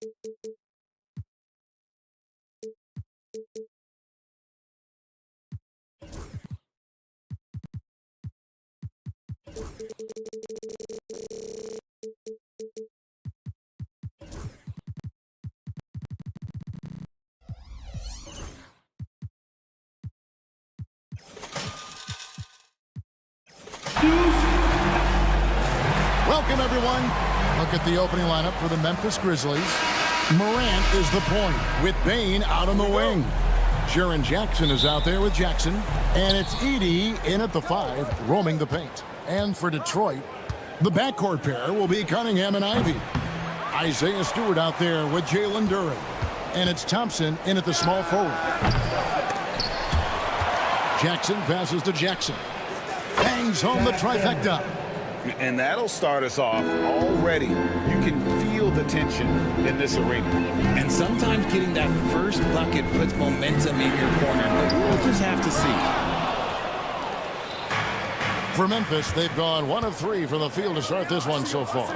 Welcome, everyone. Look at the opening lineup for the Memphis Grizzlies. Morant is the point, with Bane out on the wing. Jaren Jackson is out there with Jackson. And it's Edey in at the 5, roaming the paint. And for Detroit, the backcourt pair will be Cunningham and Ivey. Isaiah Stewart out there with Jalen Duren. And it's Thompson in at the small forward. Jackson passes to Jackson. Bangs home the trifecta. And that'll start us off already. You can feel the tension in this arena. And sometimes getting that first bucket puts momentum in your corner, but we'll just have to see. For Memphis, they've gone 1 of 3 from the field to start this one so far.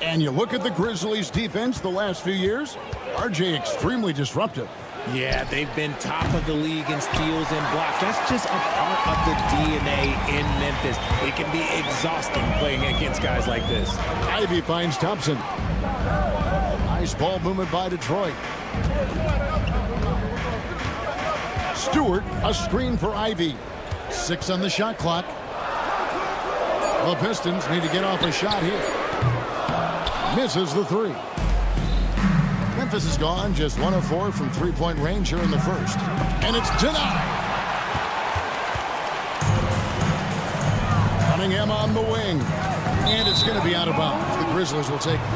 And you look at the Grizzlies' defense the last few years, RJ extremely disruptive. Yeah, they've been top of the league in steals and blocks. That's just a part of the DNA in Memphis. It can be exhausting playing against guys like this. Ivey finds Thompson. Nice ball movement by Detroit. Stewart, a screen for Ivey. 6 on the shot clock. The Pistons need to get off a shot here. Misses the 3. Memphis is gone just 1 of 4 from three-point range here in the first. And it's denied. Cunningham on the wing. And it's going to be out of bounds. The Grizzlies will take it.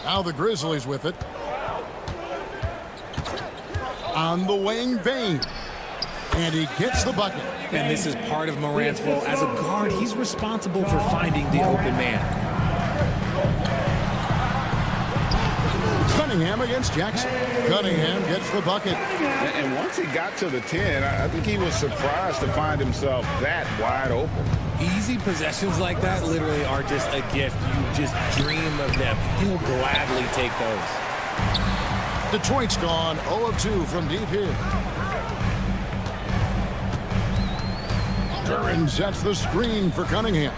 Now the Grizzlies with it. On the wing, Bane. And he gets the bucket. And this is part of Morant's role. As a guard, he's responsible for finding the open man. Cunningham against Jackson. Cunningham gets the bucket. And once he got to the 10, I think he was surprised to find himself that wide open. Easy possessions like that literally are just a gift. You just dream of them. He'll gladly take those. Detroit's gone 0 of 2 from deep here. Duren sets the screen for Cunningham.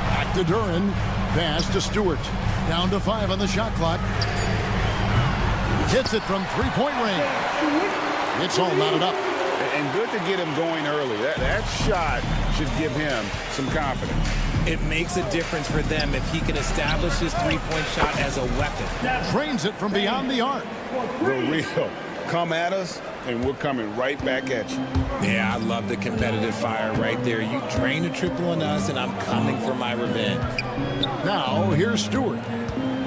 Back to Duren. Pass to Stewart. Down to 5 on the shot clock. Hits it from three-point range. It's all knotted up. And good to get him going early. That shot should give him some confidence. It makes a difference for them if he can establish his three-point shot as a weapon. Drains it from beyond the arc. Real. Come at us, and we're coming right back at you. Yeah, I love the competitive fire right there. You drain a triple on us, and I'm coming for my revenge. Now, here's Stewart.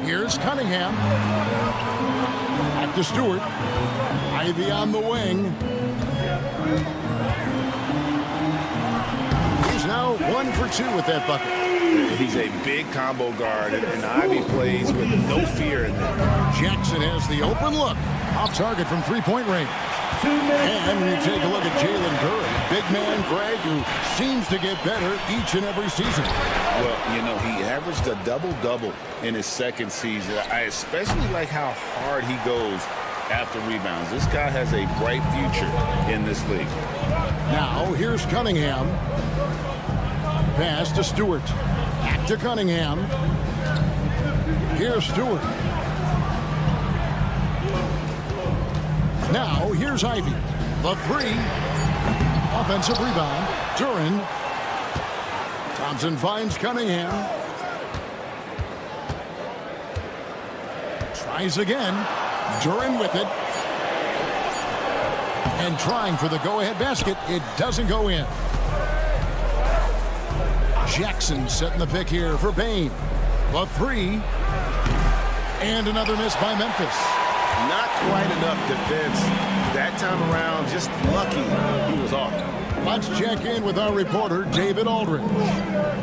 Here's Cunningham. Back to Stewart. Ivey on the wing. He's now 1 for 2 with that bucket. He's a big combo guard, and Ivey plays with no fear in there. Jackson has the open look. Off target from three-point range. And we take a look at Jalen Duren, big man Greg, who seems to get better each and every season. Well, you know, he averaged a double-double in his second season. I especially like how hard he goes after rebounds. This guy has a bright future in this league. Now, here's Cunningham. Pass to Stewart. Back to Cunningham. Here's Stewart. Now, here's Ivey. The 3. Offensive rebound. Duren. Thompson finds Cunningham. Tries again. Duren with it. And trying for the go-ahead basket. It doesn't go in. Jackson setting the pick here for Bane. The 3. And another miss by Memphis. Not quite enough defense that time around. Just lucky he was off. Let's check in with our reporter, David Aldridge.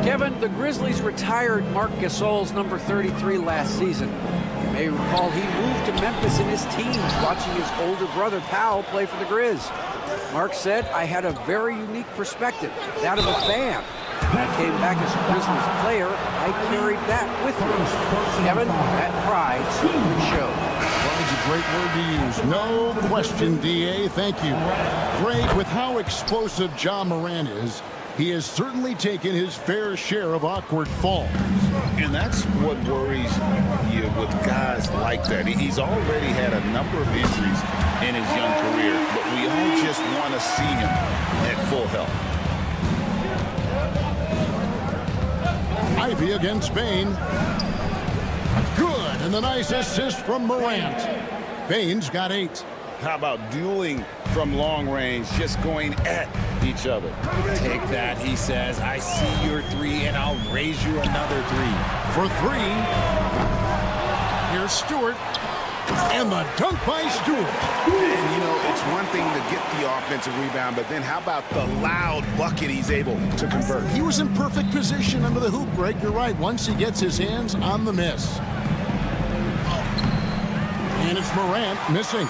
Kevin, the Grizzlies retired Marc Gasol's number 33 last season. You may recall he moved to Memphis in his teens, watching his older brother, Powell, play for the Grizz. Mark said, I had a very unique perspective, that of a fan. When I came back as a Grizzlies player, I carried that with me. Kevin, that pride certainly showed. Pride's a great word to use. No question, D.A. Thank you. Greg, with how explosive Ja Morant is, he has certainly taken his fair share of awkward falls. And that's what worries you with guys like that. He's already had a number of injuries in his young career, but we all just want to see him at full health. Ivy against Bane. Good, and the nice assist from Morant. Bane's got 8. How about dueling from long range, just going at each other? Take that, he says. I see your 3, and I'll raise you another 3. For 3. Here's Stewart. And the dunk by Stewart. And, you know, it's one thing to get the offensive rebound, but then how about the loud bucket he's able to convert? He was in perfect position under the hoop, Greg. You're right. Once he gets his hands on the miss. And it's Morant missing.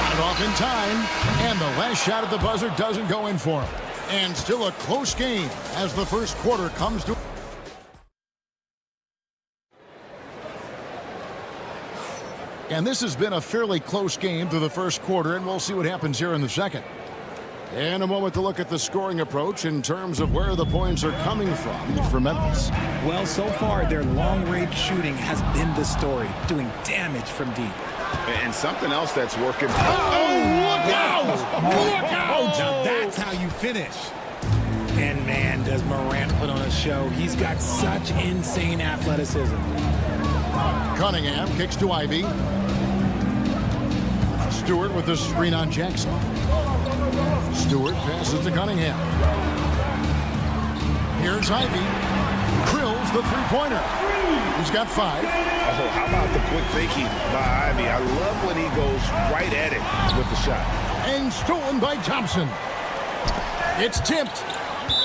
Got off in time. And the last shot at the buzzer doesn't go in for him. And still a close game as the first quarter comes to... And this has been a fairly close game through the first quarter, and we'll see what happens here in the second. And a moment to look at the scoring approach in terms of where the points are coming from for Memphis. Well, so far, their long-range shooting has been the story, doing damage from deep. And something else that's working. Look out! Look out! Now that's how you finish. And man, does Morant put on a show. He's got such insane athleticism. Cunningham kicks to Ivy. Stewart with the screen on Jackson. Stewart passes to Cunningham. Here's Ivy. Drills the three-pointer. He's got 5. Oh, how about the quick thinking by Ivy? I love when he goes right at it with the shot. And stolen by Thompson. It's tipped.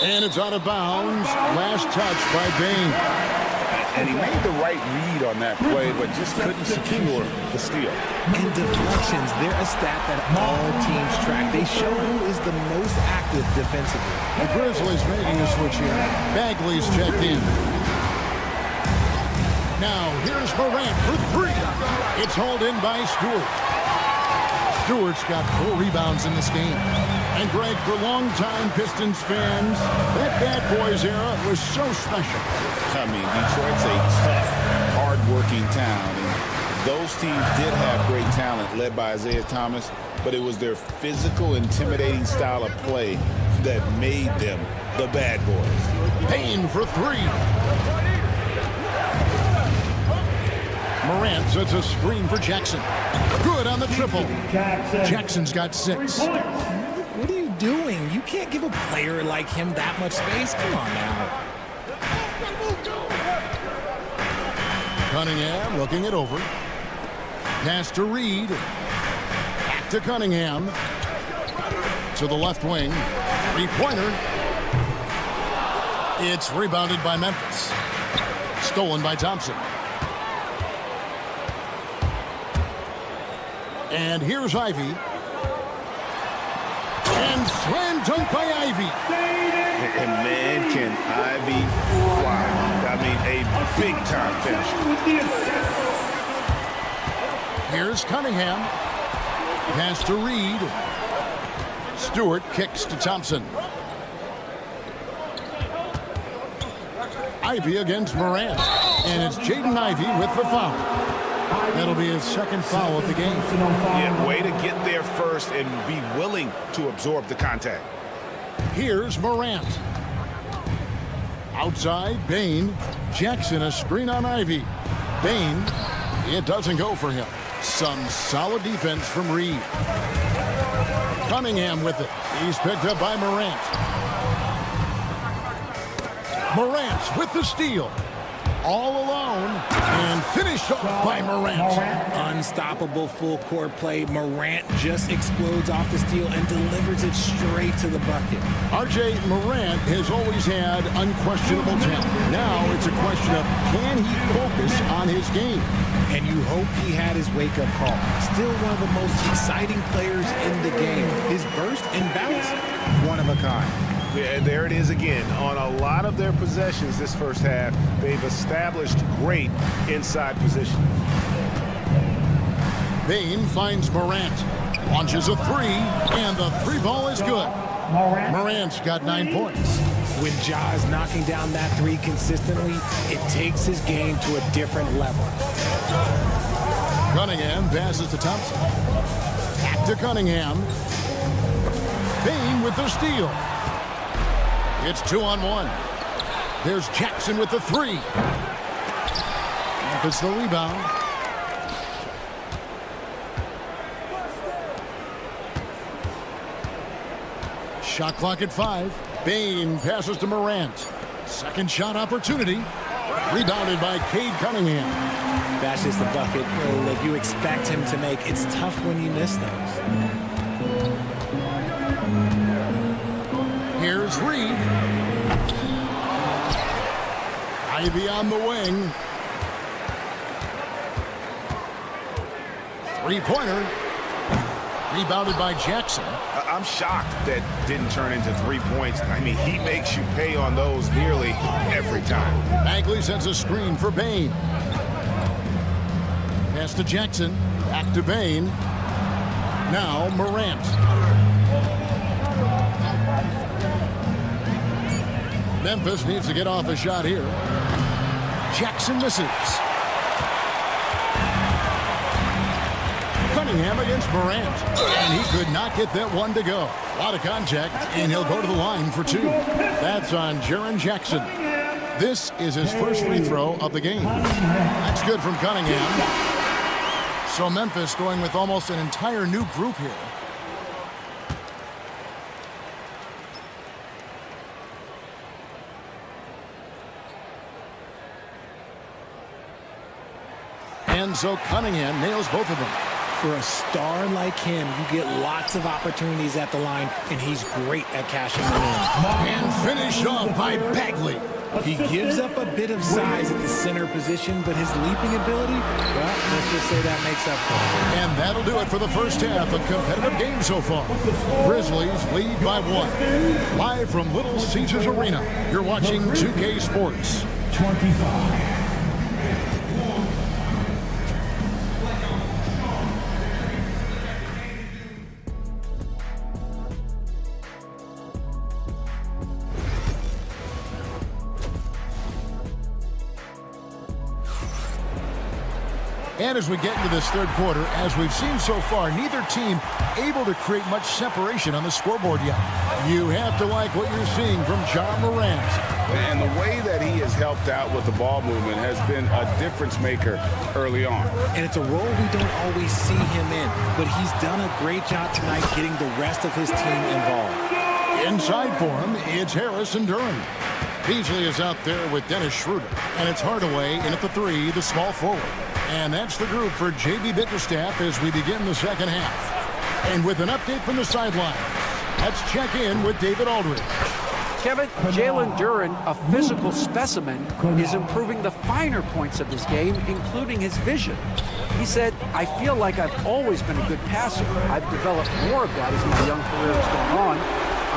And it's out of bounds. Last touch by Bane. And he made the right read on that play, but just couldn't secure the steal. And deflections, they're a stat that all teams track. They show who is the most active defensively. The Grizzlies making a switch here. Bagley's checked in. Now, here's Morant for 3. It's hauled in by Stewart. Stewart's got 4 rebounds in this game. And Greg, for longtime Pistons fans, that Bad Boys era was so special. I mean, Detroit's a tough, hard-working town, and those teams did have great talent led by Isaiah Thomas, but it was their physical, intimidating style of play that made them the Bad Boys. Payne for 3. Morant sets a screen for Jackson. Good on the triple. Jackson's got 6. What are you doing? You can't give a player like him that much space. Come on now. Cunningham looking it over. Pass to Reed. Back to Cunningham. To the left wing. 3-pointer. It's rebounded by Memphis. Stolen by Thompson. And here's Ivy. And slam dunk by Ivy. And man, can Ivy fly. I mean, a big-time finish. Here's Cunningham. Pass to Reed. Stewart kicks to Thompson. Ivy against Morant. And it's Jaden Ivey with the foul. That'll be his second foul of the game. Yeah, way to get there first and be willing to absorb the contact. Here's Morant. Outside, Bane. Jackson, a screen on Ivy. Bane, it doesn't go for him. Some solid defense from Reed. Cunningham with it. He's picked up by Morant. Morant with the steal. all alone and finished off by Morant. Unstoppable full court play. Morant just explodes off the steal and delivers it straight to the bucket. R.J. Morant has always had unquestionable talent. Now it's a question of, can he focus on his game? And you hope he had his wake-up call. Still one of the most exciting players in the game. His burst and bounce, one of a kind. Yeah, there it is again. On a lot of their possessions this first half, they've established great inside position. Bane finds Morant, launches a three, and the three ball is good. Morant's got 9 points. When Ja is knocking down that three consistently, it takes his game to a different level. Cunningham passes to Thompson. Back to Cunningham. Bane with the steal. It's 2-on-1. There's Jackson with the three. Memphis the rebound. Shot clock at 5. Bane passes to Morant. Second shot opportunity. Rebounded by Cade Cunningham. That's just the bucket that you expect him to make. It's tough when you miss those. Here's Reed. Ivy on the wing. Three-pointer. Rebounded by Jackson. I'm shocked that didn't turn into 3 points. I mean, he makes you pay on those nearly every time. Bagley sends a screen for Bane. Pass to Jackson. Back to Bane. Now Morant. Memphis needs to get off a shot here. Jackson misses. Cunningham against Morant. And he could not get that one to go. A lot of contact, and he'll go to the line for 2. That's on Jaren Jackson. This is his first free throw of the game. That's good from Cunningham. So Memphis going with almost an entire new group here. And so Cunningham nails both of them. For a star like him, you get lots of opportunities at the line, and he's great at cashing them in. And finished off by Bagley. He gives up a bit of size at the center position, but his leaping ability, well, let's just say that makes up for it. And that'll do it for the first half of competitive game so far. Grizzlies lead by 1. Live from Little Caesars Arena, you're watching 2K Sports. 25. And as we get into this third quarter, as we've seen so far, neither team able to create much separation on the scoreboard yet. You have to like what you're seeing from Ja Morant. And the way that he has helped out with the ball movement has been a difference maker early on. And it's a role we don't always see him in, but he's done a great job tonight getting the rest of his team involved. Inside for him, it's Harris and Durham. Beasley is out there with Dennis Schroeder. And it's Hardaway in at the 3, the small forward. And that's the group for J.B. Bitterstaff as we begin the second half. And with an update from the sideline, let's check in with David Aldridge. Kevin, Jalen Duren, a physical specimen, is improving the finer points of his game, including his vision. He said, "I feel like I've always been a good passer. I've developed more of that as my young career has gone on,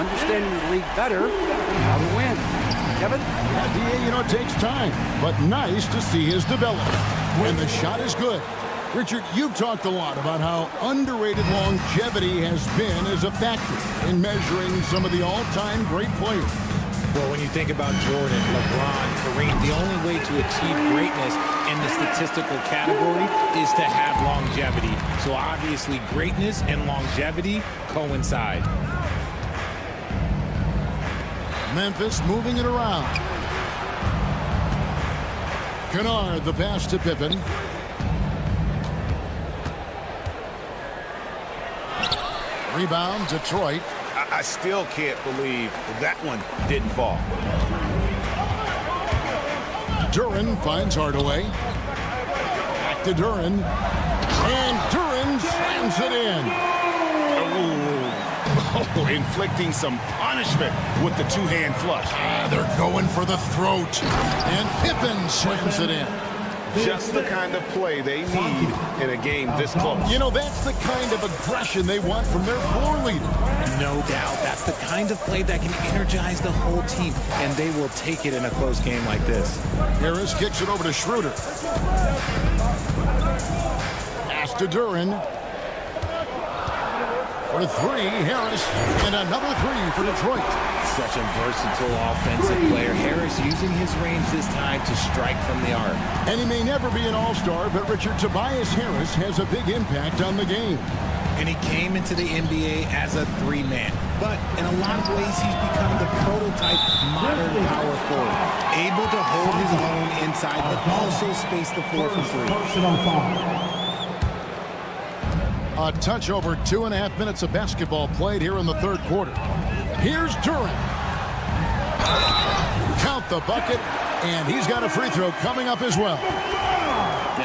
understanding the league better and how to win." Kevin? Yeah, it takes time, but nice to see his development. And the shot is good. Richard, you've talked a lot about how underrated longevity has been as a factor in measuring some of the all-time great players. Well, when you think about Jordan, LeBron, Kareem, the only way to achieve greatness in the statistical category is to have longevity. So obviously greatness and longevity coincide. Memphis moving it around. Kennard, the pass to Pippen. Rebound, Detroit. I still can't believe that one didn't fall. Duren finds Hardaway. Back to Duren. And Duren slams it in. Oh, inflicting some punishment with the two-hand flush. They're going for the throat. And Pippen slams it in. Just the kind of play they need in a game this close. You know, that's the kind of aggression they want from their floor leader. No doubt. That's the kind of play that can energize the whole team, and they will take it in a close game like this. Harris kicks it over to Schroeder. Pass to Duren. For three, Harris, and another three for Detroit. Such a versatile offensive player. Harris using his range this time to strike from the arc. And he may never be an all-star, but Richard, Tobias Harris has a big impact on the game. And he came into the NBA as a three-man. But in a lot of ways, he's become the prototype modern power forward. Able to hold his own inside, but also space the floor for three. A touch over 2.5 minutes of basketball played here in the third quarter. Here's Duren. Count the bucket, and he's got a free throw coming up as well.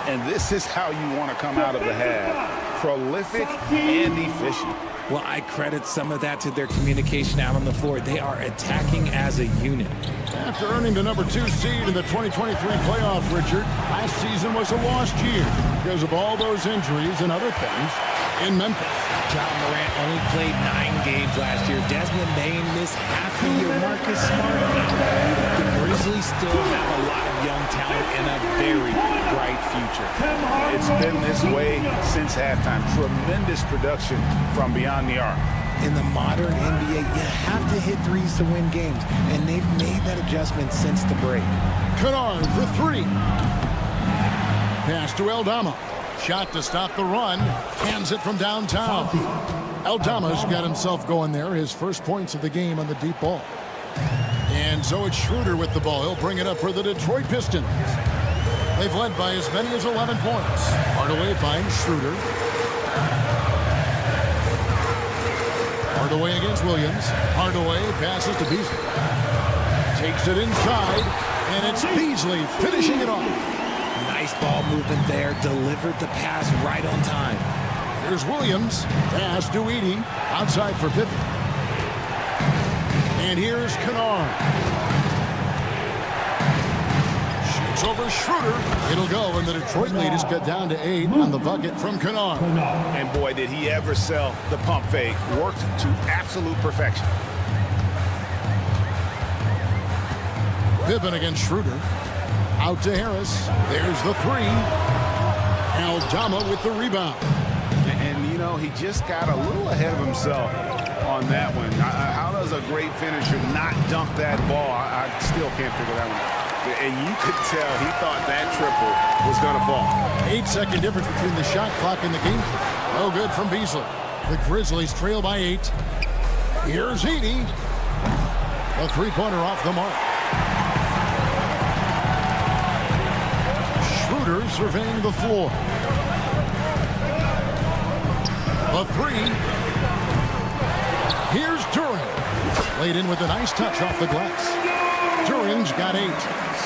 And this is how you want to come out of the half. Prolific and efficient. Well, I credit some of that to their communication out on the floor. They are attacking as a unit. After earning the number 2 seed in the 2023 playoff, Richard, last season was a lost year because of all those injuries and other things in Memphis. John Morant only played 9 games last year. Desmond Bain missed half the year. Marcus Smart. The Grizzlies still have a lot of young talent and a very bright future. It's been this way since halftime. Tremendous production from beyond the arc. In the modern NBA, you have to hit threes to win games, and they've made that adjustment since the break. Kennard for 3. Pass to Eldorado. Shot to stop the run. Hands it from downtown. Eldama's got himself going there. His first points of the game on the deep ball. And so it's Schroeder with the ball. He'll bring it up for the Detroit Pistons. They've led by as many as 11 points. Hardaway finds Schroeder. Hardaway against Williams. Hardaway passes to Beasley. Takes it inside, and it's Beasley finishing it off. Nice ball movement there. Delivered the pass right on time. Here's Williams. Pass to Edey. Outside for Pippen. And here's Kennard. Shoots over Schroeder. It'll go, and the Detroit lead is cut down to 8 on the bucket from Kennard. And boy, did he ever sell the pump fake. Worked to absolute perfection. Pippen against Schroeder. Out to Harris. There's the 3. Aldama with the rebound. And, you know, he just got a little ahead of himself on that one. How does a great finisher not dunk that ball? I still can't figure that one out. And you could tell he thought that triple was going to fall. 8-second difference between the shot clock and the game clock. No good from Beasley. The Grizzlies trail by 8. Here's Edey. A three-pointer off the mark. Schroeder surveying the floor. The 3. Here's Duren. Laid in with a nice touch off the glass. Duren's got 8.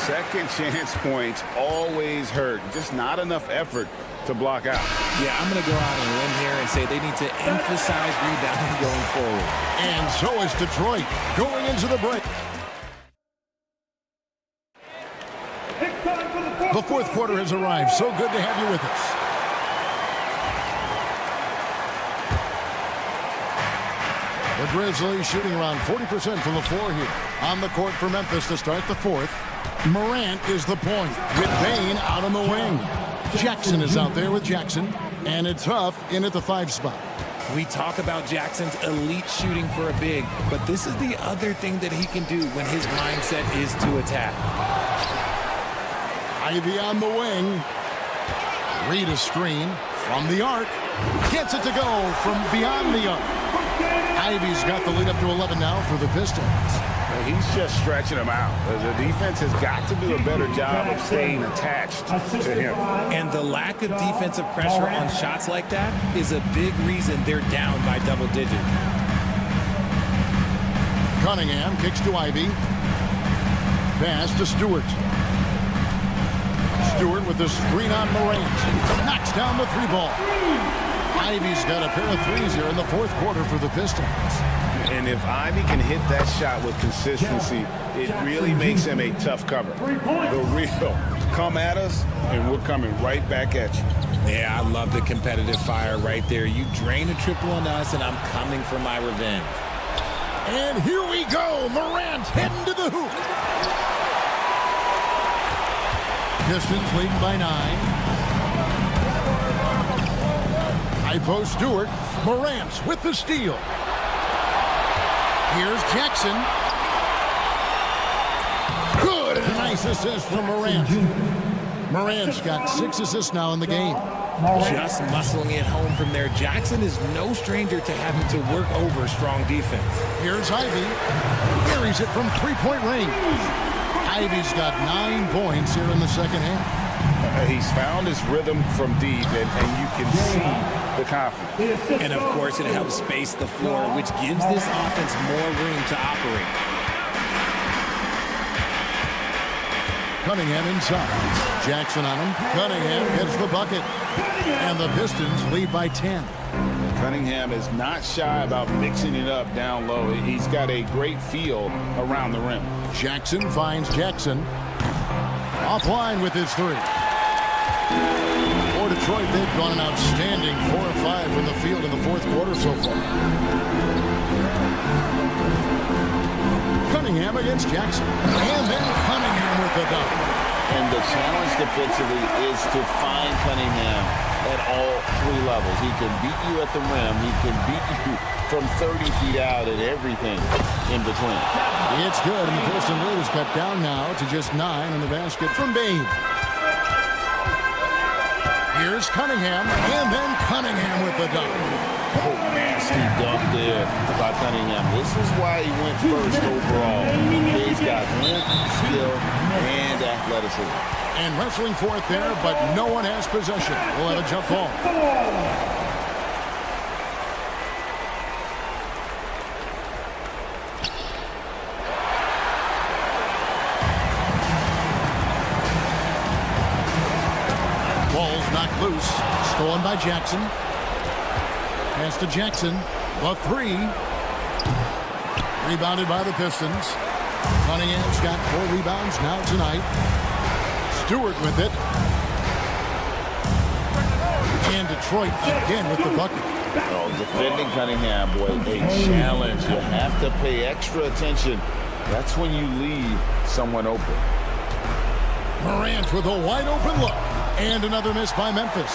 Second chance points always hurt. Just not enough effort to block out. Yeah, I'm going to go out on a limb here and say they need to emphasize rebounding going forward. And so is Detroit going into the break. The fourth quarter has arrived. So good to have you with us. The Grizzlies shooting around 40% from the floor here. On the court for Memphis to start the fourth. Morant is the point with Bain out on the wing. Jackson is out there with Jackson. And it's Huff in at the 5 spot. We talk about Jackson's elite shooting for a big, but this is the other thing that he can do when his mindset is to attack. Ivy on the wing. Read a screen from the arc. Gets it to go from beyond the arc. Ivy's got the lead up to 11 now for the Pistons. Well, he's just stretching them out. The defense has got to do a better job of staying attached to him. And the lack of defensive pressure on shots like that is a big reason they're down by double digits. Cunningham kicks to Ivy. Pass to Stewart. Stewart with the screen on Morant. Knocks down the three ball. Ivy's got a pair of threes here in the fourth quarter for the Pistons. And if Ivy can hit that shot with consistency, it really makes him a tough cover. The real come at us, and we're coming right back at you. Yeah, I love the competitive fire right there. You drain a triple on us, and I'm coming for my revenge. And here we go. Morant heading to the hoop. Pistons leading by 9. High post Stewart. Morant with the steal. Here's Jackson. Good, and a nice assist from Morant. Morant's got 6 assists now in the game. Just muscling it home from there. Jackson is no stranger to having to work over strong defense. Here's Ivy. Carries it from three-point range. Ivy's got 9 points here in the second half. He's found his rhythm from deep, and you can see the confidence. And, of course, it helps space the floor, which gives this offense more room to operate. Cunningham inside. Jackson on him. Cunningham gets the bucket. And the Pistons lead by 10. Cunningham is not shy about mixing it up down low. He's got a great feel around the rim. Jackson finds Jackson. Offline with his three. For Detroit, they've gone an outstanding 4 of 5 from the field in the fourth quarter so far. Cunningham against Jackson. And then Cunningham with the dunk. And the challenge defensively is to find Cunningham at all 3 levels. He can beat you at the rim. He can beat you from 30 feet out and everything in between. It's good, and the Piston lead is cut down now to just 9 on the basket from Bain. Here's Cunningham, and then Cunningham with the dunk. Oh, nasty dunk there by Cunningham. This is why he went first overall. He's got length, skill, and athleticism. And wrestling for it there, but no one has possession. We'll have a jump ball. Ball's knocked loose. Stolen by Jackson. Pass to Jackson. The three. Rebounded by the Pistons. Cunningham's got 4 rebounds now tonight. Stewart with it. And Detroit again with the bucket. Oh, defending Cunningham, boy, a challenge. You have to pay extra attention. That's when you leave someone open. Morant with a wide open look. And another miss by Memphis.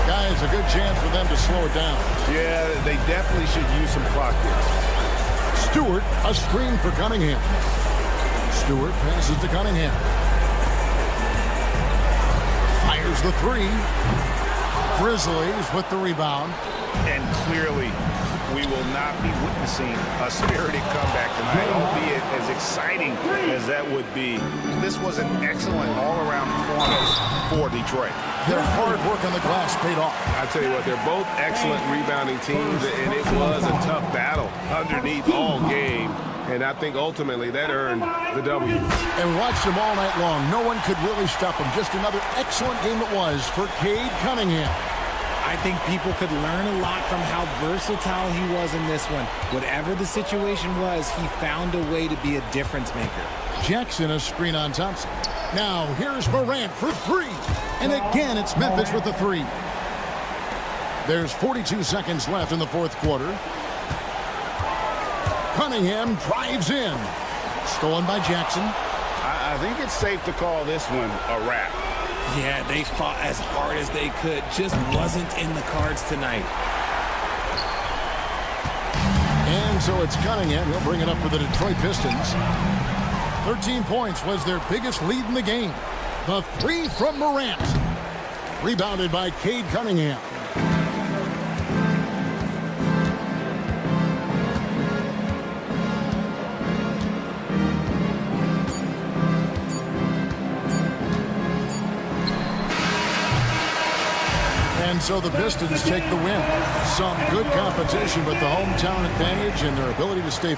Guys, a good chance for them to slow it down. Yeah, they definitely should use some clock here. Stewart, a screen for Cunningham. Stewart passes to Cunningham. Fires the three. Grizzlies with the rebound. And clearly, we will not be witnessing a spirited comeback tonight, albeit as exciting as that would be. This was an excellent all-around performance for Detroit. Their hard work on the glass paid off. I tell you what, they're both excellent rebounding teams, and it was a tough battle underneath all game. And I think ultimately that earned the W. And we watched them all night long. No one could really stop them. Just another excellent game it was for Cade Cunningham. I think people could learn a lot from how versatile he was in this one. Whatever the situation was, he found a way to be a difference maker. Jackson a screen on Thompson. Now here's Morant for three. And again, it's Memphis with the three. There's 42 seconds left in the fourth quarter. Cunningham drives in. Stolen by Jackson. I think it's safe to call this one a wrap. Yeah, they fought as hard as they could. Just wasn't in the cards tonight. And so it's Cunningham. He'll bring it up for the Detroit Pistons. 13 points was their biggest lead in the game. The three from Morant. Rebounded by Cade Cunningham. And so the Pistons take the win. Some good competition, but the hometown advantage and their ability to stay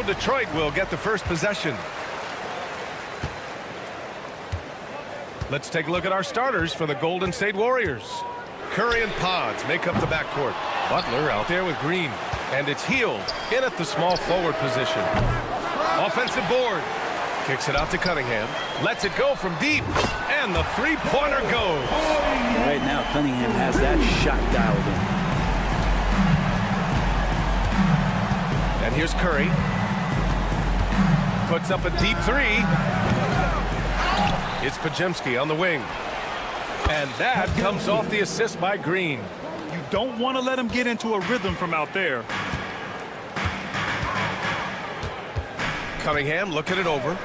Detroit will get the first possession. Let's take a look at our starters for the Golden State Warriors. Curry and Pods make up the backcourt. Butler out there with Green. And it's Hield in at the small forward position. Offensive board. Kicks it out to Cunningham. Lets it go from deep. And the three-pointer goes. Right now, Cunningham has that shot dialed in. And here's Curry. Puts up a deep three. It's Podziemski on the wing. And that comes off the assist by Green. You don't want to let him get into a rhythm from out there. Cunningham looking it over.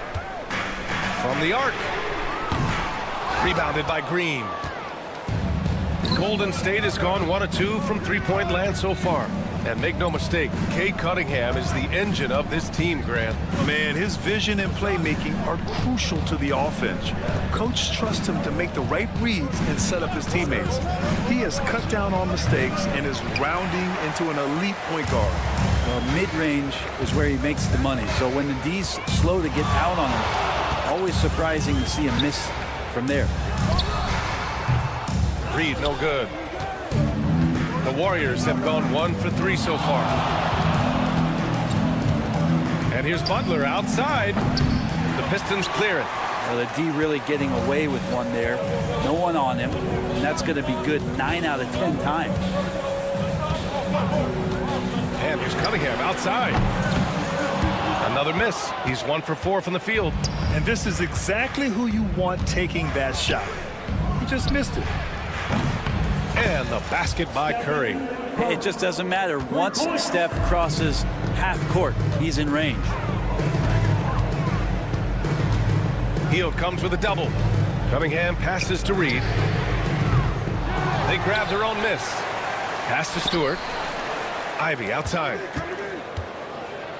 From the arc. Rebounded by Green. Golden State has gone 1 of 2 from three-point land so far. And make no mistake, Cade Cunningham is the engine of this team, Grant. Man, his vision and playmaking are crucial to the offense. Coach trusts him to make the right reads and set up his teammates. He has cut down on mistakes and is rounding into an elite point guard. Well, mid-range is where he makes the money. So when the D's slow to get out on him, always surprising to see him miss from there. Reed, no good. The Warriors have gone 1 for 3 so far. And here's Butler outside. The Pistons clear it. Well, the D really getting away with one there. No one on him. And that's going to be good 9 out of 10 times. And here's Cunningham outside. Another miss. He's 1 for 4 from the field. And this is exactly who you want taking that shot. He just missed it. And the basket by Curry. It just doesn't matter. Once Steph crosses half court, he's in range. Hield comes with a double. Cunningham passes to Reed. They grab their own miss. Pass to Stewart. Ivy outside.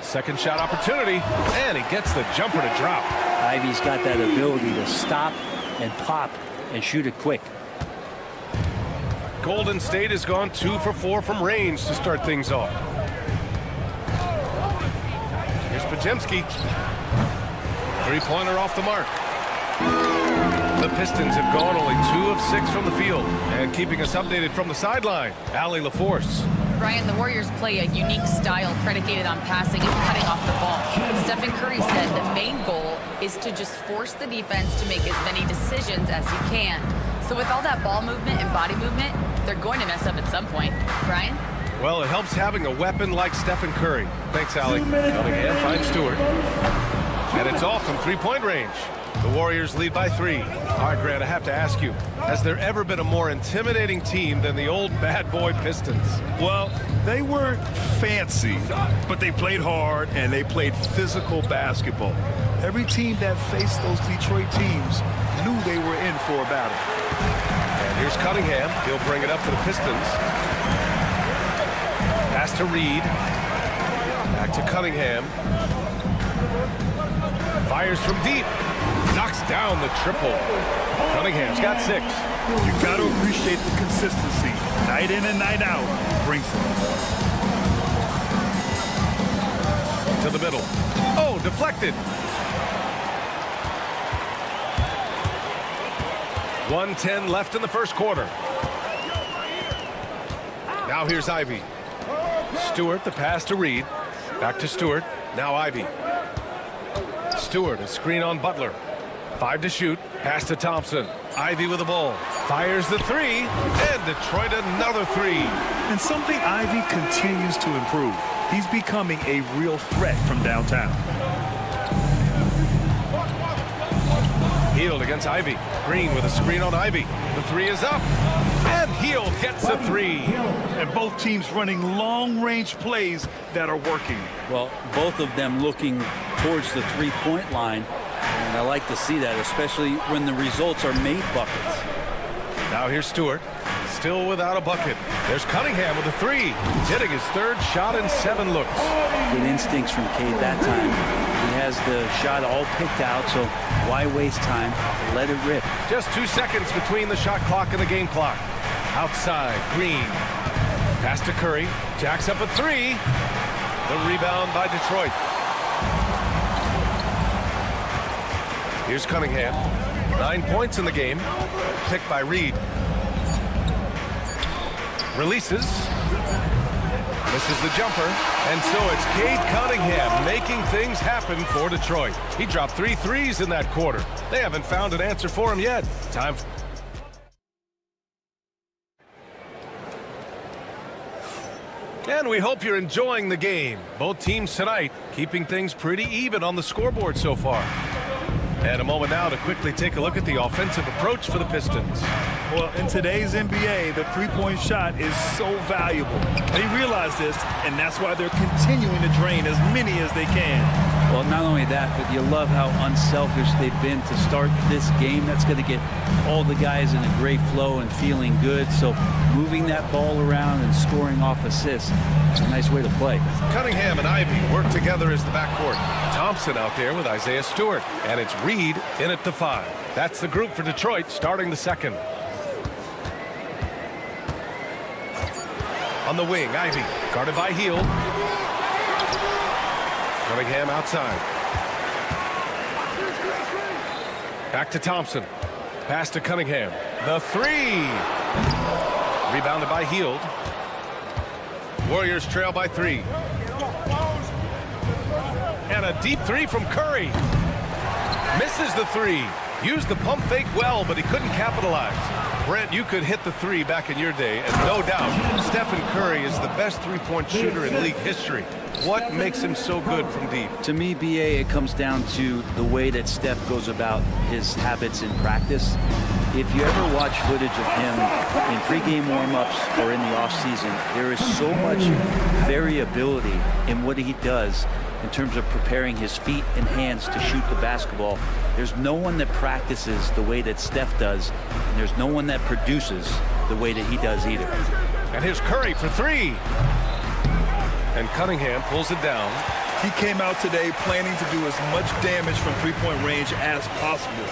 Second shot opportunity, and he gets the jumper to drop. Ivy's got that ability to stop and pop and shoot it quick. Golden State has gone 2 for 4 from range to start things off. Here's Podziemski. Three-pointer off the mark. The Pistons have gone only 2 of 6 from the field. And keeping us updated from the sideline, Allie LaForce. Brian, the Warriors play a unique style predicated on passing and cutting off the ball. Stephen Curry said the main goal is to just force the defense to make as many decisions as he can. So with all that ball movement and body movement, they're going to mess up at some point. Brian? Well, it helps having a weapon like Stephen Curry. Thanks, Allie. Cunningham finds Stewart. And it's off from three-point range. The Warriors lead by 3. All right, Grant, I have to ask you, has there ever been a more intimidating team than the old bad boy Pistons? Well, they weren't fancy, but they played hard and they played physical basketball. Every team that faced those Detroit teams knew they were in for a battle. And here's Cunningham. He'll bring it up for the Pistons. Pass to Reed. Back to Cunningham. Fires from deep. Knocks down the triple. Cunningham's got 6. You got to appreciate the consistency. Night in and night out brings it. To the middle. Oh, deflected. 1:10 left in the first quarter. Now here's Ivy. Stewart, the pass to Reed. Back to Stewart. Now Ivy. Stewart, a screen on Butler. 5 to shoot. Pass to Thompson. Ivy with the ball. Fires the 3. And Detroit another 3. And something Ivy continues to improve. He's becoming a real threat from downtown. Hield against Ivy. Green with a screen on Ivy. The 3 is up. And Hield gets a 3. And both teams running long-range plays that are working. Well, both of them looking towards the three-point line. And I like to see that, especially when the results are made buckets. Now here's Stewart. Still without a bucket. There's Cunningham with a 3. Hitting his 3rd shot in 7 looks. Good instincts from Cade that time. He has the shot all picked out, so why waste time? Let it rip. Just 2 seconds between the shot clock and the game clock. Outside, Green. Pass to Curry. Jacks up a 3. The rebound by Detroit. Here's Cunningham. 9 points in the game. Picked by Reed. Releases. Misses the jumper. And so it's Cade Cunningham making things happen for Detroit. He dropped 3 threes in that quarter. They haven't found an answer for him yet. Time. And we hope you're enjoying the game. Both teams tonight keeping things pretty even on the scoreboard so far. And a moment now to quickly take a look at the offensive approach for the Pistons. Well, in today's NBA, the three-point shot is so valuable. They realize this, and that's why they're continuing to drain as many as they can. Well, not only that, but you love how unselfish they've been to start this game. That's going to get all the guys in a great flow and feeling good. So moving that ball around and scoring off assists is a nice way to play. Cunningham and Ivy work together as the backcourt. Thompson out there with Isaiah Stewart. And it's Reed in at the 5. That's the group for Detroit starting the second. On the wing, Ivy guarded by Hield. Cunningham outside. Back to Thompson. Pass to Cunningham. The 3. Rebounded by Hield. Warriors trail by 3. And a deep 3 from Curry. Misses the 3. Used the pump fake well, but he couldn't capitalize. Brent, you could hit the 3 back in your day, and no doubt, Stephen Curry is the best three-point shooter in league history. What makes him so good from deep? To me, BA, it comes down to the way that Steph goes about his habits in practice. If you ever watch footage of him in pregame warm-ups or in the offseason, there is so much variability in what he does in terms of preparing his feet and hands to shoot the basketball. There's no one that practices the way that Steph does, and there's no one that produces the way that he does either. And here's Curry for 3. And Cunningham pulls it down. He came out today planning to do as much damage from three-point range as possible.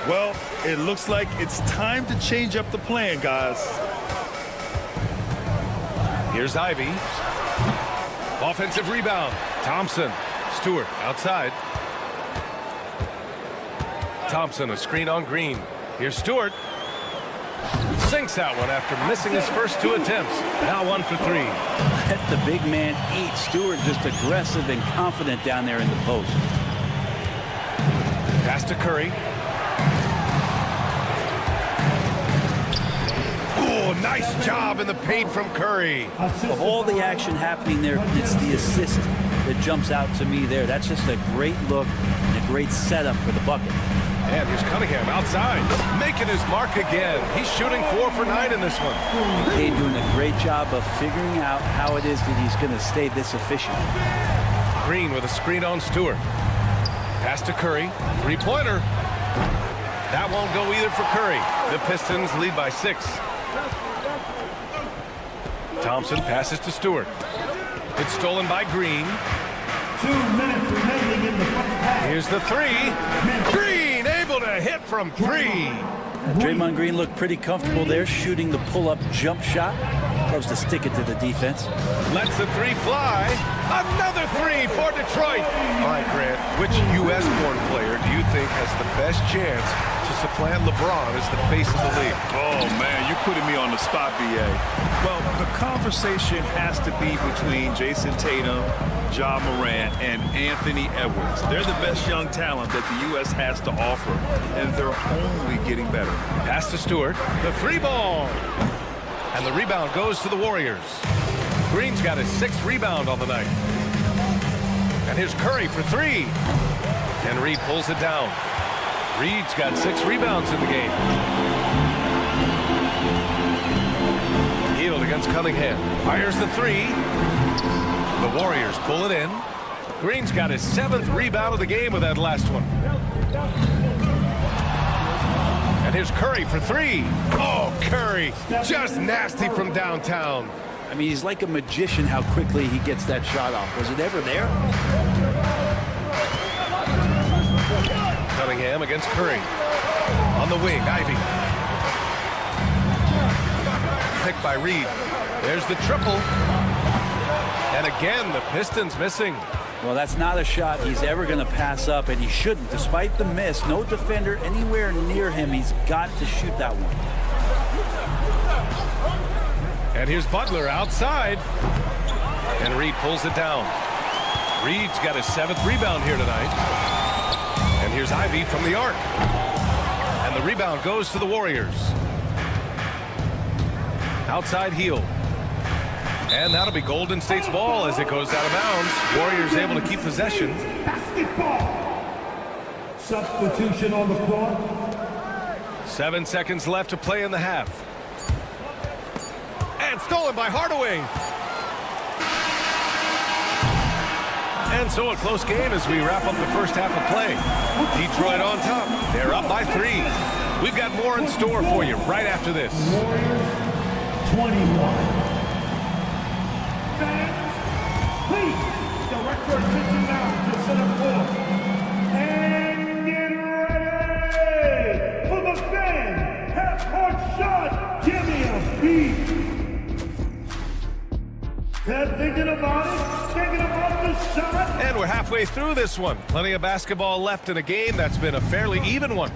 Well, it looks like it's time to change up the plan, guys. Here's Ivy. Offensive rebound. Thompson. Stewart outside. Thompson, a screen on Green. Here's Stewart. Sinks that one after missing his first 2 attempts. Now 1 for 3. Let the big man eat. Stewart just aggressive and confident down there in the post. Pass to Curry. Oh, nice job in the paint from Curry. Of all the action happening there, it's the assist that jumps out to me there. That's just a great look and a great setup for the bucket. And here's Cunningham outside, making his mark again. He's shooting 4 for 9 in this one. Cade doing a great job of figuring out how it is that he's going to stay this efficient. Green with a screen on Stewart. Pass to Curry. 3-pointer. That won't go either for Curry. The Pistons lead by 6. Thompson passes to Stewart. It's stolen by Green. 2 minutes remaining in the first half. Here's the 3. Green able to hit from 3. Draymond Green looked pretty comfortable there, shooting the pull-up jump shot. Loves to stick it to the defense. Lets the 3 fly. Another 3 for Detroit. All right, Grant, which U.S.-born player do you think has the best chance to supplant LeBron as the face of the league? Oh, man, you're putting me on the spot, B.A. Well, the conversation has to be between Jason Tatum, Ja Morant, and Anthony Edwards. They're the best young talent that the U.S. has to offer, and they're only getting better. Pass to Stewart. The 3 ball. And the rebound goes to the Warriors. Green's got his 6th rebound on the night. And here's Curry for 3. And Reed pulls it down. Reed's got 6 rebounds in the game. Hield against Cunningham. Fires the 3. The Warriors pull it in. Green's got his 7th rebound of the game with that last one. And here's Curry for 3. Oh, Curry, just nasty from downtown. I mean, he's like a magician how quickly he gets that shot off. Was it ever there? Cunningham against Curry. On the wing, Ivy. Picked by Reed. There's the triple. And again, the Pistons missing. Well, that's not a shot he's ever going to pass up, and he shouldn't. Despite the miss, no defender anywhere near him. He's got to shoot that one. And here's Butler outside. And Reed pulls it down. Reed's got his 7th rebound here tonight. And here's Ivy from the arc. And the rebound goes to the Warriors. Outside heel. And that'll be Golden State's ball as it goes out of bounds. Warriors able to keep possession. Basketball. Substitution on the floor. 7 seconds left to play in the half. And stolen by Hardaway. And so a close game as we wrap up the first half of play. Detroit on top. They're up by 3. We've got more in store for you right after this. Warriors 21. Fans, please direct your attention now to center court. And get ready for the fan half-court shot. Give me a beat. They're thinking about the shot. And we're halfway through this one. Plenty of basketball left in a game that's been a fairly even one.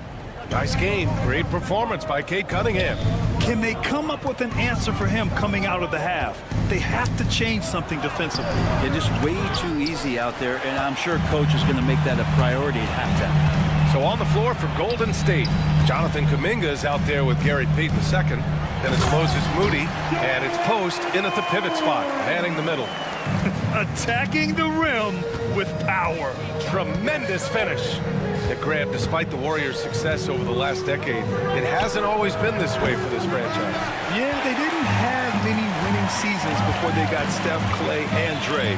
Nice game. Great performance by Cade Cunningham. Can they come up with an answer for him coming out of the half? They have to change something defensively. They're just way too easy out there, and I'm sure coach is going to make that a priority at halftime. So on the floor for Golden State, Jonathan Kuminga is out there with Gary Payton II. Then it's Moses Moody, and it's Post in at the pivot spot, manning the middle. Attacking the rim with power. Tremendous finish. And Grant, despite the Warriors' success over the last decade, it hasn't always been this way for this franchise. Yeah, they didn't have many winning seasons before they got Steph, Clay, and Dre.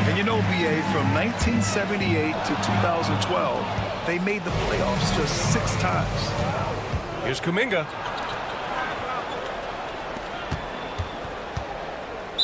And you know, BA, from 1978 to 2012, they made the playoffs just 6 times. Here's Kuminga.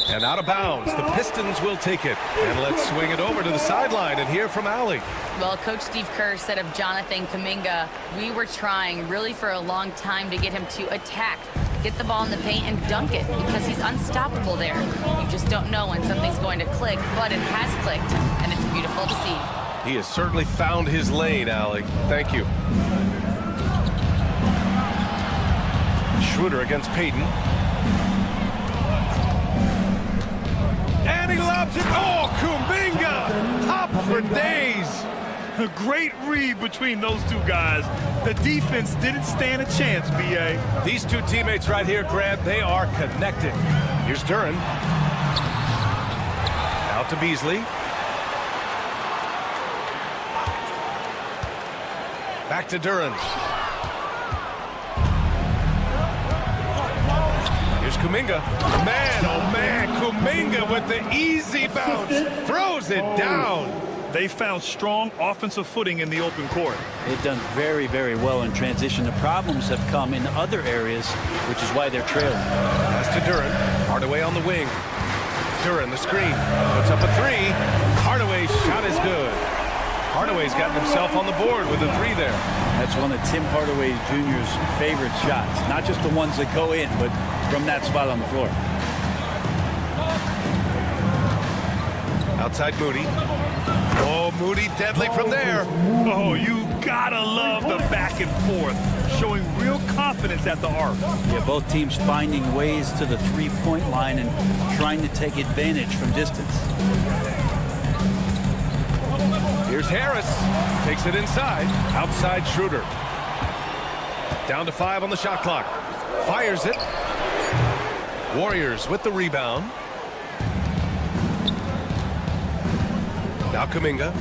And out of bounds. The Pistons will take it. And let's swing it over to the sideline and hear from Allie. Well, Coach Steve Kerr said of Jonathan Kuminga, we were trying really for a long time to get him to attack, get the ball in the paint and dunk it because he's unstoppable there. You just don't know when something's going to click, but it has clicked, and it's beautiful to see. He has certainly found his lane, Allie. Thank you. Schroeder against Payton. And he lobs it. Oh, Kuminga! Top for days. A great read between those two guys. The defense didn't stand a chance, B.A. These two teammates right here, Grant, they are connected. Here's Duren. Out to Beasley. Back to Duren. Here's Kuminga. Man, oh man, Kuminga with the easy bounce. Throws it down. They found strong offensive footing in the open court. They've done very, very well in transition. The problems have come in other areas, which is why they're trailing. Pass to Duren. Hardaway on the wing. Duren, the screen. Puts up a 3. Hardaway's shot is good. Hardaway's gotten himself on the board with a 3 there. That's one of Tim Hardaway Jr.'s favorite shots. Not just the ones that go in, but from that spot on the floor. Outside Moody. Oh, Moody deadly from there. Oh, you gotta love the back and forth, showing real confidence at the arc. Yeah, both teams finding ways to the three-point line and trying to take advantage from distance. Here's Harris. Takes it inside. Outside Schroeder. Down to 5 on the shot clock. Fires it. Warriors with the rebound. Now Kuminga.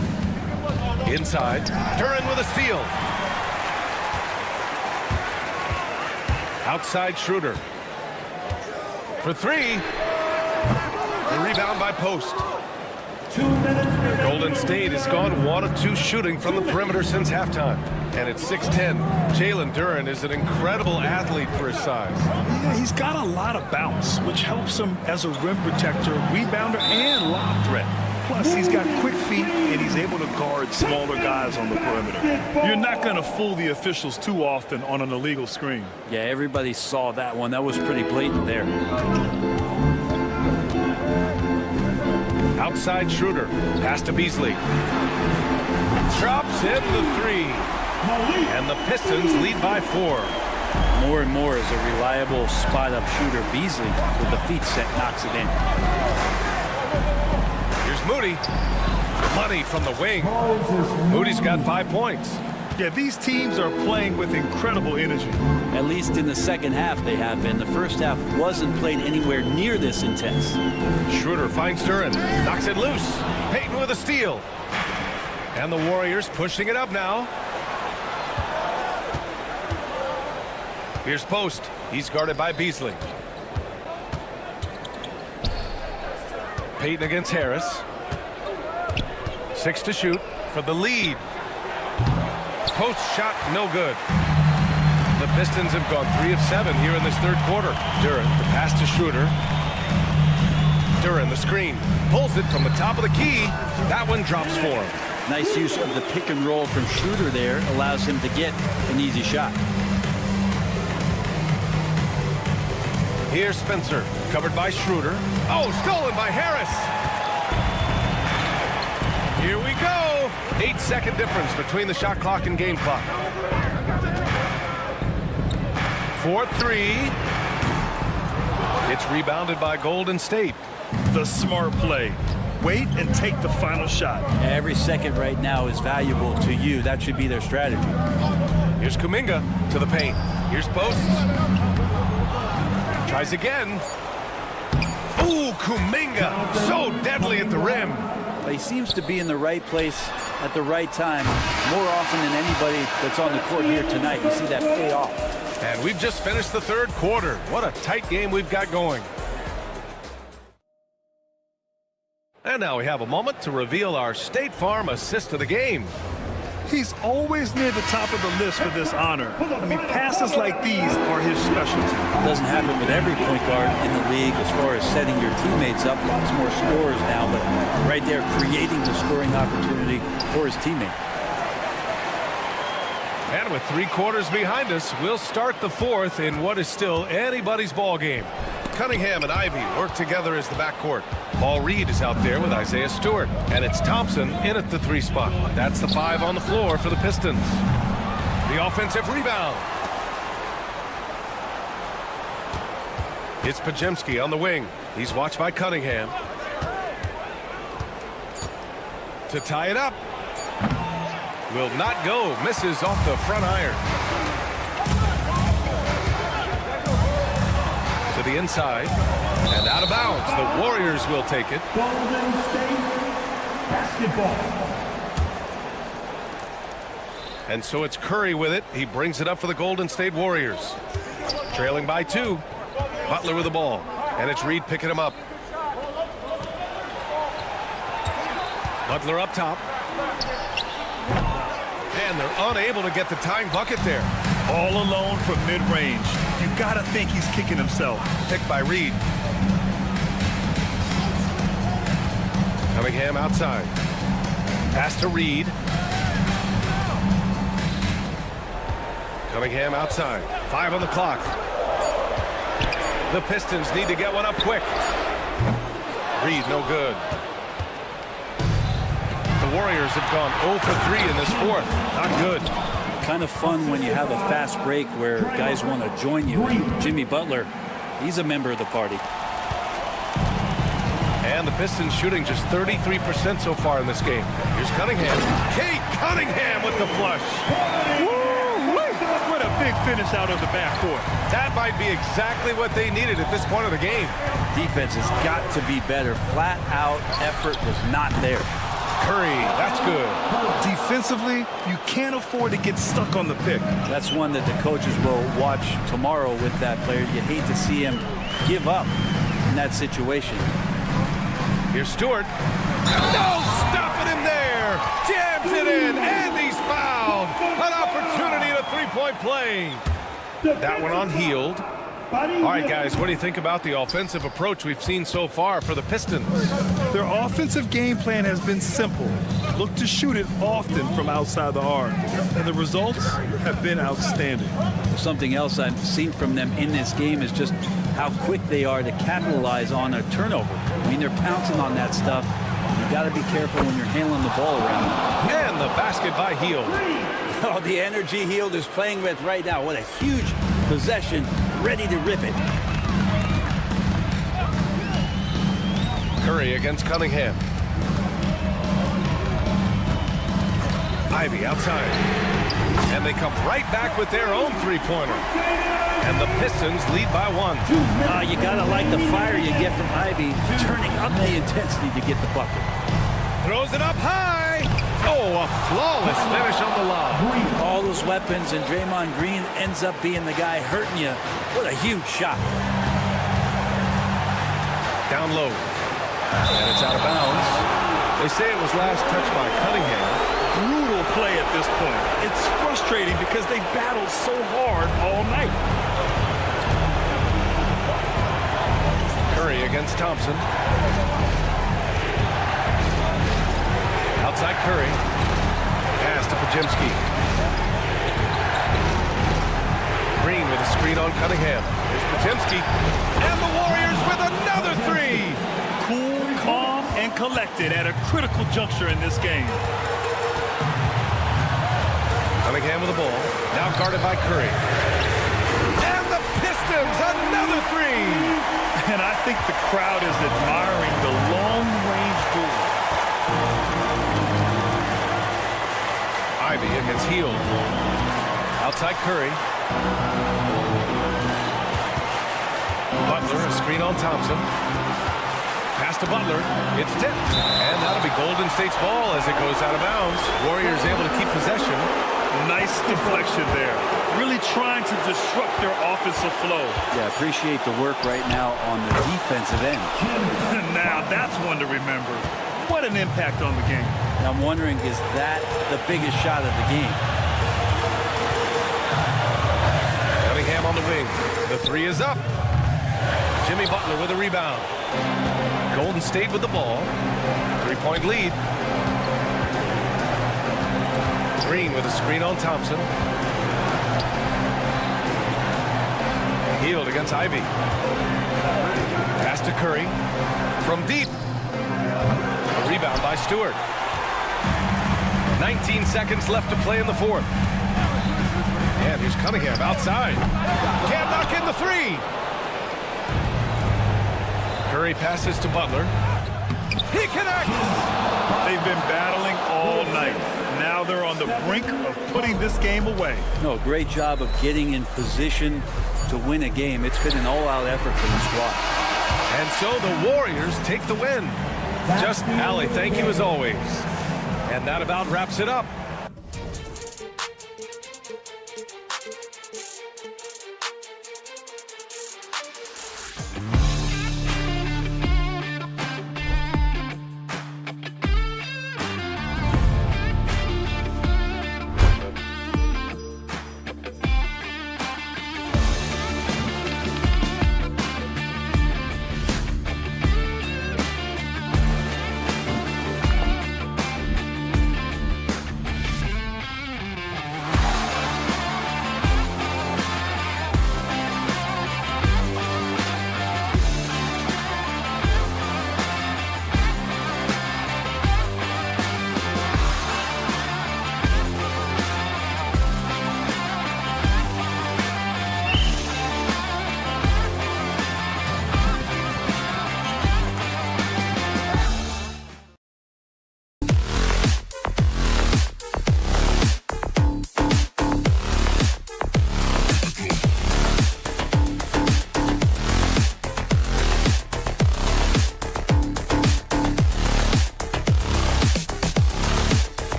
Inside. Duren with a steal. Outside Schroeder. For 3. The rebound by Post. 2 minutes. Golden State has gone 1 of 2 shooting from the perimeter since halftime. And it's 6-10. Jalen Duren is an incredible athlete for his size. Yeah, he's got a lot of bounce, which helps him as a rim protector, rebounder, and lob threat. Plus, he's got quick feet, and he's able to guard smaller guys on the perimeter. You're not going to fool the officials too often on an illegal screen. Yeah, everybody saw that one. That was pretty blatant there. Outside Schroeder. Pass to Beasley. Drops in the three. And the Pistons lead by 4. More and more as a reliable spot-up shooter. Beasley, with the feet set, knocks it in. Here's Moody. Money from the wing. Moody's got 5 points. Yeah, these teams are playing with incredible energy. At least in the second half they have been. The first half wasn't played anywhere near this intense. Schroeder finds Duren. Knocks it loose. Payton with a steal. And the Warriors pushing it up now. Here's Post. He's guarded by Beasley. Payton against Harris. 6 to shoot for the lead. Post shot no good. The Pistons have gone 3 of 7 here in this third quarter. Duren, the pass to Schroeder. Duren, the screen. Pulls it from the top of the key. That one drops for him. Nice use of the pick and roll from Schroeder there. Allows him to get an easy shot. Here's Spencer, covered by Schroeder. Oh, stolen by Harris. Here we go. 8-second difference between the shot clock and game clock. 4-3. It's rebounded by Golden State. The smart play. Wait and take the final shot. Every second right now is valuable to you. That should be their strategy. Here's Kuminga to the paint. Here's Post. Tries again. Ooh, Kuminga. So deadly at the rim. He seems to be in the right place at the right time more often than anybody that's on the court here tonight. You see that pay off. And we've just finished the third quarter. What a tight game we've got going. And now we have a moment to reveal our State Farm assist of the game. He's always near the top of the list for this honor. I mean, passes like these are his specialty. It doesn't happen with every point guard in the league as far as setting your teammates up. Lots more scorers now, but right there creating the scoring opportunity for his teammate. And with 3 quarters behind us, we'll start the fourth in what is still anybody's ball game. Cunningham and Ivy work together as the backcourt. Paul Reed is out there with Isaiah Stewart. And it's Thompson in at the 3 spot. That's the 5 on the floor for the Pistons. The offensive rebound. It's Podziemski on the wing. He's watched by Cunningham. To tie it up. Will not go. Misses off the front iron. To the inside. And out of bounds. The Warriors will take it. Golden State basketball. And so it's Curry with it. He brings it up for the Golden State Warriors. Trailing by 2. Butler with the ball. And it's Reed picking him up. Butler up top. And they're unable to get the tying bucket there. All alone from mid-range. You gotta think he's kicking himself. Picked by Reed. Cunningham outside. Pass to Reed. Cunningham outside. 5 on the clock. The Pistons need to get one up quick. Reed no good. The Warriors have gone 0 for 3 in this fourth. Not good. Kind of fun when you have a fast break where guys want to join you. Jimmy Butler, he's a member of the party. And the Pistons shooting just 33% so far in this game. Here's Cunningham. Kate Cunningham with the flush. What a big finish out of the backcourt. That might be exactly what they needed at this point of the game. Defense has got to be better. Flat out effort was not there. Curry, that's good. Defensively, you can't afford to get stuck on the pick. That's one that the coaches will watch tomorrow with that player. You hate to see him give up in that situation. Here's Stewart. No stopping him there. Jams it in, and he's fouled. An opportunity at a three-point play. That one on Hield. All right, guys, what do you think about the offensive approach we've seen so far for the Pistons? Their offensive game plan has been simple. Look to shoot it often from outside the arc. And the results have been outstanding. Something else I've seen from them in this game is just how quick they are to capitalize on a turnover. I mean, they're pouncing on that stuff got to be careful when you're handling the ball around. And the basket by Hield. Oh, the energy Hield is playing with right now. What a huge possession, ready to rip it. Curry against Cunningham. Ivy outside. And they come right back with their own three-pointer. And the Pistons lead by 1. You got to like the fire you get from Ivy, turning up the intensity to get the bucket. Throws it up high. Oh, a flawless finish on the lob. All those weapons, and Draymond Green ends up being the guy hurting you. What a huge shot. Down low. And it's out of bounds. They say it was last touched by Cunningham. Brutal play at this point. It's frustrating because they've battled so hard all night. Curry against Thompson. Outside Curry. Pass to Pajemski. Green with a screen on Cunningham. Here's Pajemski. And the Warriors with another 3. Cool, calm, and collected at a critical juncture in this game. Cunningham with the ball. Now guarded by Curry. And the Pistons, another 3. And I think the crowd is admiring the long-range ball. Ivy against Hield. Outside Curry. Butler, a screen on Thompson. Pass to Butler. It's tipped. And that'll be Golden State's ball as it goes out of bounds. Warriors able to keep possession. Nice deflection there. Really trying to disrupt their offensive flow. Yeah, appreciate the work right now on the defensive end. Now, that's one to remember. What an impact on the game. Now, I'm wondering, is that the biggest shot of the game? Cunningham on the wing. The 3 is up. Jimmy Butler with a rebound. Golden State with the ball. 3-point lead. Green with a screen on Thompson. Hield against Ivy. Pass to Curry. From deep. A rebound by Stewart. 19 seconds left to play in the 4th. And here's Cunningham outside. Can't knock in the 3. Curry passes to Butler. He connects! They've been battling all night. Now they're on the brink of putting this game away. No, great job of getting in position to win a game. It's been an all-out effort from the squad. And so the Warriors take the win. Just Allie, thank you as always. And that about wraps it up.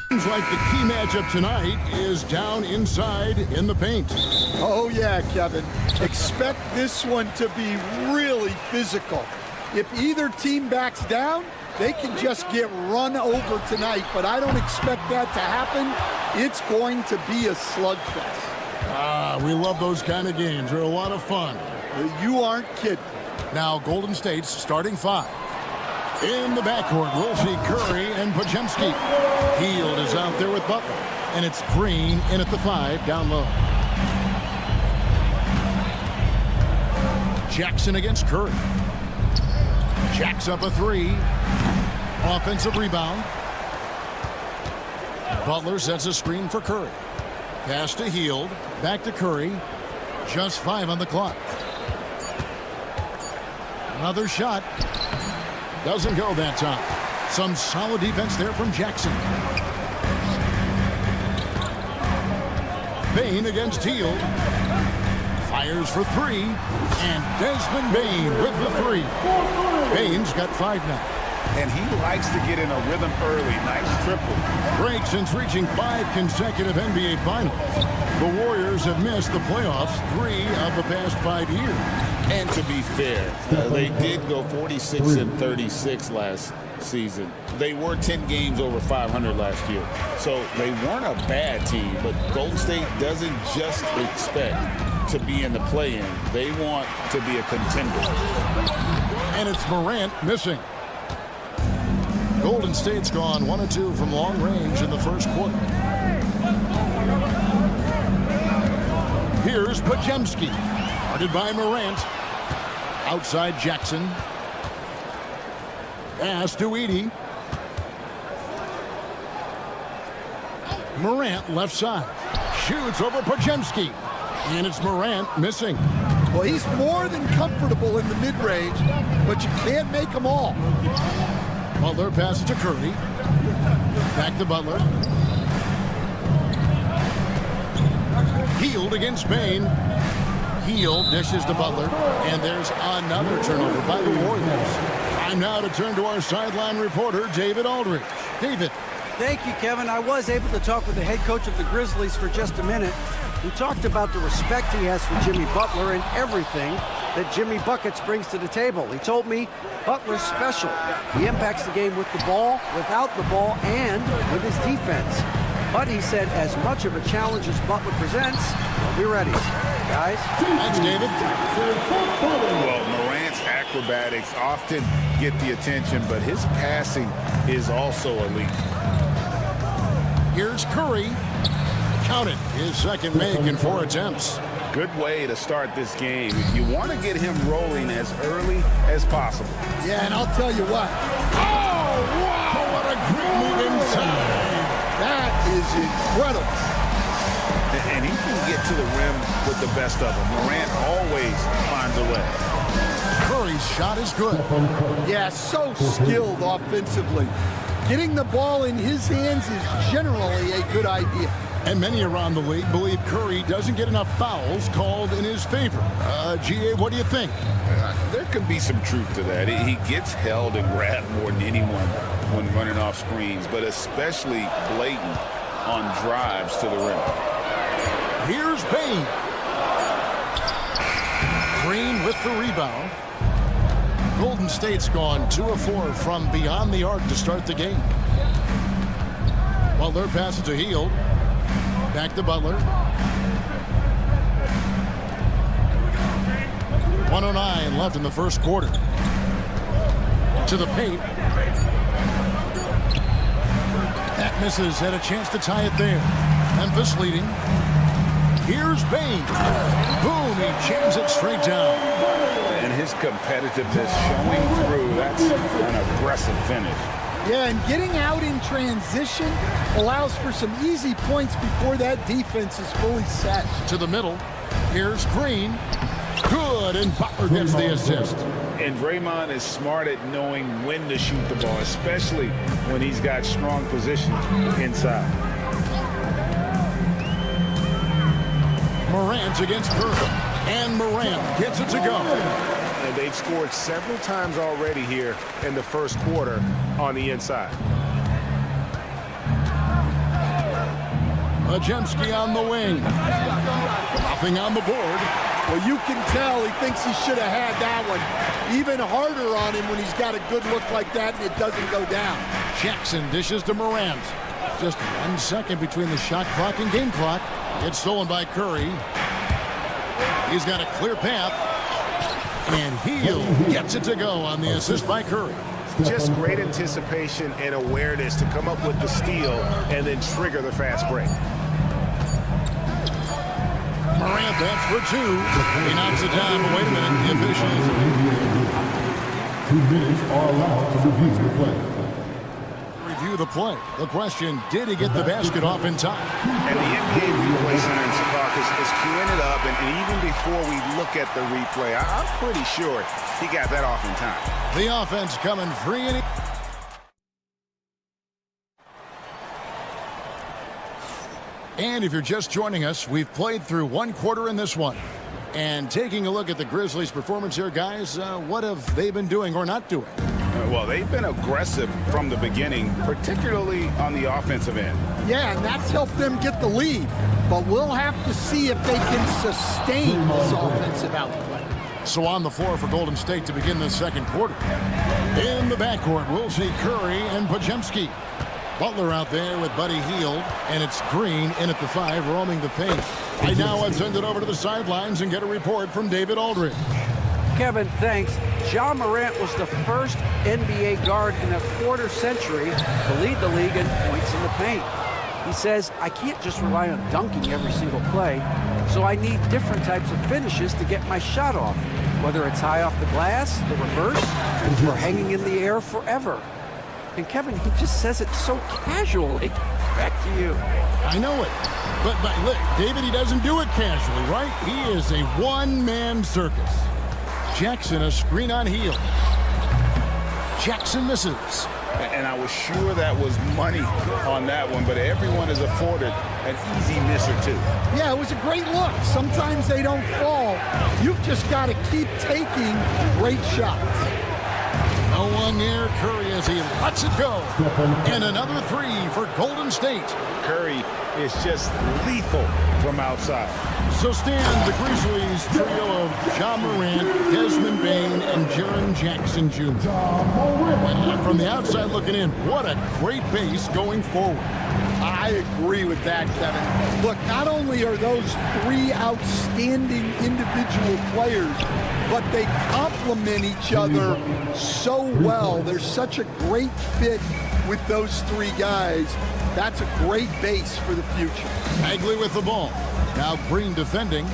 Seems like the key matchup tonight is down inside in the paint. Oh, yeah, Kevin. Expect this one to be really physical. If either team backs down, they can just get run over tonight, but I don't expect that to happen. It's going to be a slugfest. We love those kind of games. They're a lot of fun. You aren't kidding. Now, Golden State's starting five. In the backcourt, we'll see Curry and Podziemski. Hield is out there with Butler. And it's Green in at the 5 down low. Jackson against Curry. Jacks up a 3. Offensive rebound. Butler sets a screen for Curry. Pass to Hield. Back to Curry. Just 5 on the clock. Another shot. Doesn't go that time. Some solid defense there from Jackson. Bane against Hield. Fires for 3. And Desmond Bane with the 3. Bane's got 5 now. And he likes to get in a rhythm early. Nice triple. Break since reaching 5 consecutive NBA Finals. The Warriors have missed the playoffs 3 of the past 5 years. And to be fair, they did go 46-36 last season. They were 10 games over 500 last year. So they weren't a bad team, but Golden State doesn't just expect to be in the play-in. They want to be a contender. And it's Morant missing. Golden State's gone 1 of 2 from long range in the first quarter. Here's Podziemski. Guarded by Morant. Outside Jackson. Pass to Edey. Morant left side. Shoots over Podziemski. And it's Morant missing. Well, he's more than comfortable in the mid-range, but you can't make them all. Butler passes to Curry. Back to Butler. Hield against Bane. Hield dishes to Butler. And there's another turnover by the Warriors. Time now to turn to our sideline reporter, David Aldridge. David. Thank you, Kevin. I was able to talk with the head coach of the Grizzlies for just a minute. We talked about the respect he has for Jimmy Butler and everything that Jimmy Buckets brings to the table. He told me Butler's special. He impacts the game with the ball, without the ball, and with his defense. But he said as much of a challenge as Butler presents, we'll be ready. Guys? Thanks, David. Well, Morant's acrobatics often get the attention, but his passing is also elite. Here's Curry. Count it. His second make in 4 attempts. Good way to start this game. You want to get him rolling as early as possible. Yeah, and I'll tell you what. Oh, wow! What a great move inside. That is incredible. And he can get to the rim with the best of them. Morant always finds a way. Curry's shot is good. Yeah, so skilled offensively. Getting the ball in his hands is generally a good idea. And many around the league believe Curry doesn't get enough fouls called in his favor. GA, what do you think? There could be some truth to that. He gets held and grabbed more than anyone when running off screens, but especially blatant on drives to the rim. Here's Bane. Green with the rebound. Golden State's gone 2 of 4 from beyond the arc to start the game. Butler passes to Hield. Back to Butler. 1:09 left in the first quarter. To the paint. That misses. Had a chance to tie it there. Memphis leading. Here's Bane. Boom. He jams it straight down. And his competitiveness showing through. That's an aggressive finish. Yeah, and getting out in transition allows for some easy points before that defense is fully set. To the middle. Here's Green. Good, and Butler gets the assist. And Draymond is smart at knowing when to shoot the ball, especially when he's got strong positions inside. Morant against Curry. And Morant gets it to go. And they've scored several times already here in the first quarter on the inside. Pajemski on the wing. Nothing on the board. Well, you can tell he thinks he should have had that one. Even harder on him when he's got a good look like that and it doesn't go down. Jackson dishes to Morant. Just 1 second between the shot clock and game clock. It's stolen by Curry. He's got a clear path. And Hield gets it to go on the assist by Curry. Just great anticipation and awareness to come up with the steal and then trigger the fast break. Morant, that's for 2. He knocks it down, but wait a minute. The officials. 2 minutes are allowed to review the play. Review the play. The question, did he get the basket off in time? And the NBA replay center in Secaucus is queuing it up, and even before we look at the replay, I'm pretty sure he got that off in time. The offense coming free. And if you're just joining us, we've played through 1 quarter in this one. And taking a look at the Grizzlies' performance here, guys, what have they been doing or not doing? Well, they've been aggressive from the beginning, particularly on the offensive end. Yeah, and that's helped them get the lead. But we'll have to see if they can sustain this offensive outplay. So on the floor for Golden State to begin the second quarter. In the backcourt, we'll see Curry and Pajemski. Butler out there with Buddy Hield, and it's Green in at the 5, roaming the paint. Right now, let's send it over to the sidelines and get a report from David Aldridge. Kevin, thanks. Ja Morant was the first NBA guard in a quarter century to lead the league in points in the paint. He says, I can't just rely on dunking every single play, so I need different types of finishes to get my shot off, whether it's high off the glass, the reverse, or hanging in the air forever. And Kevin, he just says it so casually. Back to you. I know it. But look, David, he doesn't do it casually, right? He is a one-man circus. Jackson, a screen on Hield. Jackson misses. And I was sure that was money on that one, but everyone is afforded an easy miss or 2. Yeah, it was a great look. Sometimes they don't fall. You've just got to keep taking great shots. No one near Curry as he lets it go. And another 3 for Golden State. Curry is just lethal from outside. So stand the Grizzlies trio of Ja Morant, Desmond Bane, and Jaren Jackson Jr. From the outside looking in, what a great base going forward. I agree with that, Kevin. Look, not only are those 3 outstanding individual players, but they complement each other so well. There's such a great fit with those 3 guys. That's a great base for the future. Bagley with the ball. Now Green defending.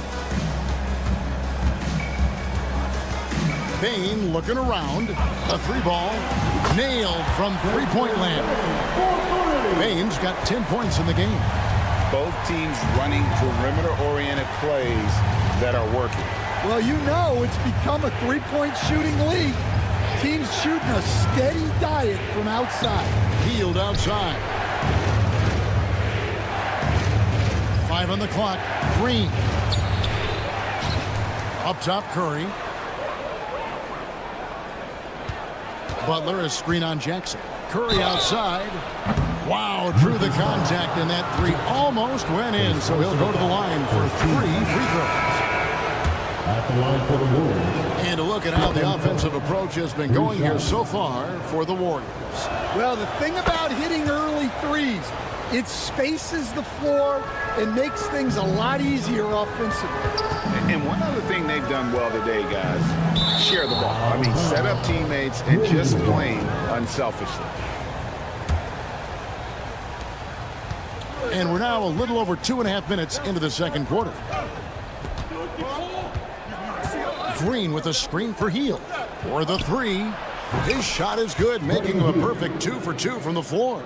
Bane looking around. A 3-ball. Nailed from three-point land. Bane's got 10 points in the game. Both teams running perimeter-oriented plays that are working. Well, you know it's become a 3-point shooting league. Teams shooting a steady diet from outside. Hield outside. 5 on the clock. Green. Up top, Curry. Butler is screen on Jackson. Curry outside. Wow, drew the contact, and that 3 almost went in, so he'll go to the line for 3 free throws. At the line for the Warriors. And a look at how the offensive approach has been going here so far for the Warriors. Well, the thing about hitting early 3s, it spaces the floor and makes things a lot easier offensively. And one other thing they've done well today, guys, share the ball. I mean, set up teammates and just playing unselfishly. And we're now a little over 2.5 minutes into the second quarter. Green with a screen for Hield. For the 3. His shot is good, making him a perfect 2 for 2 from the floor.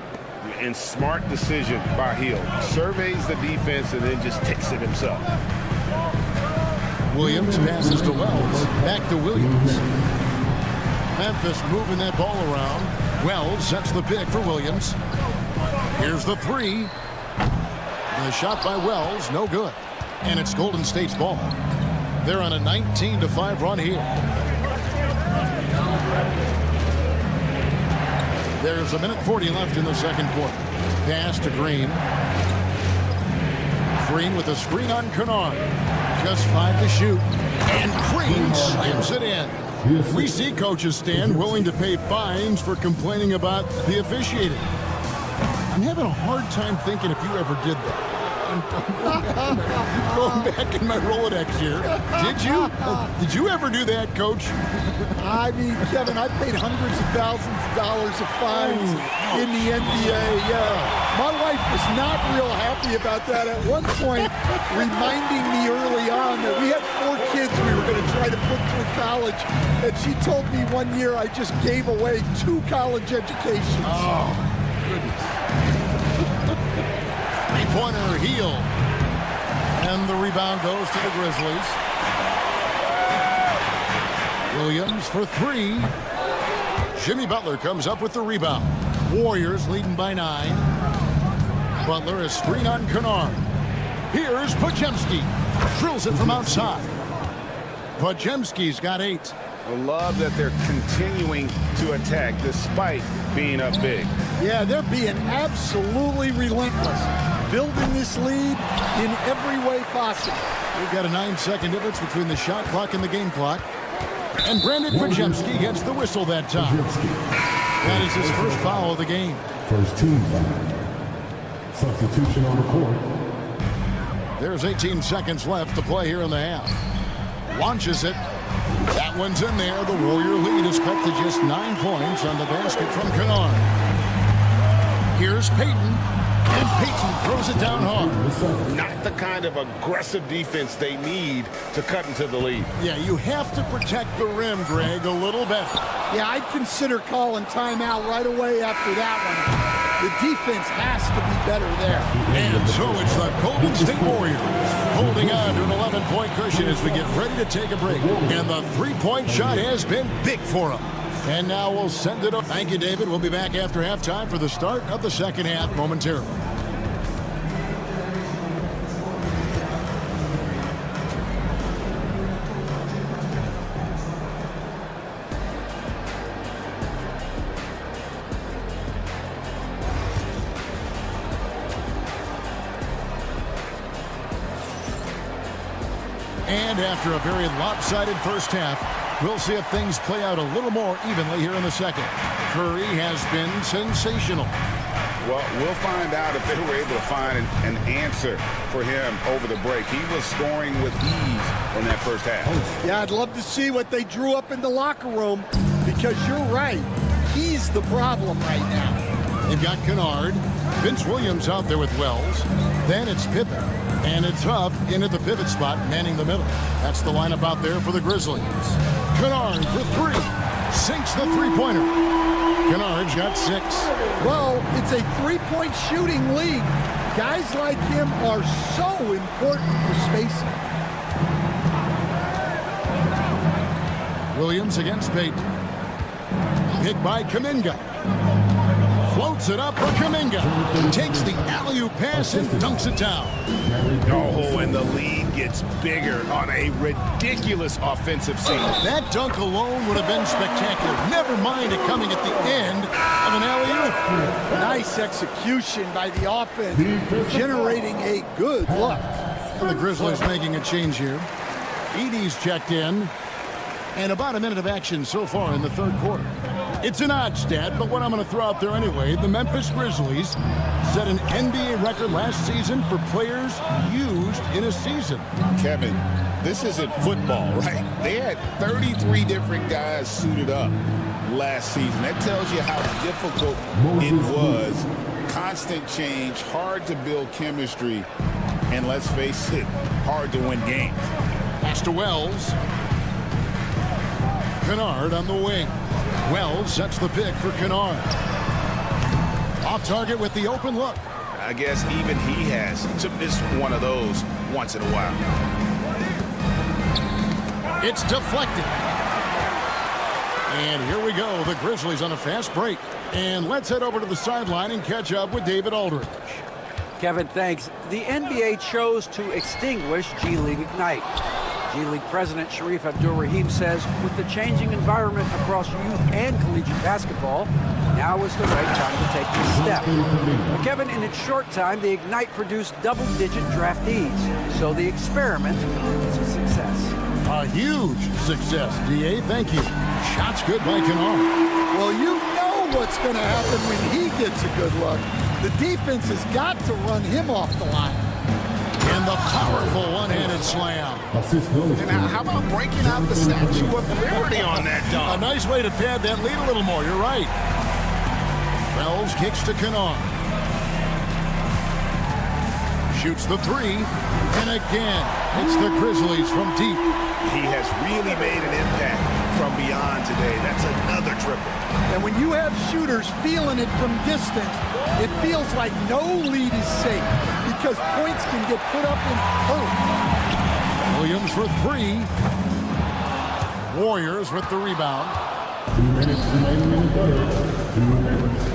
And smart decision by Hield. Surveys the defense and then just takes it himself. Williams passes to Wells. Back to Williams. Memphis moving that ball around. Wells sets the pick for Williams. Here's the 3. The shot by Wells, no good. And it's Golden State's ball. They're on a 19-5 run here. There's 1:40 left in the second quarter. Pass to Green. Green with a screen on Kennard. Just 5 to shoot. And Green slams it in. We see coaches stand willing to pay fines for complaining about the officiating. I'm having a hard time thinking if you ever did that. I'm going back in my Rolodex here. Did you? Did you ever do that, Coach? I mean, Kevin, I paid hundreds of thousands of dollars of fines in the NBA. My wife was not real happy about that at one point, reminding me early on that we had 4 kids we were going to try to put through college. And she told me one year I just gave away 2 college educations. Oh, goodness. Three-pointer heel. And the rebound goes to the Grizzlies. Williams for 3. Jimmy Butler comes up with the rebound. Warriors leading by 9. Butler is screen on Kennard. Here's Podziemski. Drills it from outside. Podziemski's got 8. I love that they're continuing to attack despite being up big. Yeah, they're being absolutely relentless, building this lead in every way possible. We've got a 9-second difference between the shot clock and the game clock. And Brandon Podziemski gets the whistle that time. That is his first foul of the game. First team foul. Substitution on the court. There's 18 seconds left to play here in the half. Launches it. That one's in there. The Warrior lead is cut to just 9 points on the basket from Kennard. Here's Payton. And Payton throws it down hard. Not the kind of aggressive defense they need to cut into the lead. Yeah, you have to protect the rim, Greg, a little better. Yeah, I'd consider calling timeout right away after that one. The defense has to be better there. And so it's the Golden State Warriors holding on to an 11-point cushion as we get ready to take a break. And the three-point shot has been big for them. And now we'll send it up. Thank you, David. We'll be back after halftime for the start of the second half momentarily. And after a very lopsided first half, we'll see if things play out a little more evenly here in the second. Curry has been sensational. Well, we'll find out if they were able to find an answer for him over the break. He was scoring with ease in that first half. Yeah, I'd love to see what they drew up in the locker room because you're right. He's the problem right now. They've got Kennard. Vince Williams out there with Wells. Then it's Pippen. And it's Huff in at the pivot spot, manning the middle. That's the lineup out there for the Grizzlies. Kennard for 3. Sinks the three-pointer. Kennard's got 6. Well, it's a three-point shooting league. Guys like him are so important for spacing. Williams against Payton. Picked by Kuminga. Floats it up for Kuminga. Takes the alley-oop pass and dunks it down. Oh, and the lead gets bigger on a ridiculous offensive scene. That dunk alone would have been spectacular. Never mind it coming at the end of an alley-oop. Nice execution by the offense, generating a good look. The Grizzlies making a change here. Edey's checked in. And about a minute of action so far in the third quarter. It's an odd stat, but what I'm going to throw out there anyway, the Memphis Grizzlies set an NBA record last season for players used in a season. Kevin, this isn't football, right? They had 33 different guys suited up last season. That tells you how difficult it was. Constant change, hard to build chemistry, and let's face it, hard to win games. Pass to Wells. Kennard on the wing. Wells sets the pick for Kennard. Off target with the open look. I guess even he has to miss one of those once in a while. It's deflected. And here we go. The Grizzlies on a fast break. And let's head over to the sideline and catch up with David Aldridge. Kevin, thanks. The NBA chose to extinguish G League Ignite. G G League president Sharif Abdur-Rahim says with the changing environment across youth and collegiate basketball, now is the right time to take this step. But Kevin, in its short time, the Ignite produced double-digit draftees, so the experiment is a success. A huge success, D.A. Thank you. Shots good by Kennard. Well, you know what's going to happen when he gets a good look. The defense has got to run him off the line. And the powerful one-handed slam. And how about breaking out the Statue of Liberty on that dunk? A nice way to pad that lead a little more. You're right. Wells kicks to Kennard. Shoots the three. And again, it's the Grizzlies from deep. He has really made an impact from beyond today. That's another triple. And when you have shooters feeling it from distance, it feels like no lead is safe because points can get put up in hurry. Williams for three. Warriors with the rebound. 2 minutes remaining in the third. 2 minutes.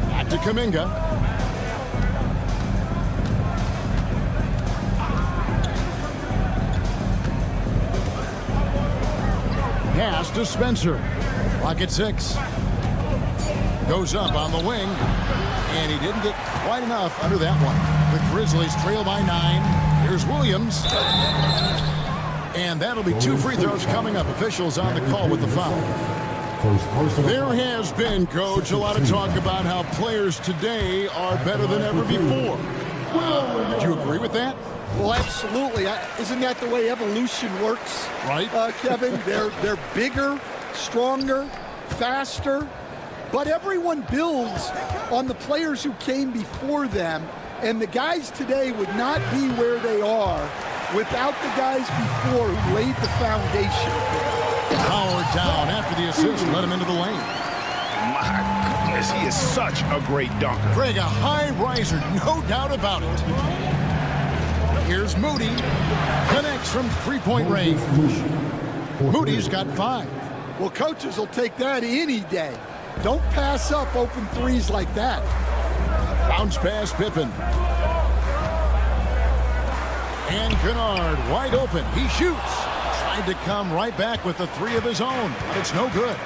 Back to Kuminga. Pass to Spencer. Clock at 6. Goes up on the wing. And he didn't get quite enough under that one. The Grizzlies trail by 9. Here's Williams. And that'll be 2 free throws coming up. Officials on the call with the foul. There has been, Coach, a lot of talk about how players today are better than ever before. Do you agree with that? Well, absolutely. Isn't that the way evolution works? Right. Kevin, they're bigger, stronger, faster, but everyone builds on the players who came before them, and the guys today would not be where they are without the guys before who laid the foundation. Howard down after the assist, let him into the lane. My goodness, he is such a great dunker. Greg, a high riser, no doubt about it. Here's Moody. Connects from three-point range. Moody's got 5. Well, coaches will take that any day. Don't pass up open threes like that. Bounce pass Pippen. And Kennard wide open. He shoots. Tried to come right back with the 3 of his own, but it's no good.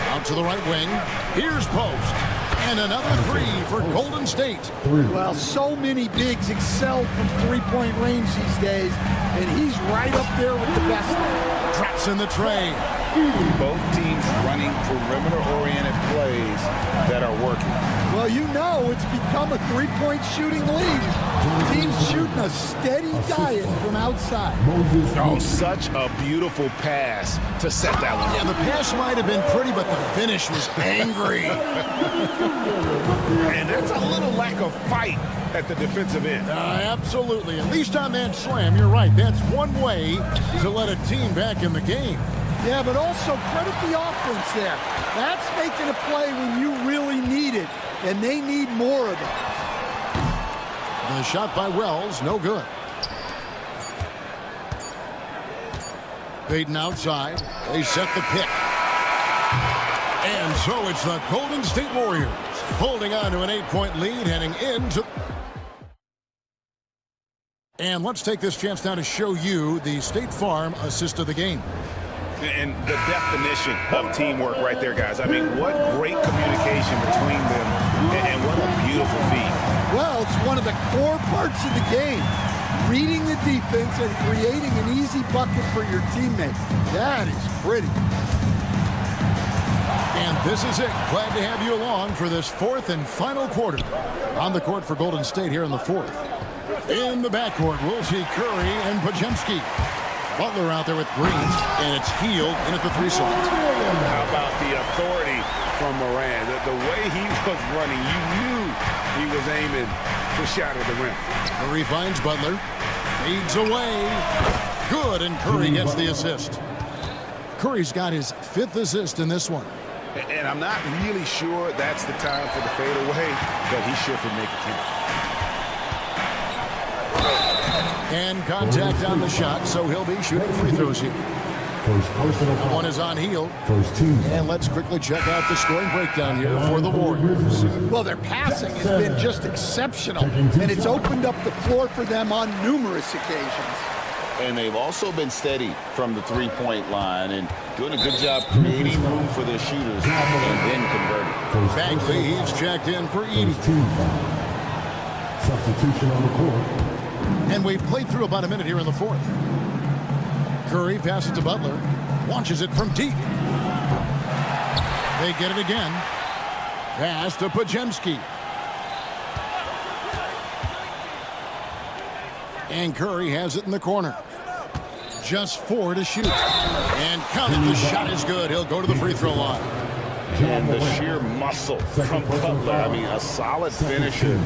Out to the right wing. Here's Post. And another 3 for Golden State. Well, so many bigs excel from three-point range these days, and he's right up there with the best. Drops in the tray. Both teams running perimeter-oriented plays that are working. Well, you know it's become a three-point shooting league. Teams shooting a steady diet from outside. Oh, such a beautiful pass to set that one. Yeah, the pass might have been pretty, but the finish was angry. And that's a little lack of fight at the defensive end. Absolutely. At least on that slam, you're right. That's one way to let a team back in the game. Yeah, but also credit the offense there. That's making a play when you really need it, and they need more of it. The shot by Wells, no good. Payton outside. They set the pick. And so it's the Golden State Warriors holding on to an 8-point lead heading into... And let's take this chance now to show you the State Farm assist of the game. And the definition of teamwork right there, guys. I mean, what great communication between them, and what a beautiful feed. Well, it's one of the core parts of the game. Reading the defense and creating an easy bucket for your teammate. That is pretty. And this is it. Glad to have you along for this 4th and final quarter. On the court for Golden State here in the 4th. In the backcourt, we'll see Curry and Podziemski. Butler out there with Green, and it's Hield in at the 3 slot. How about the authority from Moran? The way he was running, you knew he was aiming to shatter the rim. Curry finds Butler. Fades away. Good, and Curry gets the assist. Curry's got his 5th assist in this one. And I'm not really sure that's the time for the fadeaway, but he sure can make it count. And contact on the shot, so he'll be shooting free throws here. One is on Hield. First team. And let's quickly check out the scoring breakdown here for the Warriors. Well, their passing has been just exceptional, and it's opened up the floor for them on numerous occasions. And they've also been steady from the three-point line and doing a good job creating room for their shooters and then converting. Bagley, he's checked in for Edie. Substitution on the court. And we've played through about a minute here in the fourth. Curry passes to Butler. Launches it from deep. They get it again. Pass to Podziemski. And Curry has it in the corner. Just 4 to shoot. And count it, the shot is good. He'll go to the free throw line. And the sheer muscle from Butler. I mean, a solid finisher,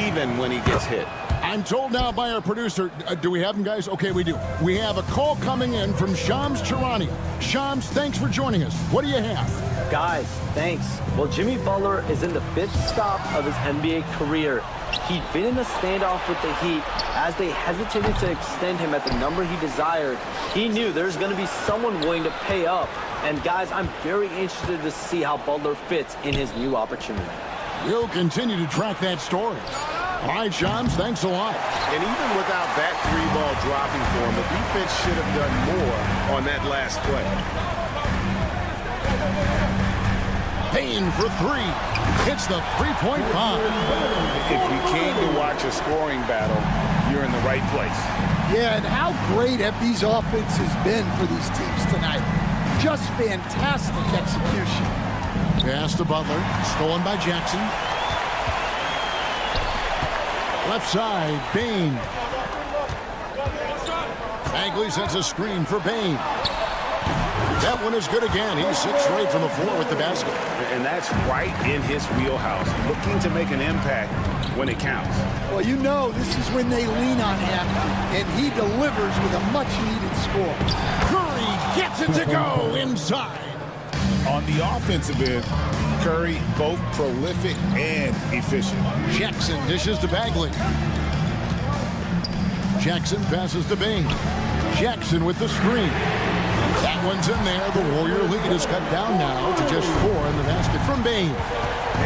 even when he gets hit. I'm told now by our producer, do we have him, guys? Okay, we do. We have a call coming in from Shams Charania. Shams, thanks for joining us. What do you have? Guys, thanks. Well, Jimmy Butler is in the 5th stop of his NBA career. He'd been in a standoff with the Heat. As they hesitated to extend him at the number he desired, he knew there's going to be someone willing to pay up. And guys, I'm very interested to see how Butler fits in his new opportunity. We'll continue to track that story. All right, Shams, thanks a lot. And even without that 3-ball dropping for him, the defense should have done more on that last play. Payne for 3. Hits the 3-point bomb. If you came to watch a scoring battle, you're in the right place. Yeah, and how great have these offenses been for these teams tonight? Just fantastic execution. Pass to Butler. Stolen by Jackson. Left side, Bain. Bagley sets a screen for Bain. That one is good again. He's 6 straight from the floor with the basket. And that's right in his wheelhouse, looking to make an impact when it counts. Well, you know this is when they lean on him, and he delivers with a much-needed score. Curry gets it to go inside. On the offensive end, Curry both prolific and efficient. Jackson dishes to Bagley. Jackson passes to Bain. Jackson with the screen. That one's in there. The Warrior lead is cut down now to just 4 in the basket from Bain.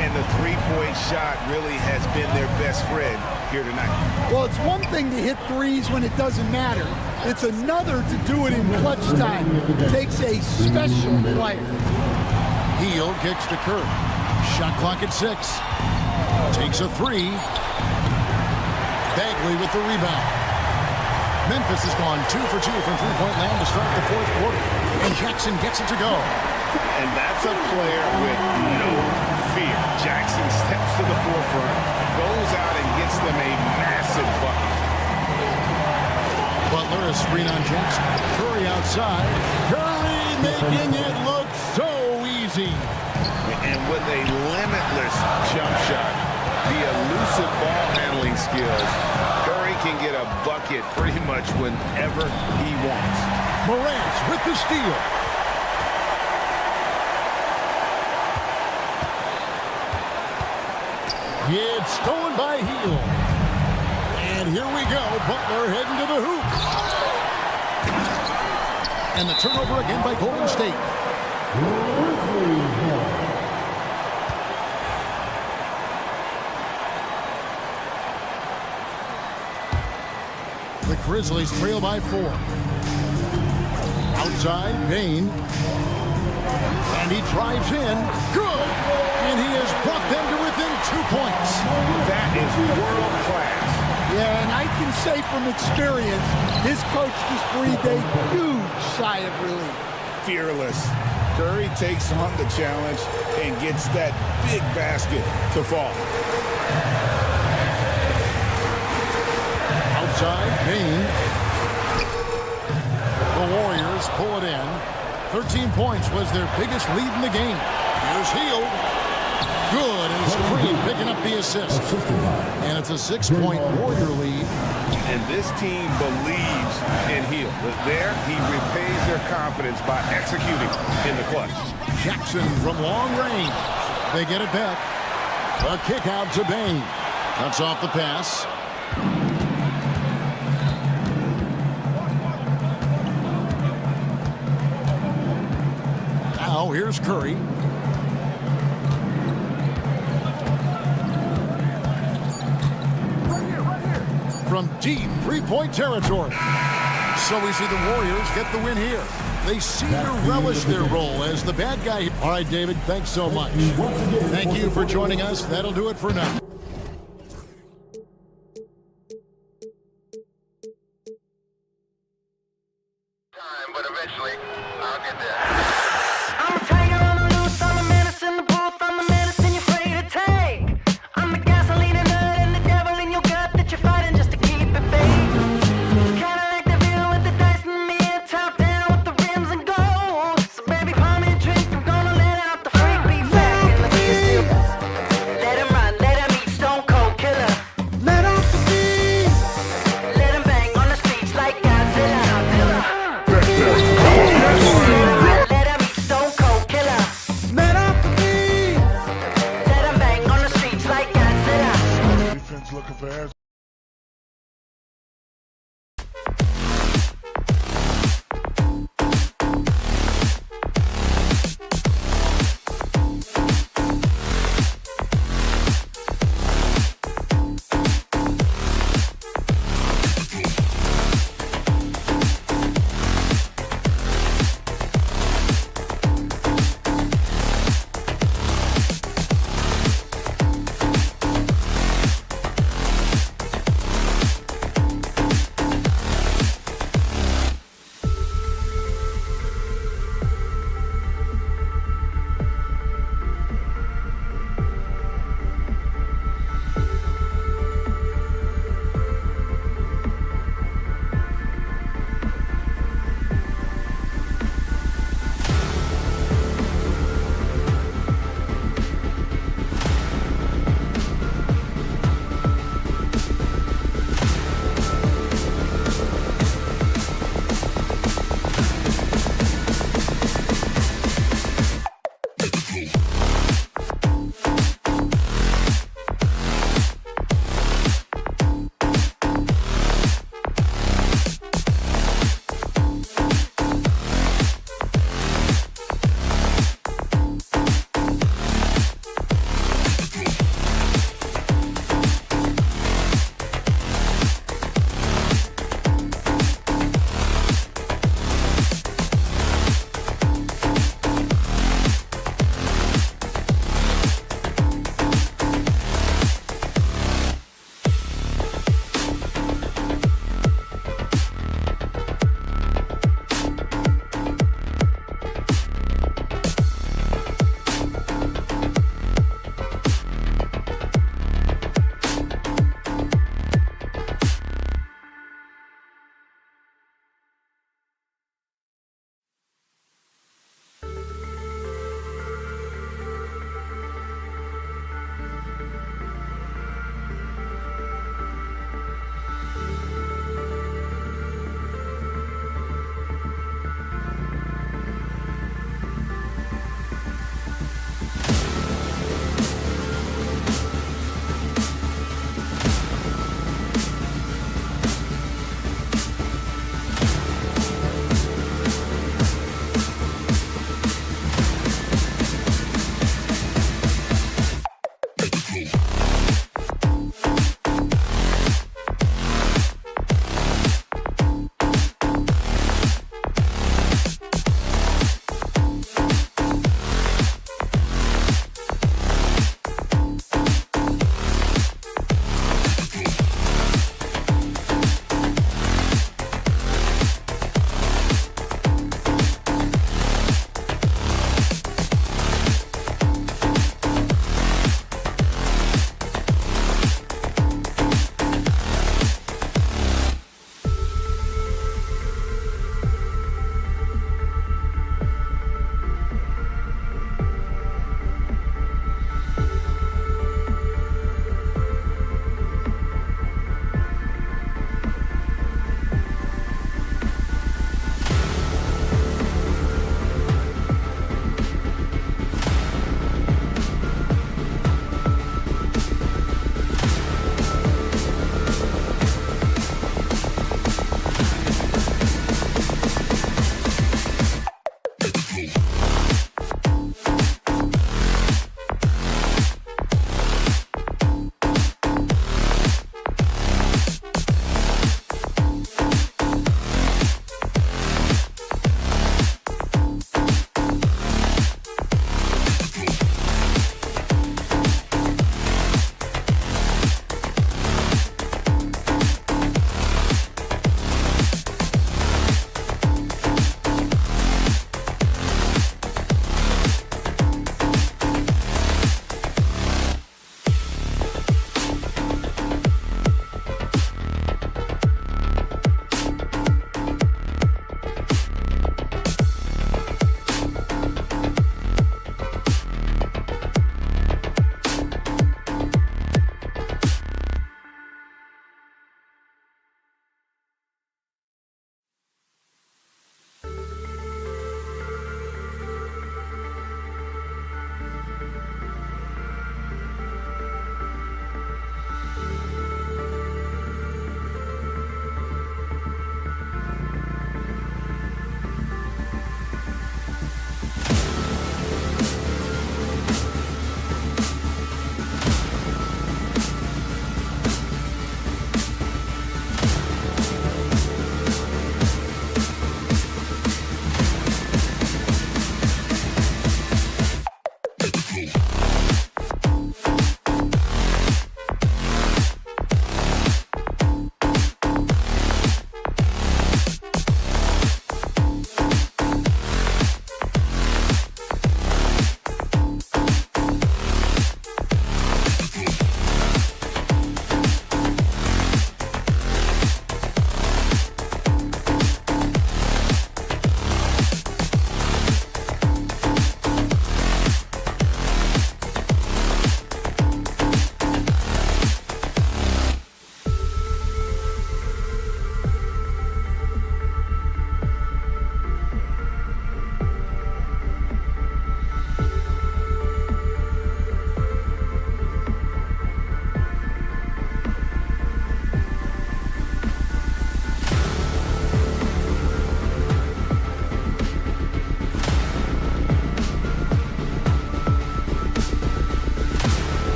And the three-point shot really has been their best friend here tonight. Well, it's one thing to hit threes when it doesn't matter. It's another to do it in clutch time. It takes a special player. Hield kicks to Curry. Shot clock at 6. Takes a 3. Bagley with the rebound. Memphis has gone 2 for 2 from three-point land to start the fourth quarter. And Jackson gets it to go. And that's a player with no fear. Jackson steps to the forefront, goes out and gets them a massive bucket. Butler, a screen on Jackson. Curry outside. Curry making it look so easy. And with a limitless jump shot, the elusive ball handling skills, Curry can get a bucket pretty much whenever he wants. Morant with the steal. It's stolen by Hield. And here we go. Butler heading to the hoop. And the turnover again by Golden State. The Grizzlies trail by 4. Outside, Bain. And he drives in. Good! And he has brought them to within 2 points. That is world class. Yeah, and I can say from experience, his coach just breathed a huge sigh of relief. Fearless. Curry takes on the challenge and gets that big basket to fall. Outside, Bain. The Warriors pull it in. 13 points was their biggest lead in the game. Here's Hield. Good, and it's Green picking up the assist. And it's a 6-point Warrior lead. And this team believes in Hield. There, he repays their confidence by executing in the clutch. Jackson from long range. They get it back. A kick out to Bain. Cuts off the pass. Now here's Curry. From deep three-point territory. So we see the Warriors get the win here. They seem to relish their role as the bad guy. All right, David, thanks so much. Thank you for joining us. That'll do it for now. But eventually, I'll get there. I'm a tiger on the loose, I'm a menace in the booth, I'm the medicine you're afraid to take. I'm the gasoline and nut and the devil in your gut that you're fighting just to keep it fake. Kinda like the view with the dice and me, top down with the rims and gold. So baby, pour me a drink, I'm gonna let out the freak beat back and let me still. Let him run, let him eat, stone cold killer. Let off the beat. Let him bang on the streets like Godzilla. Let him eat, stone cold killer.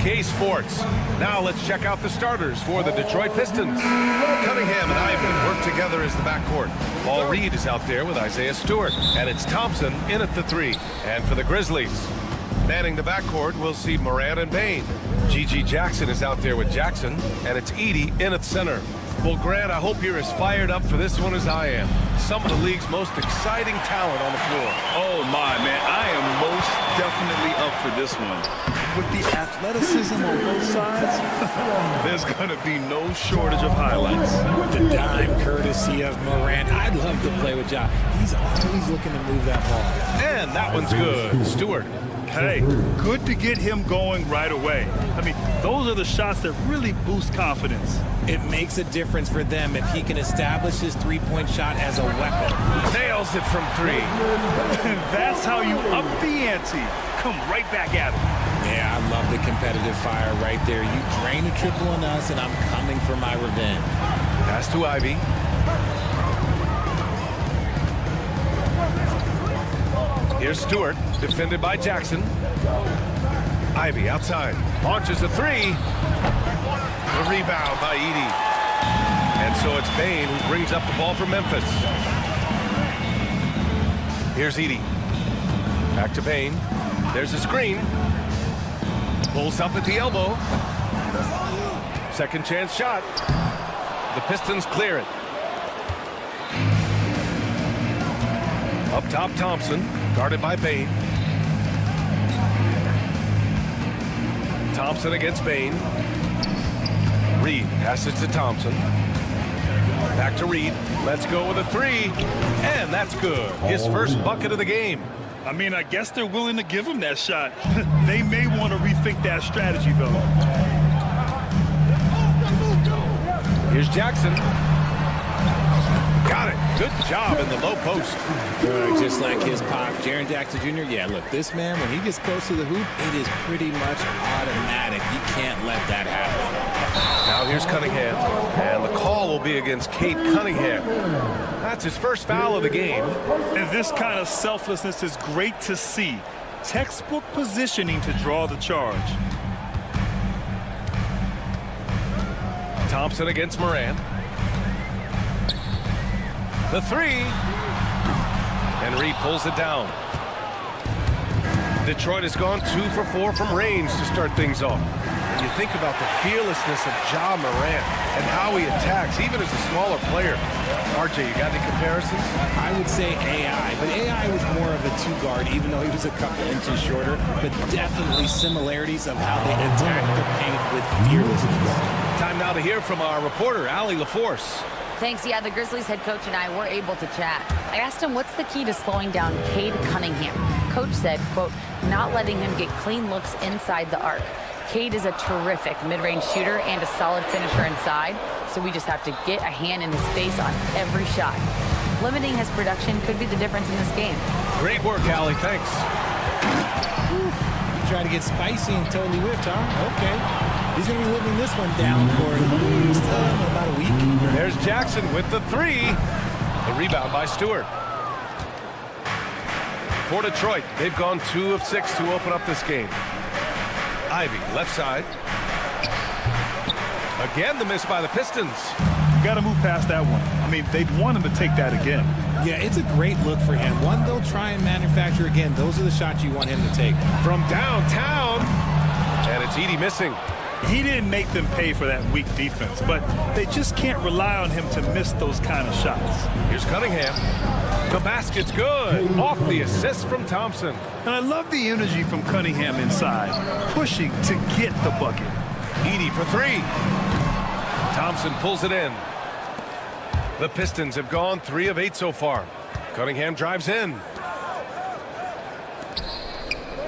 OK Sports. Now let's check out the starters for the Detroit Pistons. Cunningham and Ivy work together as the backcourt. Paul Reed is out there with Isaiah Stewart. And it's Thompson in at the 3. And for the Grizzlies, manning the backcourt, we'll see Morant and Bane. G.G. Jackson is out there with Jackson. And it's Edey in at center. Well, Grant, I hope you're as fired up for this one as I am. Some of the league's most exciting talent on the floor. Oh, my, man. I am most definitely up for this one. With the athleticism on both sides, there's going to be no shortage of highlights. The dime courtesy of Morant. I'd love to play with Ja. He's always looking to move that ball. And that one's good. Stewart. Hey, good to get him going right away. I mean, those are the shots that really boost confidence. It makes a difference for them if he can establish his three-point shot as a weapon. Nails it from 3. That's how you up the ante. Come right back at him. Yeah, I love the competitive fire right there. You drain a triple on us, and I'm coming for my revenge. Pass to Ivy. Here's Stewart, defended by Jackson. Ivy outside, launches a 3. The rebound by Edey. And so it's Bane who brings up the ball for Memphis. Here's Edey. Back to Bane. There's a screen. Pulls up at the elbow. Second chance shot. The Pistons clear it. Up top, Thompson, guarded by Bane. Thompson against Bane. Reed passes to Thompson. Back to Reed. Let's go with a 3. And that's good. His first bucket of the game. I mean, I guess they're willing to give him that shot. They may want to rethink that strategy, though. Here's Jackson. Got it. Good job in the low post. Just like his pop, Jaren Jackson Jr. Yeah, look, this man, when he gets close to the hoop, it is pretty much automatic. You can't let that happen. Now here's Cunningham. And the call will be against Cade Cunningham. That's his first foul of the game. And this kind of selflessness is great to see. Textbook positioning to draw the charge. Thompson against Morant. The 3. And Reed pulls it down. Detroit has gone 2 for 4 from range to start things off. When you think about the fearlessness of Ja Morant and how he attacks, even as a smaller player. RJ, you got any comparisons? I would say AI, but AI was more of a 2-guard, even though he was a couple inches shorter, but definitely similarities of how they attack the paint with fearlessness. Time now to hear from our reporter, Allie LaForce. Thanks. Yeah, the Grizzlies head coach and I were able to chat. I asked him what's the key to slowing down Cade Cunningham. Coach said, quote, not letting him get clean looks inside the arc. Cade is a terrific mid-range shooter and a solid finisher inside, so we just have to get a hand in his face on every shot. Limiting his production could be the difference in this game. Great work, Allie. Thanks. You try to get spicy and totally whiffed, huh? Okay. He's going to be living this one down for at least about a week. There's Jackson with the 3. The rebound by Stewart. For Detroit, they've gone 2 of 6 to open up this game. Ivy, left side. Again, the miss by the Pistons. Got to move past that one. I mean, they'd want him to take that again. Yeah, it's a great look for him. One they'll try and manufacture again. Those are the shots you want him to take. From downtown. And it's Edey missing. He didn't make them pay for that weak defense, but they just can't rely on him to miss those kind of shots. Here's Cunningham. The basket's good. Off the assist from Thompson. And I love the energy from Cunningham inside, pushing to get the bucket. Edey for 3. Thompson pulls it in. The Pistons have gone 3 of 8 so far. Cunningham drives in.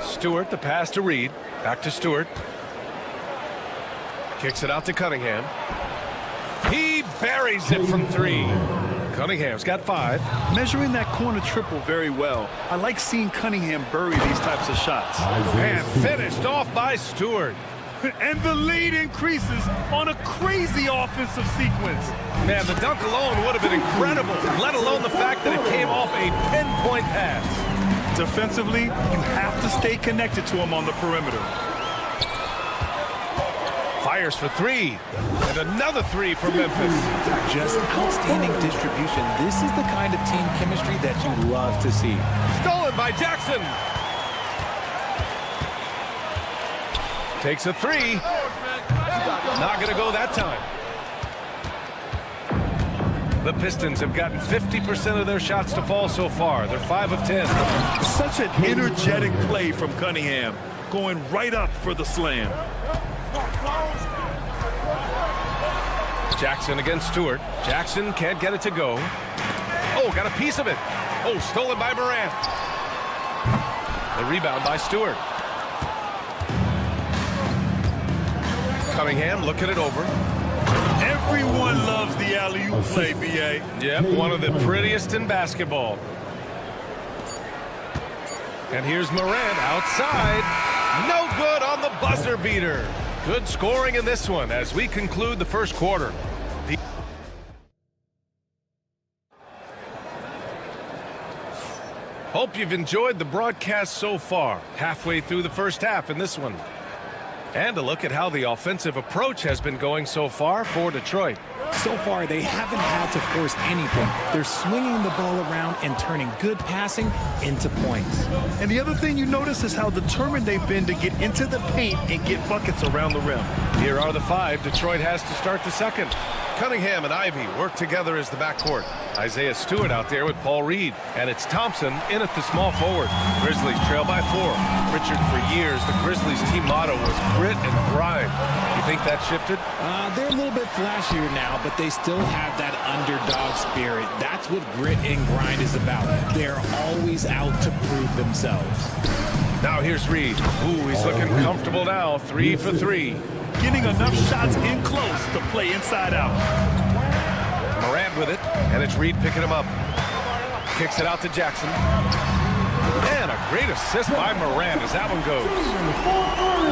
Stewart, the pass to Reed. Back to Stewart. Kicks it out to Cunningham. He buries it from 3. Cunningham's got 5. Measuring that corner triple very well. I like seeing Cunningham bury these types of shots. And finished off by Stewart. And the lead increases on a crazy offensive sequence. Man, the dunk alone would have been incredible, let alone the fact that it came off a pinpoint pass. Defensively, you have to stay connected to him on the perimeter. Fires for three. And another three for Memphis. Just outstanding distribution. This is the kind of team chemistry that you love to see. Stolen by Jackson. Takes a three. Not going to go that time. The Pistons have gotten 50% of their shots to fall so far. They're 5 of 10. Such an energetic play from Cunningham, going right up for the slam. Jackson against Stewart. Jackson can't get it to go. Oh, got a piece of it. Oh, stolen by Morant. The rebound by Stewart. Cunningham looking it over. Everyone loves the alley-oop play, B.A. Yep, one of the prettiest in basketball. And here's Morant outside. No good on the buzzer beater. Good scoring in this one as we conclude the first quarter. Hope you've enjoyed the broadcast so far. Halfway through the first half in this one. And a look at how the offensive approach has been going so far for Detroit. So far, they haven't had to force anything. They're swinging the ball around and turning good passing into points. And the other thing you notice is how determined they've been to get into the paint and get buckets around the rim. Here are the 5 Detroit has to start the second. Cunningham and Ivy work together as the backcourt. Isaiah Stewart out there with Paul Reed. And it's Thompson in at the small forward. Grizzlies trail by 4. Richard, for years, the Grizzlies team motto was grit and grind. You think that shifted? They're a little bit flashier now, but they still have that underdog spirit. That's what grit and grind is about. They're always out to prove themselves. Now here's Reed. Ooh, he's looking comfortable now. 3 for 3. Getting enough shots in close to play inside out. Morant with it, and it's Reed picking him up. Kicks it out to Jackson. And a great assist by Morant as that one goes.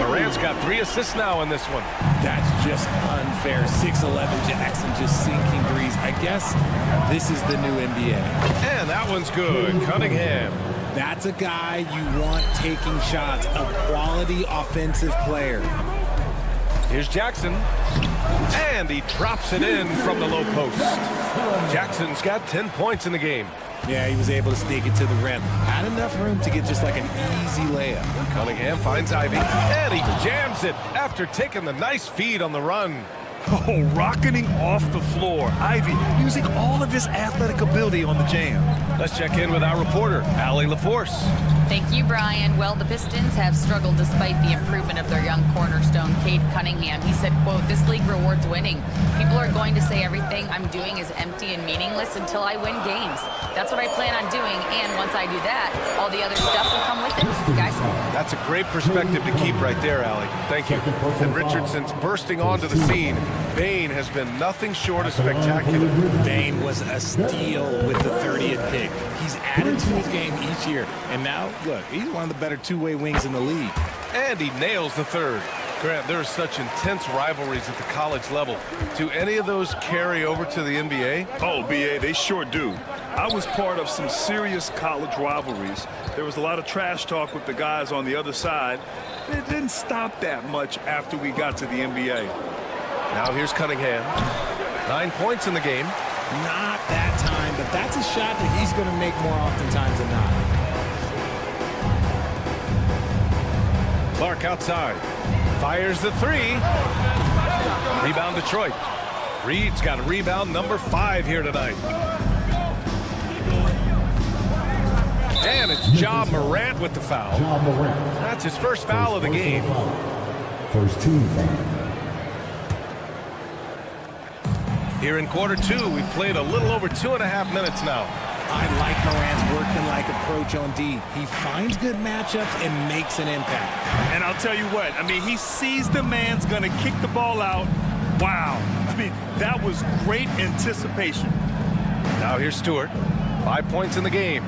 Morant's got 3 assists now in this one. That's just unfair. 6'11" Jackson just sinking threes. I guess this is the new NBA. And that one's good. Cunningham. That's a guy you want taking shots, a quality offensive player. Here's Jackson. And he drops it in from the low post. Jackson's got 10 points in the game. Yeah, he was able to sneak it to the rim. Had enough room to get just like an easy layup. Cunningham finds Ivy. And he jams it after taking the nice feed on the run. Oh, rocketing off the floor. Ivy using all of his athletic ability on the jam. Let's check in with our reporter, Allie LaForce. Thank you, Brian. Well, the Pistons have struggled despite the improvement of their young cornerstone, Cade Cunningham. He said, quote, "This league rewards winning. People are going to say everything I'm doing is empty and meaningless until I win games. That's what I plan on doing, and once I do that, all the other stuff will come with it." Guys? That's a great perspective to keep right there, Allie. Thank you. And Richardson's bursting onto the scene. Bane has been nothing short of spectacular. Bane was a steal with the 30th pick. He's added to his game each year, and now, look, he's one of the better two-way wings in the league. And he nails the third. Grant, there are such intense rivalries at the college level. Do any of those carry over to the NBA? Oh, B.A., they sure do. I was part of some serious college rivalries. There was a lot of trash talk with the guys on the other side. It didn't stop that much after we got to the NBA. Now here's Cunningham. 9 points in the game. Not that time, but that's a shot that he's going to make more oftentimes than not. Clark outside. Fires the 3. Rebound Detroit. Reed's got a rebound number 5 here tonight. And it's Ja Morant with the foul. That's his first foul of the game. First team foul. Here in quarter 2, we've played a little over 2.5 minutes now. I like Morant's workman-like approach on D. He finds good matchups and makes an impact. And I'll tell you what, I mean, he sees the man's going to kick the ball out. Wow. I mean, that was great anticipation. Now here's Stewart. 5 points in the game.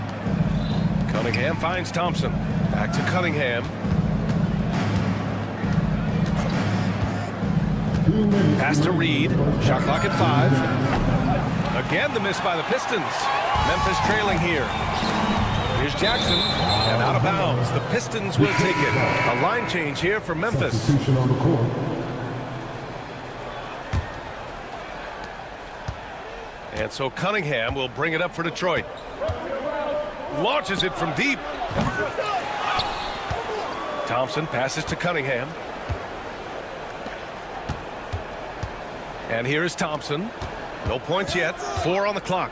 Cunningham finds Thompson. Back to Cunningham. Pass to Reed. Shot clock at 5. Again, the miss by the Pistons. Memphis trailing here. Here's Jackson. And out of bounds. The Pistons will take it. A line change here for Memphis. And so Cunningham will bring it up for Detroit. Launches it from deep. Thompson passes to Cunningham. And here is Thompson. No points yet. 4 on the clock.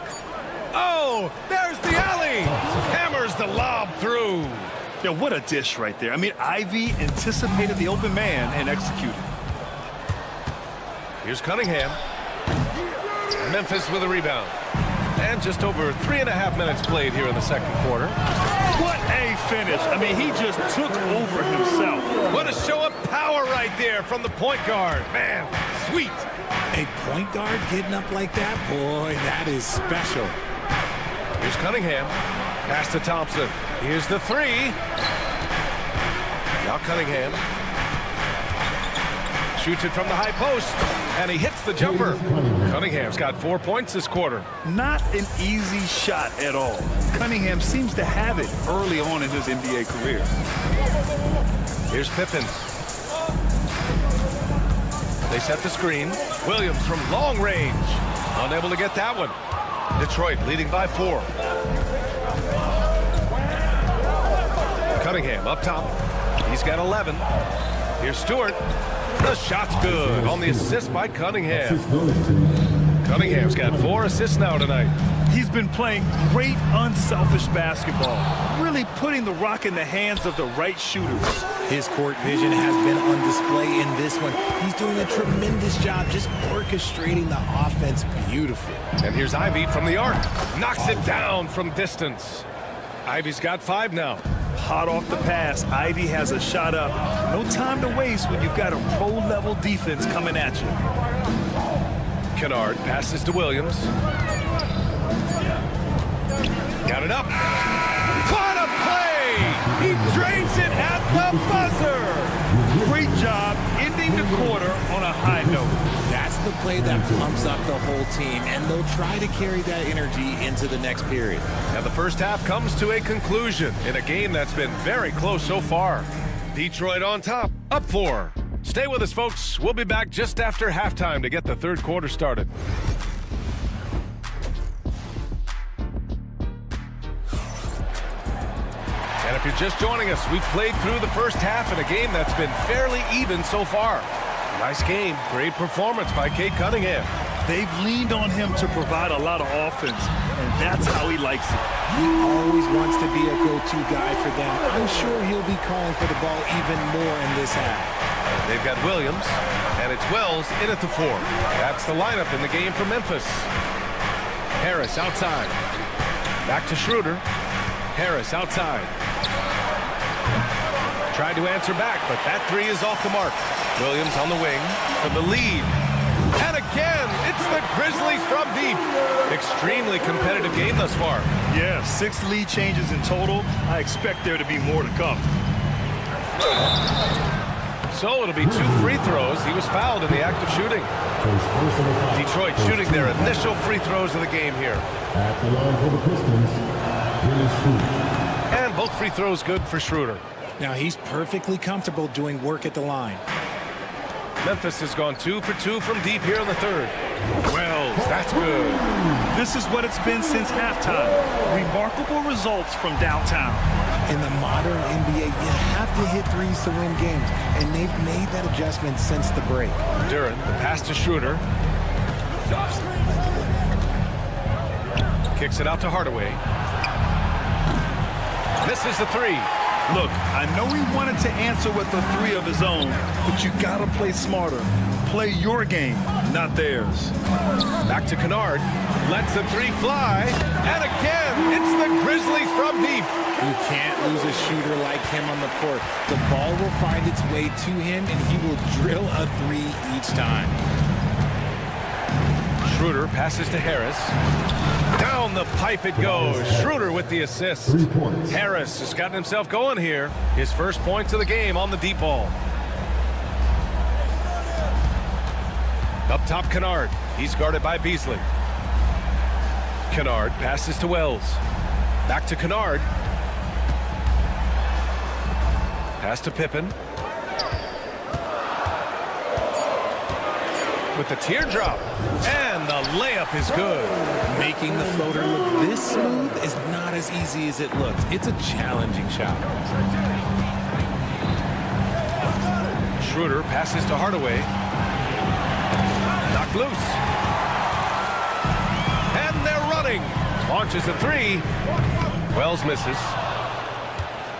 Oh, there's the alley. Hammers the lob through. Yeah, what a dish right there. I mean, Ivy anticipated the open man and executed. Here's Cunningham. Memphis with a rebound. And just over 3.5 minutes played here in the second quarter. What a finish. I mean, he just took over himself. What a show of power right there from the point guard. Man, sweet. A point guard getting up like that? Boy, that is special. Here's Cunningham. Pass to Thompson. Here's the 3. Now Cunningham. Shoots it from the high post. And he hits the jumper. Cunningham's got 4 points this quarter. Not an easy shot at all. Cunningham seems to have it early on in his NBA career. Here's Pippen. They set the screen. Williams from long range. Unable to get that one. Detroit leading by 4. Cunningham up top. He's got 11. Here's Stewart. The shot's good on the assist by Cunningham. Cunningham's got 4 assists now tonight. He's been playing great unselfish basketball, really putting the rock in the hands of the right shooters. His court vision has been on display in this one. He's doing a tremendous job just orchestrating the offense beautifully. And here's Ivy from the arc. Knocks it down from distance. Ivy's got 5 now. Hot off the pass, Ivy has a shot up. No time to waste when you've got a pro-level defense coming at you. Kennard passes to Williams. Got it up. What a play! He drains it at the buzzer! Great job ending the quarter on a high note. That's the play that pumps up the whole team, and they'll try to carry that energy into the next period. Now the first half comes to a conclusion in a game that's been very close so far. Detroit on top, up 4. Stay with us, folks. We'll be back just after halftime to get the third quarter started. And if you're just joining us, we've played through the first half in a game that's been fairly even so far. Nice game. Great performance by Cade Cunningham. They've leaned on him to provide a lot of offense, and that's how he likes it. He always wants to be a go-to guy for them. I'm sure he'll be calling for the ball even more in this half. They've got Williams, and it's Wells in at the 4. That's the lineup in the game for Memphis. Harris outside. Back to Schroeder. Harris outside. Tried to answer back, but that 3 is off the mark. Williams on the wing for the lead. And again, it's the Grizzlies from deep. Extremely competitive game thus far. Yeah, 6 lead changes in total. I expect there to be more to come. So it'll be 2 free throws. He was fouled in the act of shooting. Detroit shooting their initial free throws of the game here. At the line for the Pistons, and both free throws good for Schroeder. Now he's perfectly comfortable doing work at the line. Memphis has gone 2 for 2 from deep here in the third. Wells, that's good. This is what it's been since halftime. Remarkable results from downtown. In the modern NBA, you have to hit threes to win games, and they've made that adjustment since the break. Duren, the pass to Schroeder. Kicks it out to Hardaway. Misses the 3. Look, I know he wanted to answer with a 3 of his own, but you gotta play smarter. Play your game, not theirs. Back to Kennard. Lets the 3 fly. And again, it's the Grizzlies from deep. You can't lose a shooter like him on the court. The ball will find its way to him, and he will drill a 3 each time. Schroeder passes to Harris. Down the pipe it goes. Schroeder with the assist. Harris has gotten himself going here. His first points of the game on the deep ball. Up top, Kennard. He's guarded by Beasley. Kennard passes to Wells. Back to Kennard. Pass to Pippen. with the teardrop. And the layup is good. Making the floater look this smooth is not as easy as it looks. It's a challenging shot. Schroeder passes to Hardaway. Knocked loose. And they're running. Launches a three. Wells misses.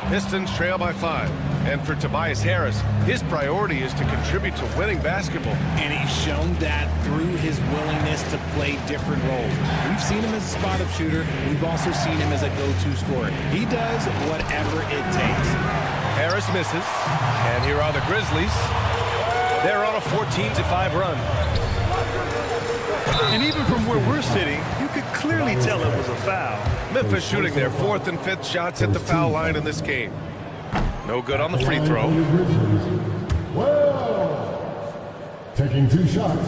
Pistons trail by 5. And for Tobias Harris, his priority is to contribute to winning basketball. And he's shown that through his willingness to play different roles. We've seen him as a spot-up shooter. We've also seen him as a go-to scorer. He does whatever it takes. Harris misses. And here are the Grizzlies. They're on a 14-5 run. And even from where we're sitting, you could clearly tell it was a foul. Memphis shooting their 4th and 5th shots at the foul line in this game. No good on the free throw. Well, taking 2 shots.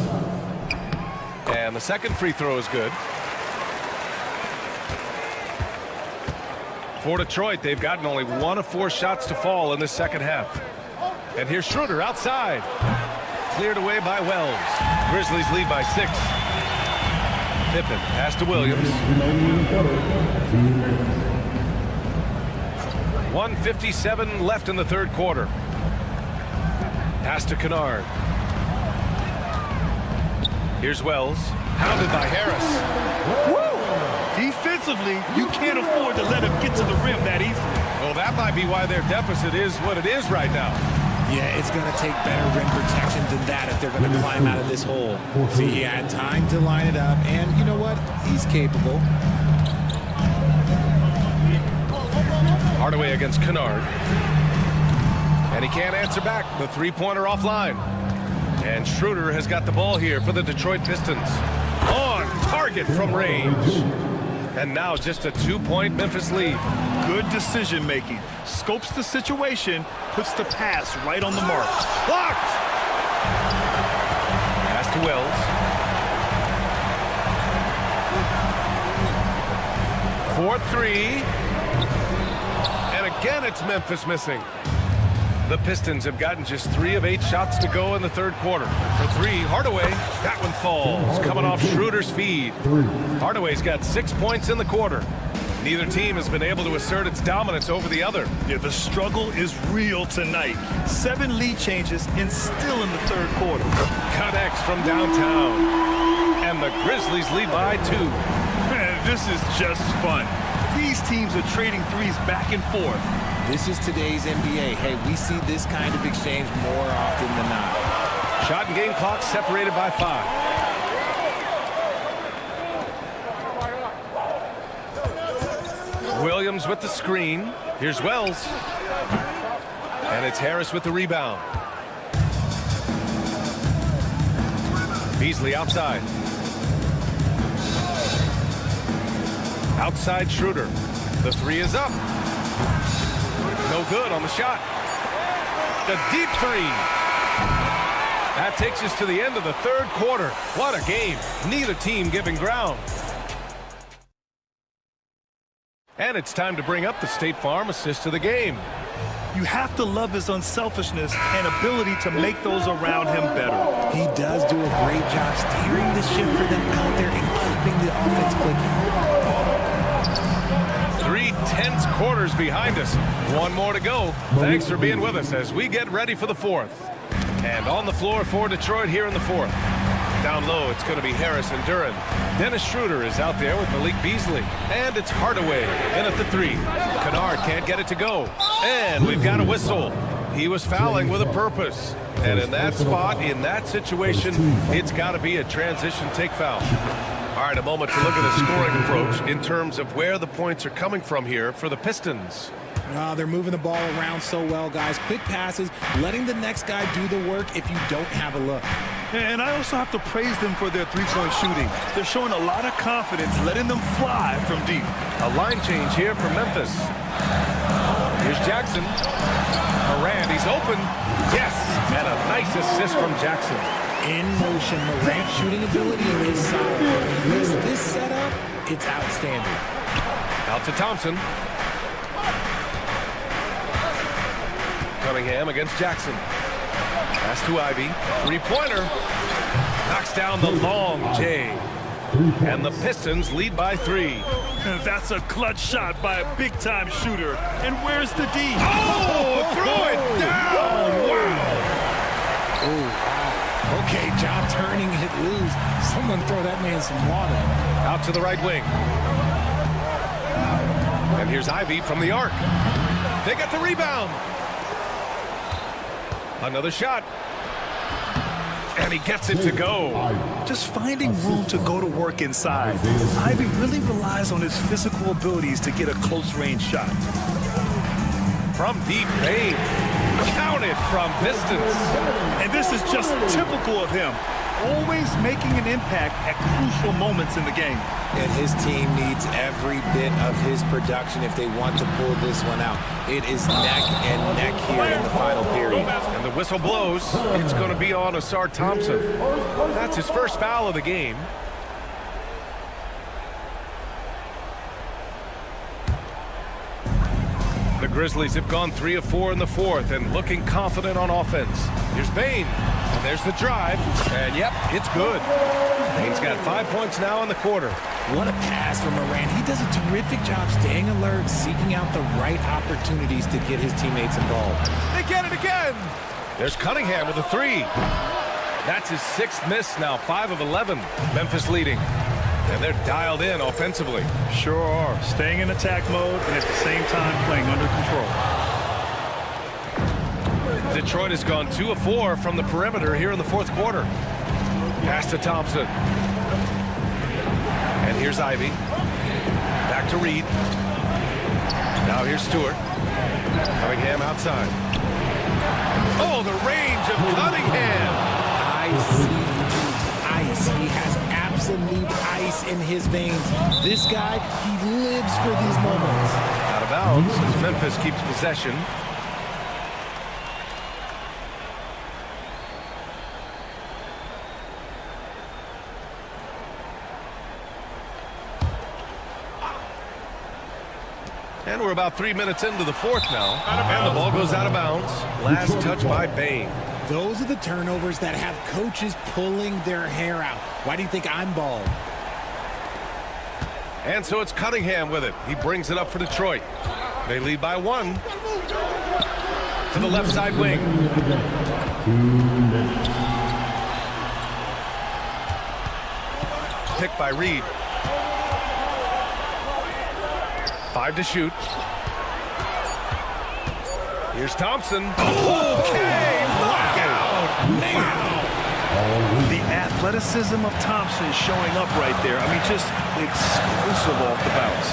And the second free throw is good. For Detroit, they've gotten only 1 of 4 shots to fall in this second half. And here's Schroeder outside. Cleared away by Wells. Grizzlies lead by 6. Pippen pass to Williams. 1:57 left in the third quarter. Pass to Kennard. Here's Wells. Hounded by Harris. Woo! Defensively, you can't afford to let him get to the rim that easily. Well, that might be why their deficit is what it is right now. Yeah, it's going to take better rim protection than that if they're going to climb out of this hole. See, he had time to line it up, and you know what? He's capable. Hardaway against Kennard. And he can't answer back. The three-pointer offline. And Schroeder has got the ball here for the Detroit Pistons. On target from range. And now just a 2-point Memphis lead. Good decision making. Scopes the situation, puts the pass right on the mark. Blocked! Pass to Wells. 4-3. And again it's Memphis missing. The Pistons have gotten just 3 of 8 shots to go in the third quarter. For 3, Hardaway. That one falls. Coming off Schroeder's feed. Hardaway's got 6 points in the quarter. Neither team has been able to assert its dominance over the other. Yeah, the struggle is real tonight. 7 lead changes and still in the third quarter. Connects from downtown. And the Grizzlies lead by 2. Man, this is just fun. These teams are trading threes back and forth. This is today's NBA. Hey, we see this kind of exchange more often than not. Shot and game clock separated by 5. Williams with the screen. Here's Wells. And it's Harris with the rebound. Beasley outside. Outside Schroeder. The 3 is up. No good on the shot. The deep 3. That takes us to the end of the third quarter. What a game. Neither team giving ground. And it's time to bring up the State Farm assist of the game. You have to love his unselfishness and ability to make those around him better. He does do a great job steering the ship for them out there and keeping the offense clicking. 3 tense quarters behind us. 1 more to go. Thanks for being with us as we get ready for the 4th. And on the floor for Detroit here in the 4th. Down low, it's going to be Harris and Duren. Dennis Schroeder is out there with Malik Beasley. And it's Hardaway in at the 3. Kennard can't get it to go. And we've got a whistle. He was fouling with a purpose. And in that spot, in that situation, it's got to be a transition take foul. All right, a moment to look at the scoring approach in terms of where the points are coming from here for the Pistons. They're moving the ball around so well, guys. Quick passes, letting the next guy do the work if you don't have a look. And I also have to praise them for their three-point shooting. They're showing a lot of confidence, letting them fly from deep. A line change here for Memphis. Here's Jackson. Morant, he's open. Yes, and a nice assist from Jackson. In motion, Morant's shooting ability is solid. This setup, it's outstanding. Out to Thompson. Cunningham against Jackson. Pass to Ivy. 3-pointer. Knocks down the long J. And the Pistons lead by 3. That's a clutch shot by a big-time shooter. And where's the D? Oh, throw it down! Wow! Oh, wow. Okay, job turning it loose. Someone throw that man some water. Out to the right wing. And here's Ivy from the arc. They got the rebound. Another shot. And he gets it to go. Just finding room to go to work inside. Ivy really relies on his physical abilities to get a close-range shot. From deep range. Counted from distance. And this is just typical of him. Always making an impact at crucial moments in the game. And his team needs every bit of his production if they want to pull this one out. It is neck and neck here in the final period. And the whistle blows. It's going to be on Asar Thompson. That's his first foul of the game. The Grizzlies have gone 3 of 4 in the fourth and looking confident on offense. Here's Bane. And there's the drive. And yep, it's good. Bane's got 5 points now in the quarter. What a pass from Morant. He does a terrific job staying alert, seeking out the right opportunities to get his teammates involved. They get it again. There's Cunningham with a 3. That's his 6th miss now, 5 of 11. Memphis leading. And they're dialed in offensively. Sure are. Staying in attack mode and at the same time playing under control. Detroit has gone 2 of 4 from the perimeter here in the fourth quarter. Pass to Thompson. And here's Ivy. Back to Reed. Now here's Stewart. Cunningham outside. Oh, the range of Cunningham. Ice. He has absolute ice in his veins. This guy, he lives for these moments. Out of bounds as Memphis keeps possession. And we're about 3 minutes into the fourth now. And the ball goes out of bounds. Last touch by Bane. Those are the turnovers that have coaches pulling their hair out. Why do you think I'm bald? And so it's Cunningham with it. He brings it up for Detroit. They lead by 1. To the left side wing. Picked by Reed. 5 to shoot. Here's Thompson. Okay, knockout. The athleticism of Thompson showing up right there. I mean, just explosive off the bounce.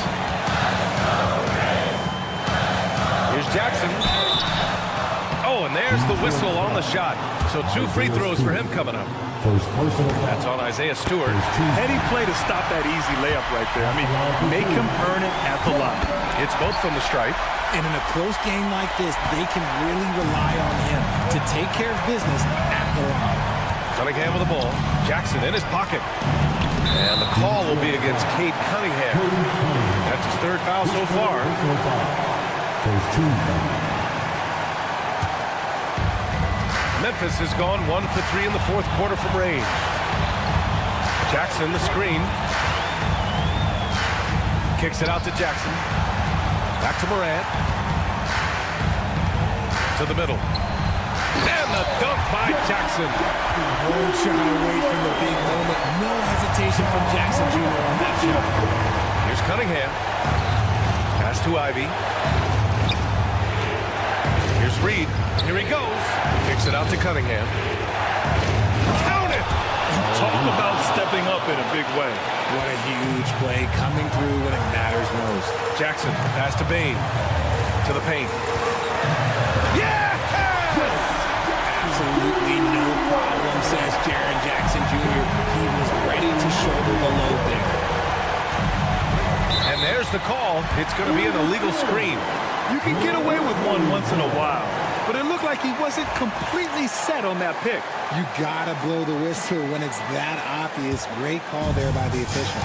Here's Jackson. Oh, and there's the whistle on the shot. So 2 free throws for him coming up. That's on Isaiah Stewart. Heady play to stop that easy layup right there. I mean, make him earn it at the line. It's both from the stripe. And in a close game like this, they can really rely on him to take care of business at the line. Cunningham with the ball. Jackson in his pocket. And the call will be against Cade Cunningham. That's his 3rd foul so far. Memphis has gone 1 for 3 in the fourth quarter from range. Jackson, the screen. Kicks it out to Jackson. Back to Morant. To the middle. And the dunk by Jackson. Won't shy away from the big moment. No hesitation from Jackson Jr. on that shot. Here's Cunningham. Pass to Ivy. Here's Reed. Here he goes. Kicks it out to Cunningham. Count it! Talk about stepping up in a big way. What a huge play coming through when it matters most. Jackson, pass to Bane. To the paint. Yeah! Absolutely no problem, says Jaren Jackson Jr. He was ready to shoulder the load there. And there's the call. It's going to be an illegal screen. You can get away with one once in a while, but it looked like he wasn't completely set on that pick. You gotta blow the whistle when it's that obvious. Great call there by the official.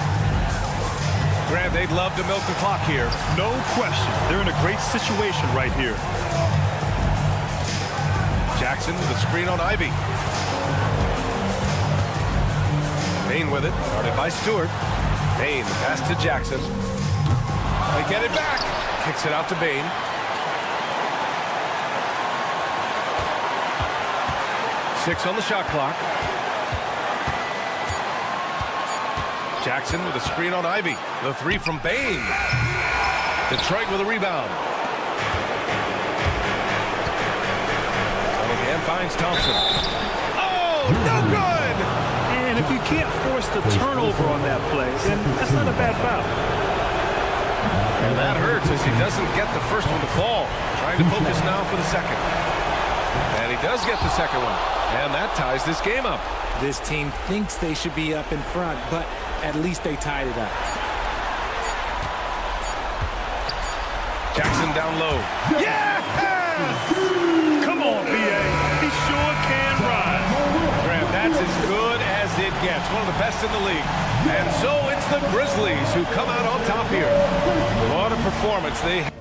Grant, they'd love to milk the clock here. No question. They're in a great situation right here. Jackson with a screen on Ivy. Bain with it, started by Stewart. Bain pass to Jackson. They get it back. Kicks it out to Bain. 6 on the shot clock. Jackson with a screen on Ivy. The 3 from Bain. Detroit with a rebound. Cunningham finds Thompson. Oh, no good! And if you can't force the turnover on that play, then that's not a bad foul. And that hurts as he doesn't get the first one to fall. Trying to focus now for the second. And he does get the second one. And that ties this game up. This team thinks they should be up in front, but at least they tied it up. Jackson down low. Yes! Come on, BA. He sure can ride. Graham, that's as good as it gets. One of the best in the league. And so it's the Grizzlies who come out on top here. What a performance they have.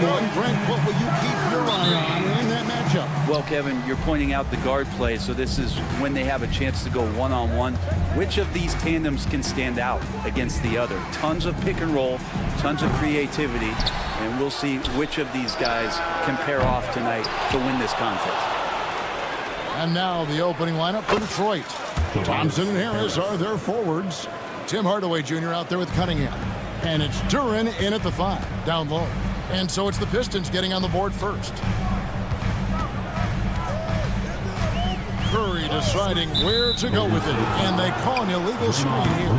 one. Brent, what will you keep your eye on in that matchup? Well, Kevin, you're pointing out the guard play, so this is when they have a chance to go one-on-one. Which of these tandems can stand out against the other? Tons of pick and roll, tons of creativity, and we'll see which of these guys can pair off tonight to win this contest. And now the opening lineup for Detroit. Thompson and Harris are their forwards. Tim Hardaway Jr. out there with Cunningham. And it's Duren in at the 5, down low. And so it's the Pistons getting on the board first. Curry deciding where to go with it. And they call an illegal screen here.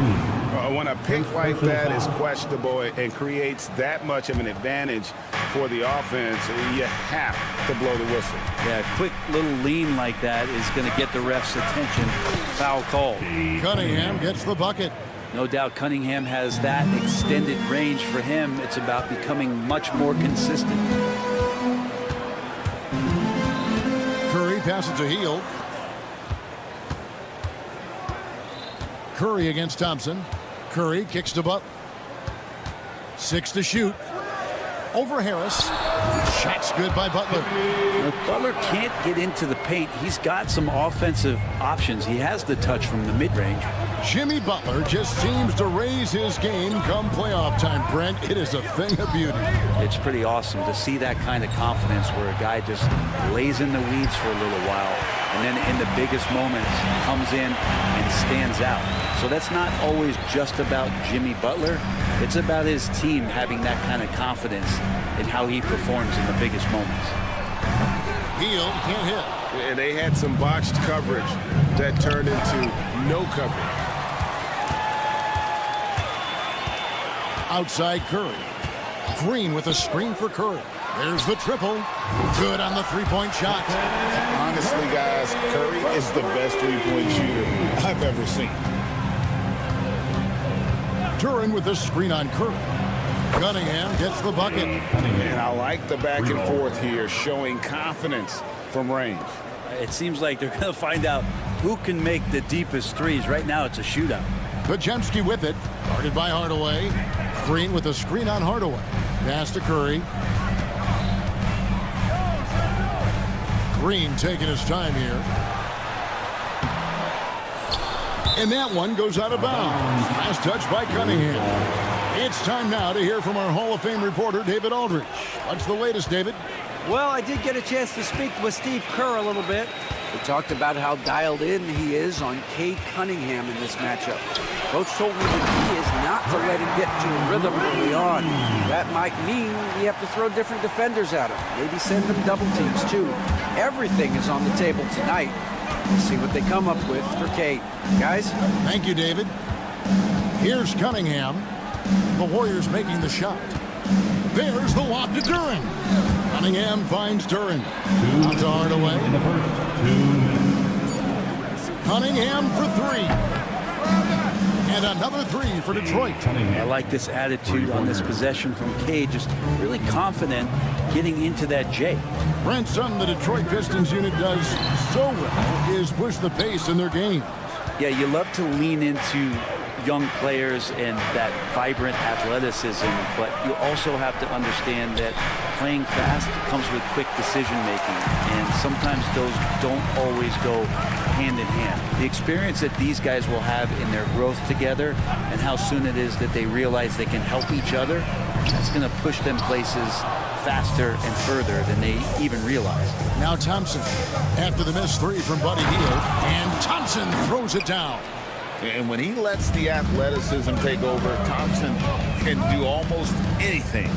When a pick like that is questionable and creates that much of an advantage for the offense, you have to blow the whistle. Yeah, a quick little lean like that is going to get the ref's attention. Foul call. Cunningham gets the bucket. No doubt Cunningham has that extended range for him. It's about becoming much more consistent. Curry passes to Hield. Curry against Thompson. Curry kicks to Butler. 6 to shoot. Over Harris. Shot's good by Butler. If Butler can't get into the paint, he's got some offensive options. He has the touch from the mid-range. Jimmy Butler just seems to raise his game come playoff time, Brent. It is a thing of beauty. It's pretty awesome to see that kind of confidence where a guy just lays in the weeds for a little while and then in the biggest moments comes in and stands out. So that's not always just about Jimmy Butler. It's about his team having that kind of confidence in how he performs in the biggest moments. Hield can't hit. And they had some botched coverage that turned into no coverage. Outside Curry. Green with a screen for Curry. There's the triple. Good on the three-point shot. Honestly, guys, Curry is the best three-point shooter I've ever seen. Duren with a screen on Curry. Cunningham gets the bucket. And I like the back and forth here, showing confidence from range. It seems like they're going to find out who can make the deepest threes. Right now, it's a shootout. Podziemski with it. Guarded by Hardaway. Green with a screen on Hardaway. Pass to Curry. Green taking his time here. And that one goes out of bounds. Last touch by Cunningham. It's time now to hear from our Hall of Fame reporter, David Aldridge. What's the latest, David? Well, I did get a chance to speak with Steve Kerr a little bit. We talked about how dialed in he is on Cade Cunningham in this matchup. Coach told me that he is not to let him get to a rhythm early on. That might mean we have to throw different defenders at him. Maybe send them double teams, too. Everything is on the table tonight. Let's see what they come up with for Cade. Guys? Thank you, David. Here's Cunningham. The Warriors making the shot. There's the lob to Duren. Cunningham finds Duren. Out to Hardaway. Cunningham for 3. And another 3 for Detroit. I like this attitude on this possession from Cade. Just really confident getting into that J. Brent, something the Detroit Pistons unit does so well is push the pace in their game. Yeah, you love to lean into young players and that vibrant athleticism, but you also have to understand that playing fast comes with quick decision making, and sometimes those don't always go hand in hand. The experience that these guys will have in their growth together and how soon it is that they realize they can help each other, that's going to push them places faster and further than they even realize. Now Thompson, after the missed 3 from Buddy Hield, and Thompson throws it down. And when he lets the athleticism take over, Thompson can do almost anything.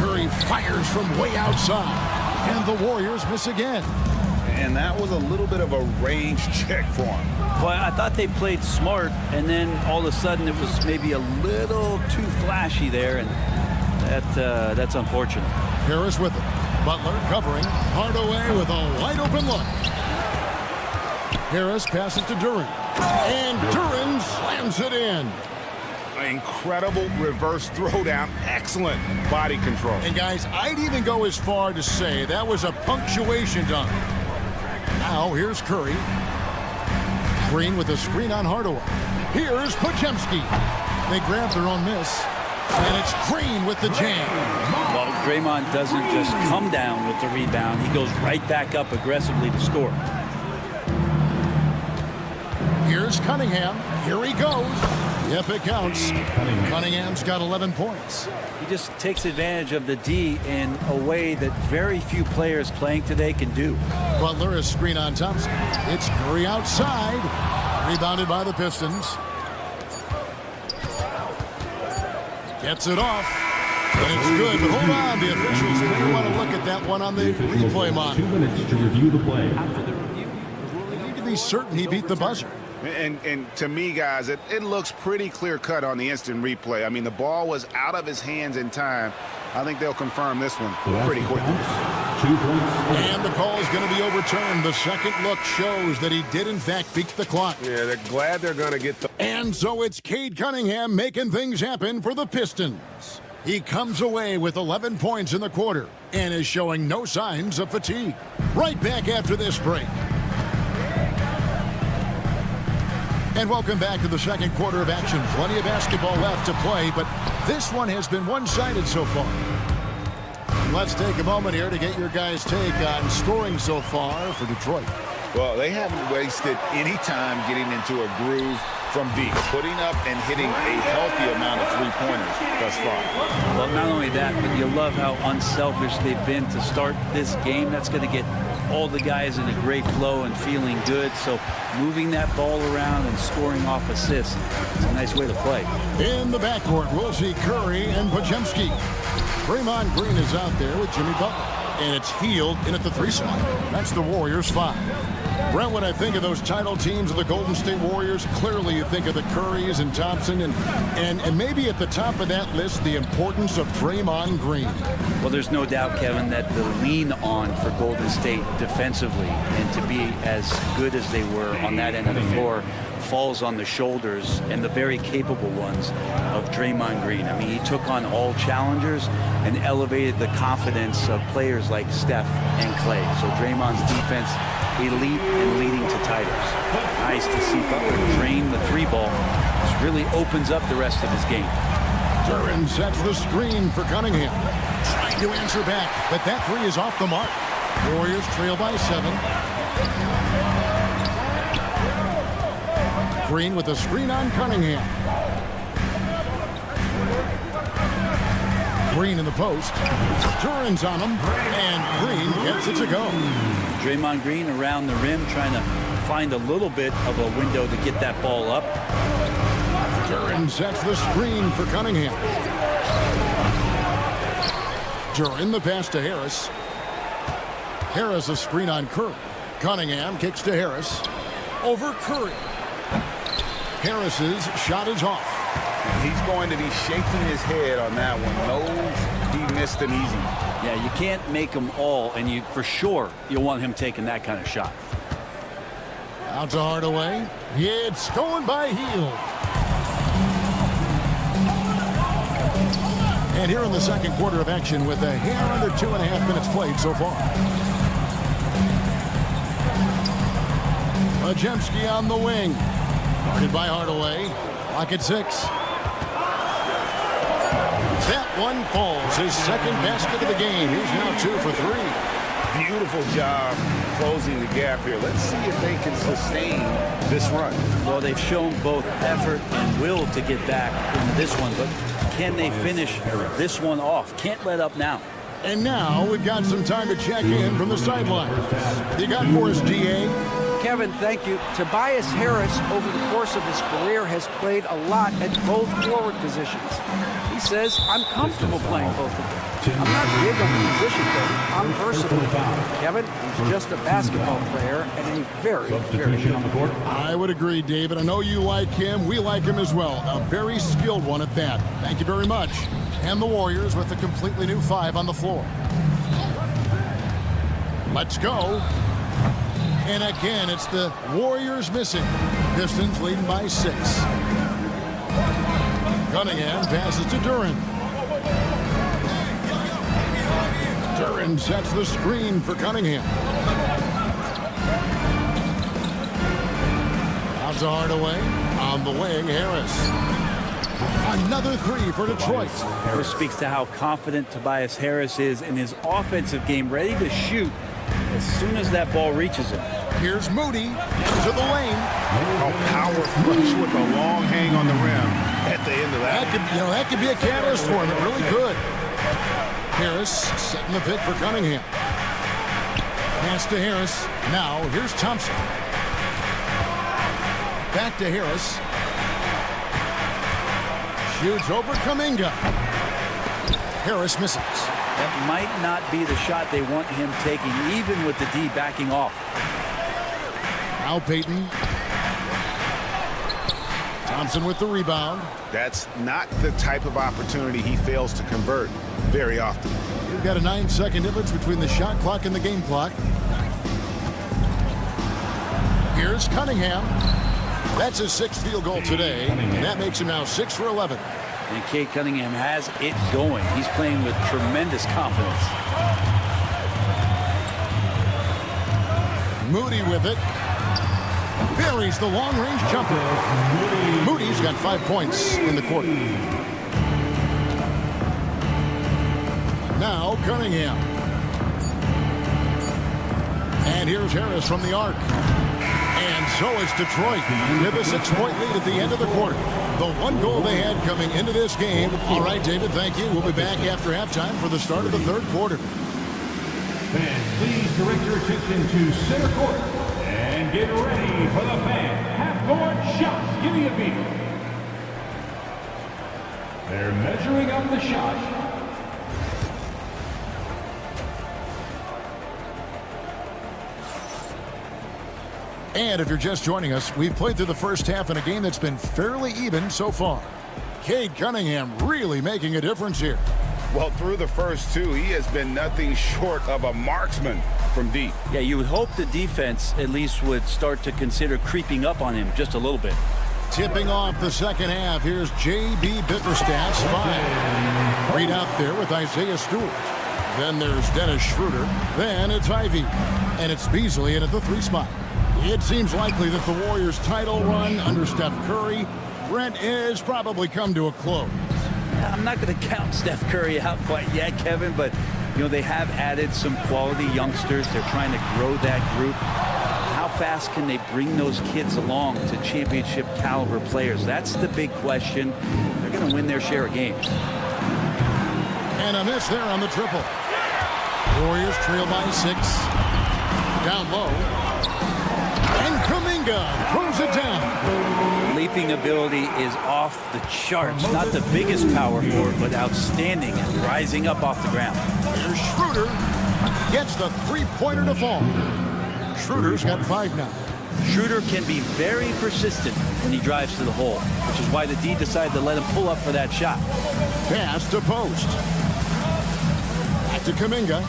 Curry fires from way outside, and the Warriors miss again. And that was a little bit of a range check for him. Well, I thought they played smart, and then all of a sudden it was maybe a little too flashy there, and that's unfortunate. Harris with it. Butler covering. Hardaway with a wide open look. Harris passes to Duren. And Duren slams it in. Incredible reverse throwdown. Excellent body control. And guys, I'd even go as far to say that was a punctuation dunk. Now here's Curry. Green with a screen on Hardaway. Here's Podziemski. They grab their own miss. And it's Green with the jam. Well, Draymond doesn't just come down with the rebound. He goes right back up aggressively to score. Here's Cunningham. Here he goes. Yep, it counts. Cunningham's got 11 points. He just takes advantage of the D in a way that very few players playing today can do. Butler is screen on Thompson. It's Curry outside. Rebounded by the Pistons. Gets it off. And it's good, but hold on. The officials may want to look at that one on the replay monitor. 2 minutes to review the play. After the review, they need to be certain he beat the buzzer. And to me, guys, it looks pretty clear-cut on the instant replay. I mean, the ball was out of his hands in time. I think they'll confirm this one pretty quickly. 2 points. And the call is going to be overturned. The second look shows that he did, in fact, beat the clock. Yeah, they're glad they're going to get the... And so it's Cade Cunningham making things happen for the Pistons. He comes away with 11 points in the quarter and is showing no signs of fatigue. Right back after this break. And welcome back to the second quarter of action. Plenty of basketball left to play, but this one has been one-sided so far. Let's take a moment here to get your guys' take on scoring so far for Detroit. Well, they haven't wasted any time getting into a groove from deep, putting up and hitting a healthy amount of three-pointers thus far. Well, not only that, but you love how unselfish they've been to start this game. That's going to get all the guys in a great flow and feeling good. So moving that ball around and scoring off assists, it's a nice way to play. In the backcourt, we'll see Curry and Podziemski. Draymond Green is out there with Jimmy Butler. And it's Healed in at the 3 spot. That's the Warriors' 5. Brent, when I think of those title teams of the Golden State Warriors, clearly you think of the Currys and Thompson, and maybe at the top of that list, the importance of Draymond Green. Well, there's no doubt, Kevin, that the lean on for Golden State defensively and to be as good as they were on that end of the floor falls on the shoulders and the very capable ones of Draymond Green. I mean, he took on all challengers and elevated the confidence of players like Steph and Clay. So Draymond's defense, elite and leading to titles. Nice to see Butler drain the 3 ball. This really opens up the rest of his game. Duran sets the screen for Cunningham. Trying to answer back, but that 3 is off the mark. Warriors trail by 7. Green with a screen on Cunningham. Green in the post. Duran's on him, and Green gets it to go. Draymond Green around the rim trying to find a little bit of a window to get that ball up. Duran sets the screen for Cunningham. Duran the pass to Harris. Harris a screen on Curry. Cunningham kicks to Harris. Over Curry. Harris's shot is off. He's going to be shaking his head on that one. Knows he missed an easy. Yeah, you can't make them all, and you for sure you'll want him taking that kind of shot. Out to Hardaway. It's stolen by Hield. And here in the second quarter of action with a hair under 2.5 minutes played so far. Podziemski on the wing. Guarded by Hardaway. Clock at 6. That one falls. His second basket of the game. He's now 2 for 3. Beautiful job closing the gap here. Let's see if they can sustain this run. Well, they've shown both effort and will to get back into this one, but can they finish this one off? Can't let up now. And now we've got some time to check in from the sideline. You got for us, DA? Kevin, thank you. Tobias Harris, over the course of his career, has played a lot at both forward positions. He says, I'm comfortable playing both of them. I'm not big on the position thing. I'm versatile. Kevin, he's just a basketball player and a very, very good player. I would agree, David. I know you like him. We like him as well. A very skilled one at that. Thank you very much. And the Warriors with a completely new 5 on the floor. Let's go. And again, it's the Warriors missing. Pistons leading by 6. Cunningham passes to Duran. Duran sets the screen for Cunningham. Out to Hardaway. On the wing, Harris. Another three for Detroit. This speaks to how confident Tobias Harris is in his offensive game, ready to shoot as soon as that ball reaches him. Here's Moody into the lane. A power flush with a long hang on the rim at the end of that. That could be a catalyst for him. It really could. Harris setting the pick for Cunningham. Pass to Harris. Now here's Thompson. Back to Harris. Shoots over Kuminga. Harris misses. That might not be the shot they want him taking, even with the D backing off. Now Payton. Thompson with the rebound. That's not the type of opportunity he fails to convert very often. You've got a 9-second difference between the shot clock and the game clock. Here's Cunningham. That's his 6th field goal today, and that makes him now 6 for 11. And Cade Cunningham has it going. He's playing with tremendous confidence. Moody with it. Buries the long-range jumper. Moody's got 5 points in the quarter. Now Cunningham. And here's Harris from the arc. And so it's Detroit with a 6-point lead at the end of the quarter. The one goal they had coming into this game. All right, David, thank you. We'll be back after halftime for the start of the third quarter. Fans, please direct your attention to center court and get ready for the fan half-court shot. Give me a beat. They're measuring up the shot. And if you're just joining us, we've played through the first half in a game that's been fairly even so far. Cade Cunningham really making a difference here. Well, through the first two, he has been nothing short of a marksman from deep. Yeah, you would hope the defense at least would start to consider creeping up on him just a little bit. Tipping off the second half, here's J.B. Bickerstaff's 5. Right out there with Isaiah Stewart. Then there's Dennis Schroeder. Then it's Ivy. And it's Beasley in at the 3 spot. It seems likely that the Warriors' title run under Steph Curry, Brent, has probably come to a close. I'm not going to count Steph Curry out quite yet, Kevin, but they have added some quality youngsters. They're trying to grow that group. How fast can they bring those kids along to championship caliber players? That's the big question. They're going to win their share of games. And a miss there on the triple. Warriors trail by 6. Down low. And Kuminga throws it down. Leaping ability is off the charts. Not the biggest power forward, but outstanding at rising up off the ground. Here's Schroeder. Gets the 3-pointer to fall. Schroeder's got 5 now. Schroeder can be very persistent when he drives to the hole, which is why the D decided to let him pull up for that shot. Pass to post. Back to Kuminga.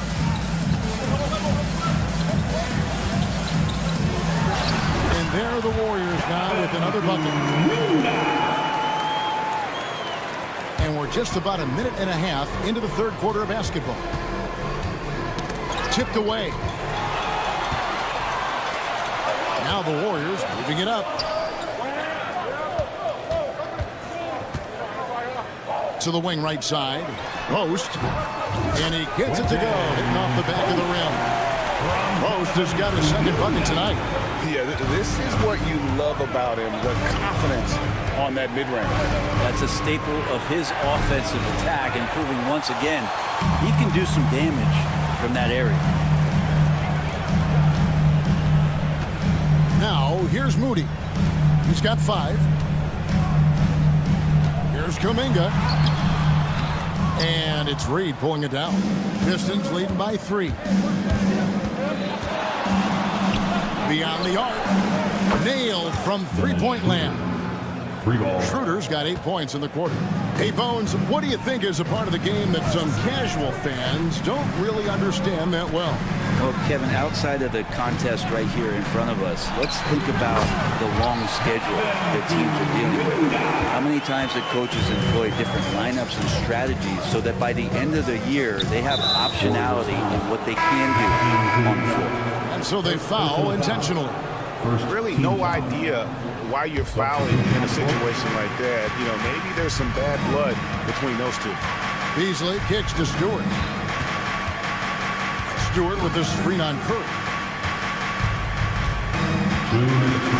And there are the Warriors now with another bucket. And we're just about a minute and a half into the third quarter of basketball. Tipped away. Now the Warriors moving it up. To the wing right side. Post. And he gets it to go. Hitting off the back of the rim. Post has got his second bucket tonight. Yeah, this is what you love about him, the confidence on that mid-range. That's a staple of his offensive attack, and proving once again he can do some damage from that area. Now, here's Moody. He's got 5. Here's Kuminga. And it's Reed pulling it down. Pistons leading by 3. Beyond the arc. Nailed from 3-point land. Free ball. Schroeder's got 8 points in the quarter. Hey, Bones, what do you think is a part of the game that some casual fans don't really understand that well? Well, Kevin, outside of the contest right here in front of us, let's think about the long schedule that teams are dealing with. How many times the coaches employ different lineups and strategies so that by the end of the year, they have optionality in what they can do on the floor. And so they foul intentionally. really no idea why you're fouling in a situation like that. You know, maybe there's some bad blood between those two. Beasley kicks to Stewart. Stewart with the screen on Curry.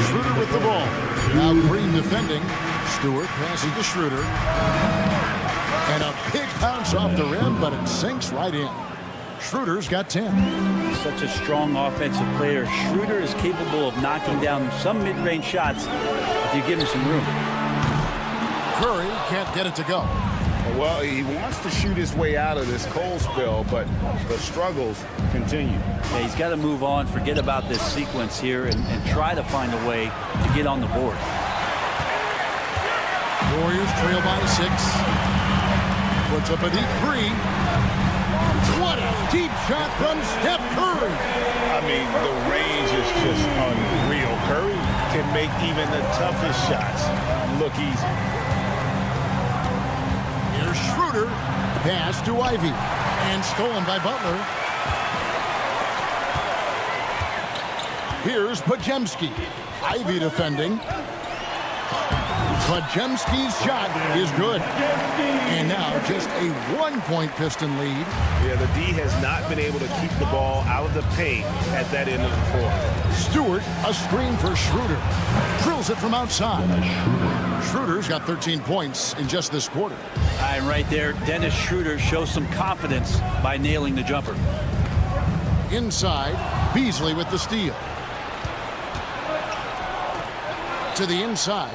Schroeder with the ball. Now Green defending. Stewart passes to Schroeder. And a big bounce off the rim, but it sinks right in. Schroeder's got 10. Such a strong offensive player. Schroeder is capable of knocking down some mid-range shots if you give him some room. Curry can't get it to go. Well, he wants to shoot his way out of this cold spell, but the struggles continue. Yeah, he's got to move on, forget about this sequence here, and try to find a way to get on the board. Warriors trail by 6. Puts up a deep 3. What a deep shot from Steph Curry. I mean, the range is just unreal. Curry can make even the toughest shots look easy. Here's Schroeder. Pass to Ivy. And stolen by Butler. Here's Podziemski. Ivy defending. Podziemski's shot is good. And now just a 1-point Piston lead. Yeah, the D has not been able to keep the ball out of the paint at that end of the floor. Stewart, a screen for Schroeder. Drills it from outside. Schroeder's got 13 points in just this quarter. And right there, Dennis Schroeder shows some confidence by nailing the jumper. Inside, Beasley with the steal. To the inside.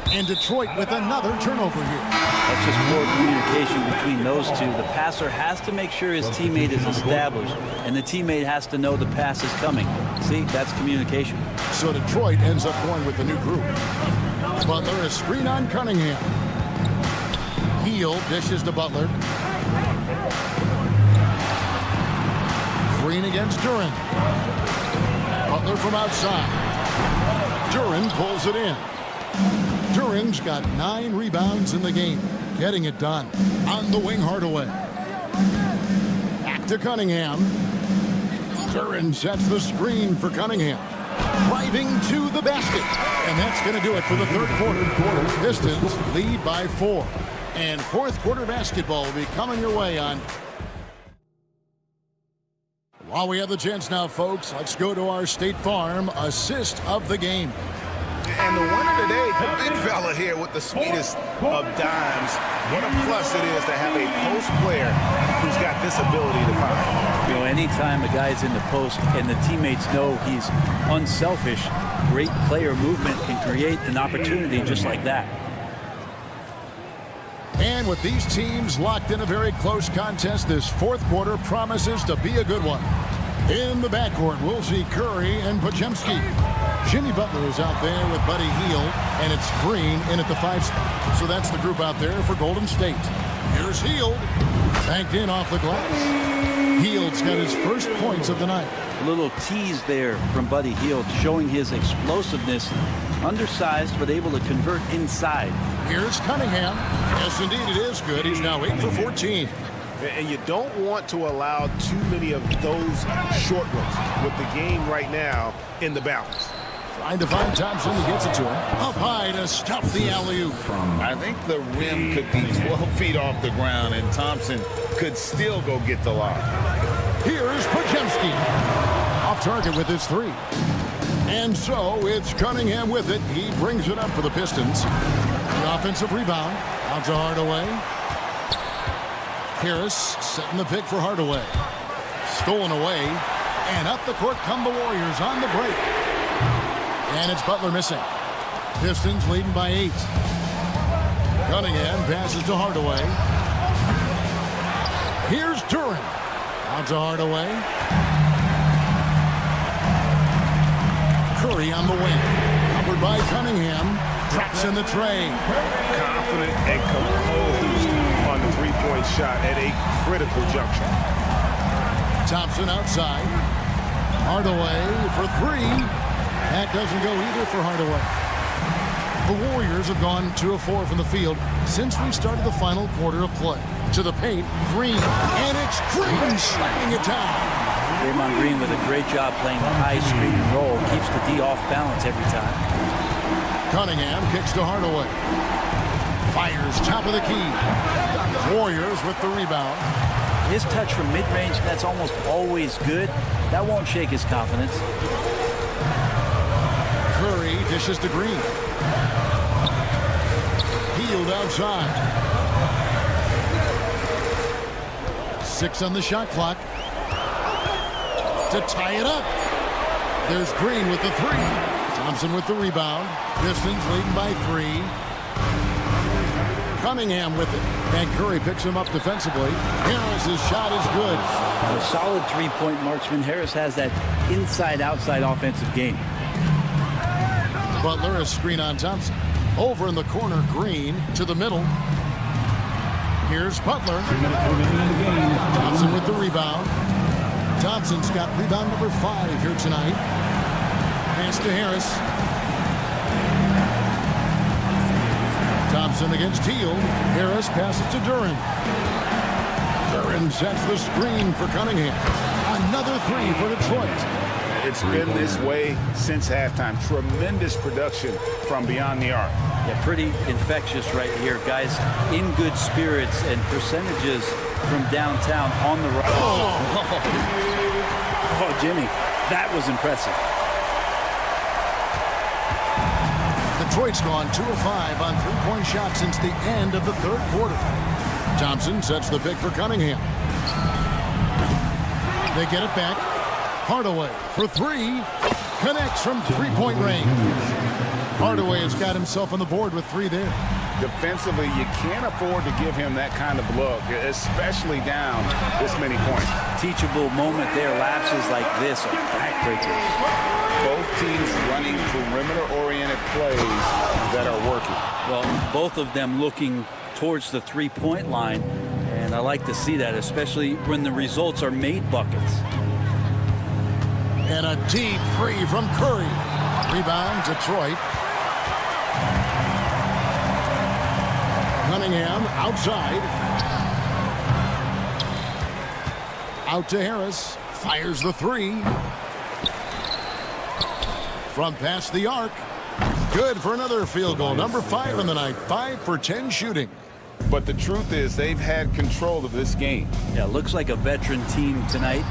And Detroit with another turnover here. That's just poor communication between those two. The passer has to make sure his teammate is established, and the teammate has to know the pass is coming. See, that's communication. So Detroit ends up going with the new group. Butler, a screen on Cunningham. Heel dishes to Butler. Green against Duren. Butler from outside. Duren pulls it in. Duren's got 9 rebounds in the game, getting it done. On the wing, Hardaway. Back to Cunningham. Duren sets the screen for Cunningham. Driving to the basket. And that's going to do it for the third quarter. Pistons lead by 4. And fourth quarter basketball will be coming your way on. While we have the chance now, folks, let's go to our State Farm assist of the game. And the winner today, the big fella here with the sweetest of dimes. What a plus it is to have a post player who's got this ability to find. You know, anytime a guy's in the post and the teammates know he's unselfish, great player movement can create an opportunity just like that. And with these teams locked in a very close contest, this fourth quarter promises to be a good one. In the backcourt, we'll see Curry and Podziemski. Jimmy Butler is out there with Buddy Hield, and it's Green in at the 5 spot. So that's the group out there for Golden State. Here's Hield, banked in off the glass. Hield's got his first points of the night. A little tease there from Buddy Hield, showing his explosiveness. Undersized, but able to convert inside. Here's Cunningham. Yes, indeed, it is good. He's now 8 for 14. And you don't want to allow too many of those short ones with the game right now in the balance. Trying to find Thompson, he gets it to him. Up high to stop the alley-oop. I think the rim could be 12 feet off the ground, and Thompson could still go get the lob. Here's Podziemski. Off target with his 3. And so it's Cunningham with it. He brings it up for the Pistons. The offensive rebound. Out to Hardaway. Harris setting the pick for Hardaway. Stolen away. And up the court come the Warriors on the break. And it's Butler missing. Pistons leading by 8. Cunningham passes to Hardaway. Here's Duren. Out to Hardaway. Curry on the wing. Covered by Cunningham. Drops in the tray. Confident and composed on the three-point shot at a critical juncture. Thompson outside. Hardaway for 3. That doesn't go either for Hardaway. The Warriors have gone 2 of 4 from the field since we started the final quarter of play. To the paint, Green, and it's Green slamming it down. Draymond Green with a great job playing the high screen and roll. Keeps the D off balance every time. Cunningham kicks to Hardaway. Fires top of the key. Warriors with the rebound. His touch from mid-range, that's almost always good. That won't shake his confidence. Curry dishes to Green. Healed outside. 6 on the shot clock. To tie it up. There's Green with the 3. Thompson with the rebound. Pistons leading by 3. Cunningham with it. And Curry picks him up defensively. Harris's shot is good. A solid three-point marksman. Harris has that inside-outside offensive game. Butler is screen on Thompson. Over in the corner, Green to the middle. Here's Butler. Thompson with the rebound. Thompson's got rebound number 5 here tonight. Pass to Harris. Thompson against Teal. Harris passes to Duren. Duren sets the screen for Cunningham. Another 3 for Detroit. It's been this way since halftime. Tremendous production from beyond the arc. Yeah, pretty infectious right here. Guys in good spirits and percentages from downtown on the right. Oh, Jimmy, that was impressive. Detroit's gone 2 of 5 on three-point shots since the end of the third quarter. Thompson sets the pick for Cunningham. They get it back. Hardaway for 3. Connects from three-point range. Hardaway has got himself on the board with 3 there. Defensively, you can't afford to give him that kind of look, especially down this many points. Teachable moment there. Lapses like this are backbreakers. Both teams running perimeter-oriented plays that are working. Well, both of them looking towards the three-point line, and I like to see that, especially when the results are made buckets. And a deep 3 from Curry. Rebound, Detroit. Cunningham outside. Out to Harris. Fires the 3. From past the arc. Good for another field goal. Number 5 in the night. 5 for 10 shooting. But the truth is they've had control of this game. Yeah, looks like a veteran team tonight.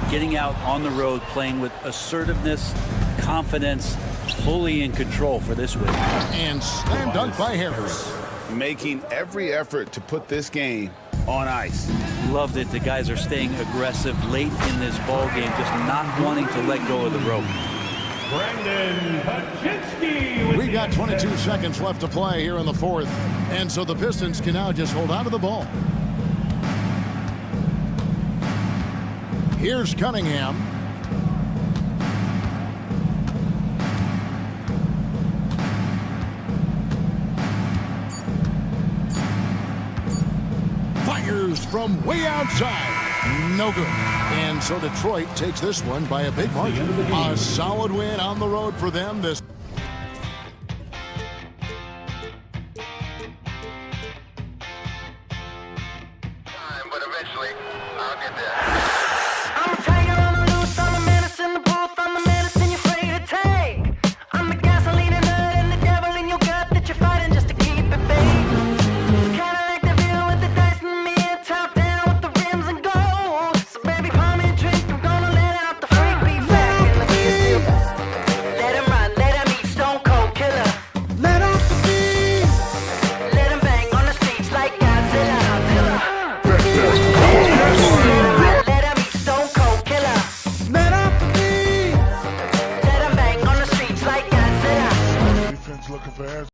Getting out on the road, playing with assertiveness, confidence, fully in control for this win. And slam dunk by Harris. Making every effort to put this game on ice. Loved it. The guys are staying aggressive late in this ball game, just not wanting to let go of the rope. We got 22 seconds left to play here in the fourth. And so the Pistons can now just hold on to the ball. Here's Cunningham. Fires from way outside. No good. And so Detroit takes this one by a big margin. A solid win on the road for them this. But eventually, I'll get there. I'm a tiger on the loose, I'm a menace in the booth, I'm the medicine you're afraid to take. I'm the gasoline and nut and the devil in your gut that you're fighting just to keep it fake. Kinda like the view with the dice and me, top down with the rims and gold. So baby, pour me a drink, I'm gonna let out the freak beat back and let me feel. Let him run, let him eat, stone cold killer. Let off the beat. Let him bang on the streets like Godzilla. Let him eat, stone cold killer. Let off the beat. Let him bang on the streets like Godzilla. Defense looking for answers.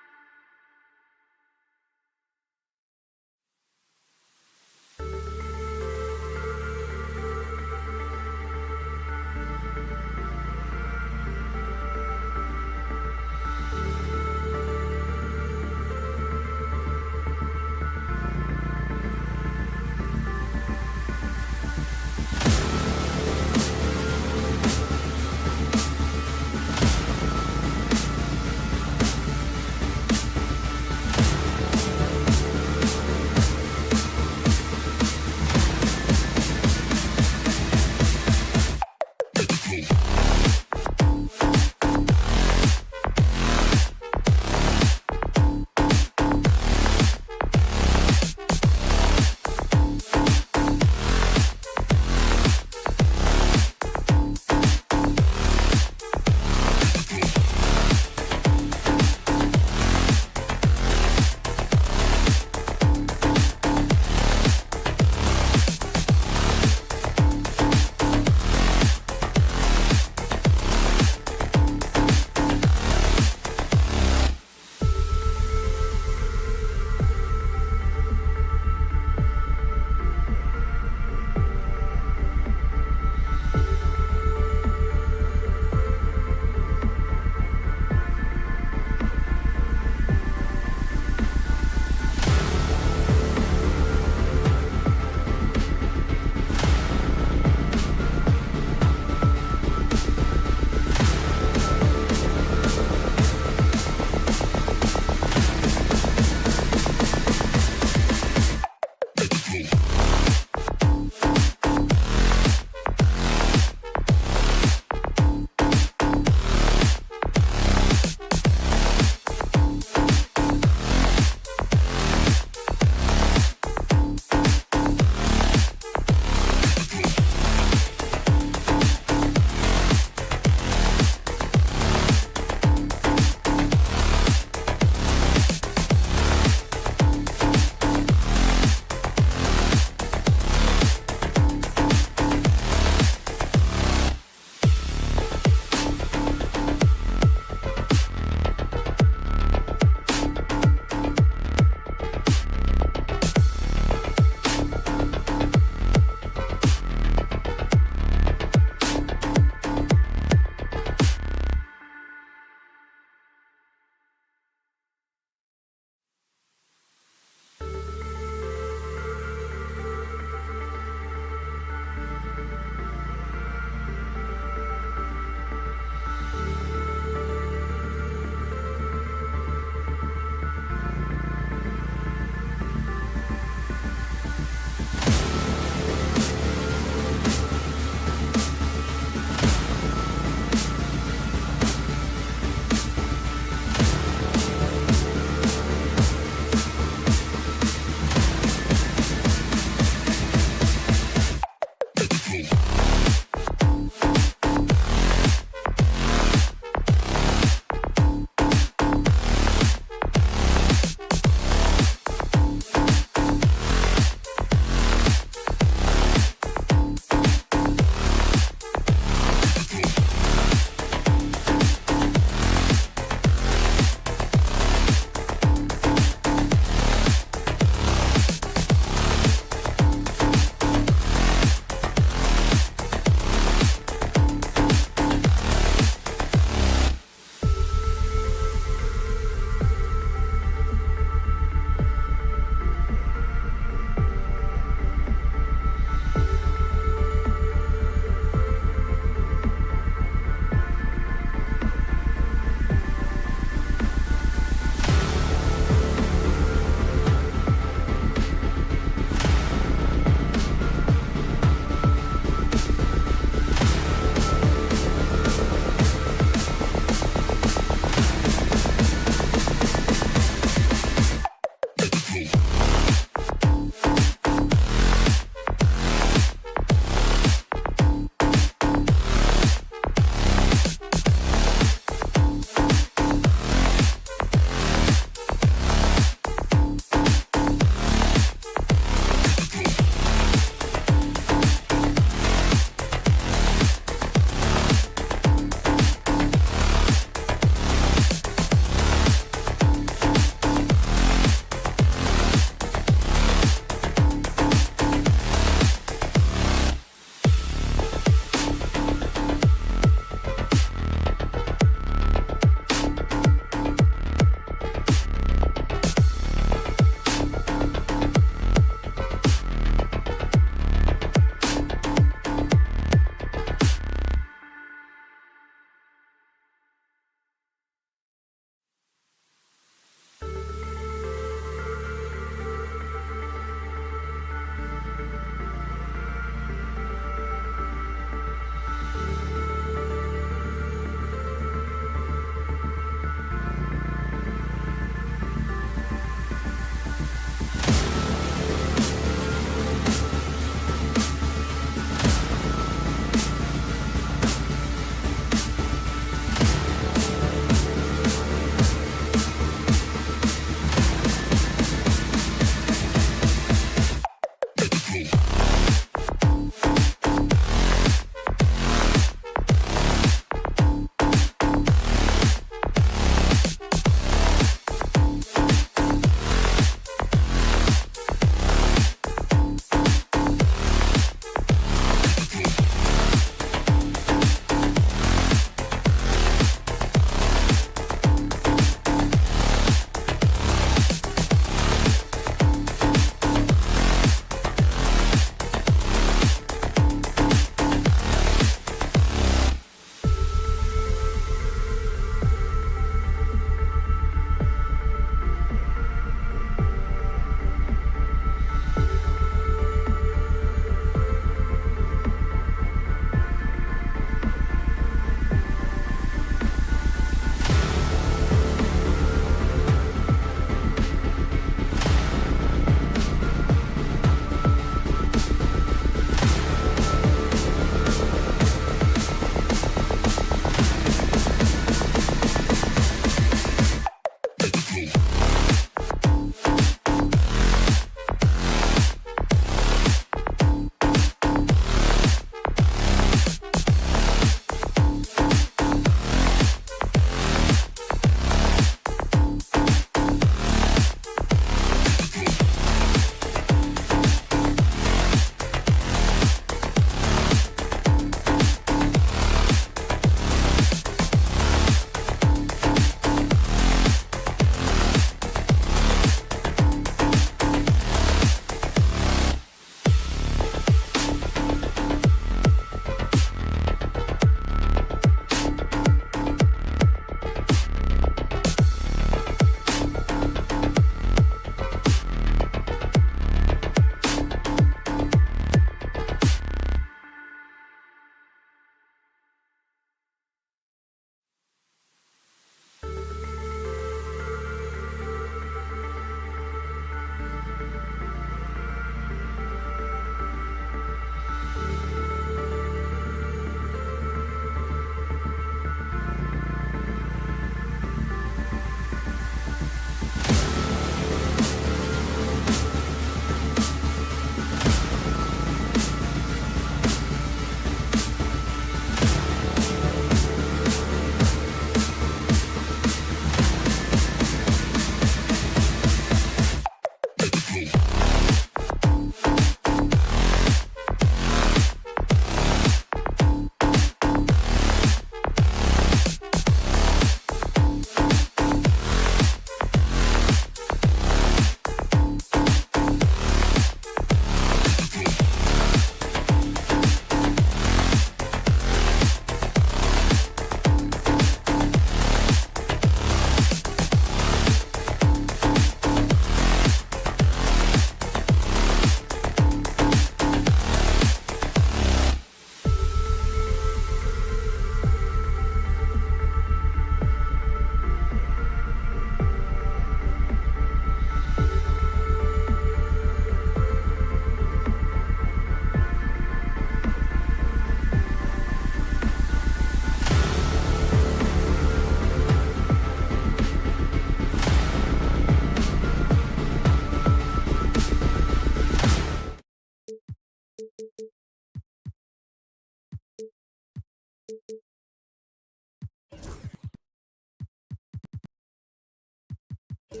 Two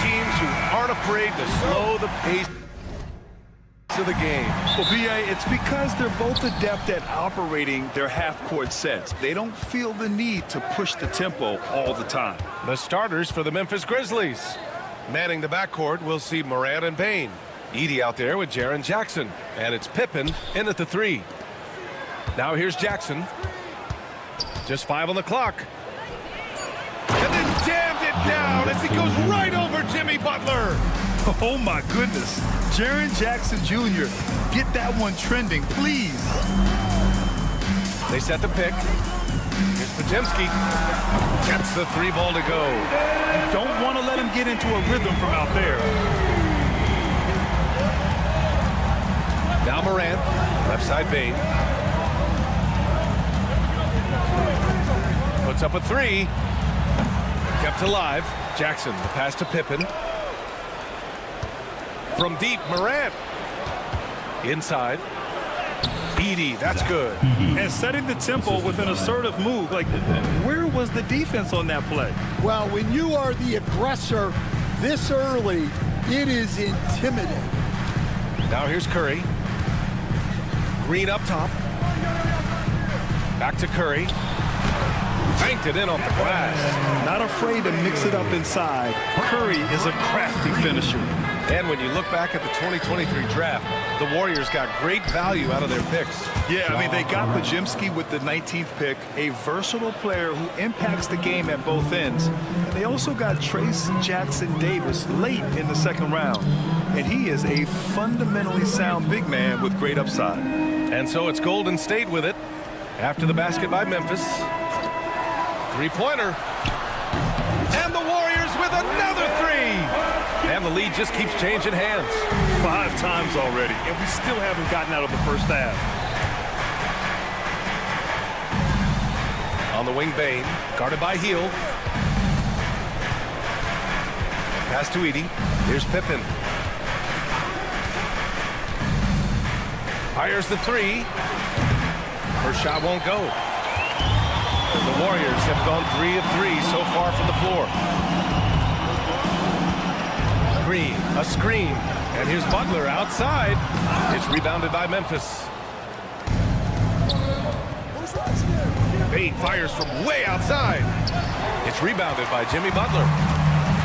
teams who aren't afraid to slow the pace of the game. Well, B.A., it's because they're both adept at operating their half-court sets. They don't feel the need to push the tempo all the time. The starters for the Memphis Grizzlies. Manning the backcourt, we'll see Morant and Payne. Edie out there with Jaren Jackson. And it's Pippen in at the 3. Now here's Jackson. Just 5 on the clock. And then jammed it down as he goes right over Jimmy Butler. Oh, my goodness. Jaren Jackson Jr., get that one trending, please. They set the pick. Here's Podziemski. Gets the 3 ball to go. You don't want to let him get into a rhythm from out there. Now Morant, left side Payne. Puts up a 3. Kept alive. Jackson, the pass to Pippen. From deep, Morant. Inside. Edie, that's good. And setting the tempo with an assertive move. Like, where was the defense on that play? Well, when you are the aggressor this early, it is intimidating. Now here's Curry. Green up top. Back to Curry. Banked it in off the glass. Not afraid to mix it up inside. Curry is a crafty finisher. And when you look back at the 2023 draft, the Warriors got great value out of their picks. Yeah, I mean, they got Podziemski with the 19th pick, a versatile player who impacts the game at both ends. And they also got Trace Jackson Davis late in the second round. And he is a fundamentally sound big man with great upside. And so it's Golden State with it after the basket by Memphis. 3-pointer. And the Warriors with another 3. And the lead just keeps changing hands. 5 times already, and we still haven't gotten out of the first half. On the wing, Bane, guarded by Heel. Pass to Edie. Here's Pippen. Fires the 3. First shot won't go. The Warriors have gone 3 of 3 so far from the floor. Green, a screen, and here's Butler outside. It's rebounded by Memphis. Bane fires from way outside. It's rebounded by Jimmy Butler.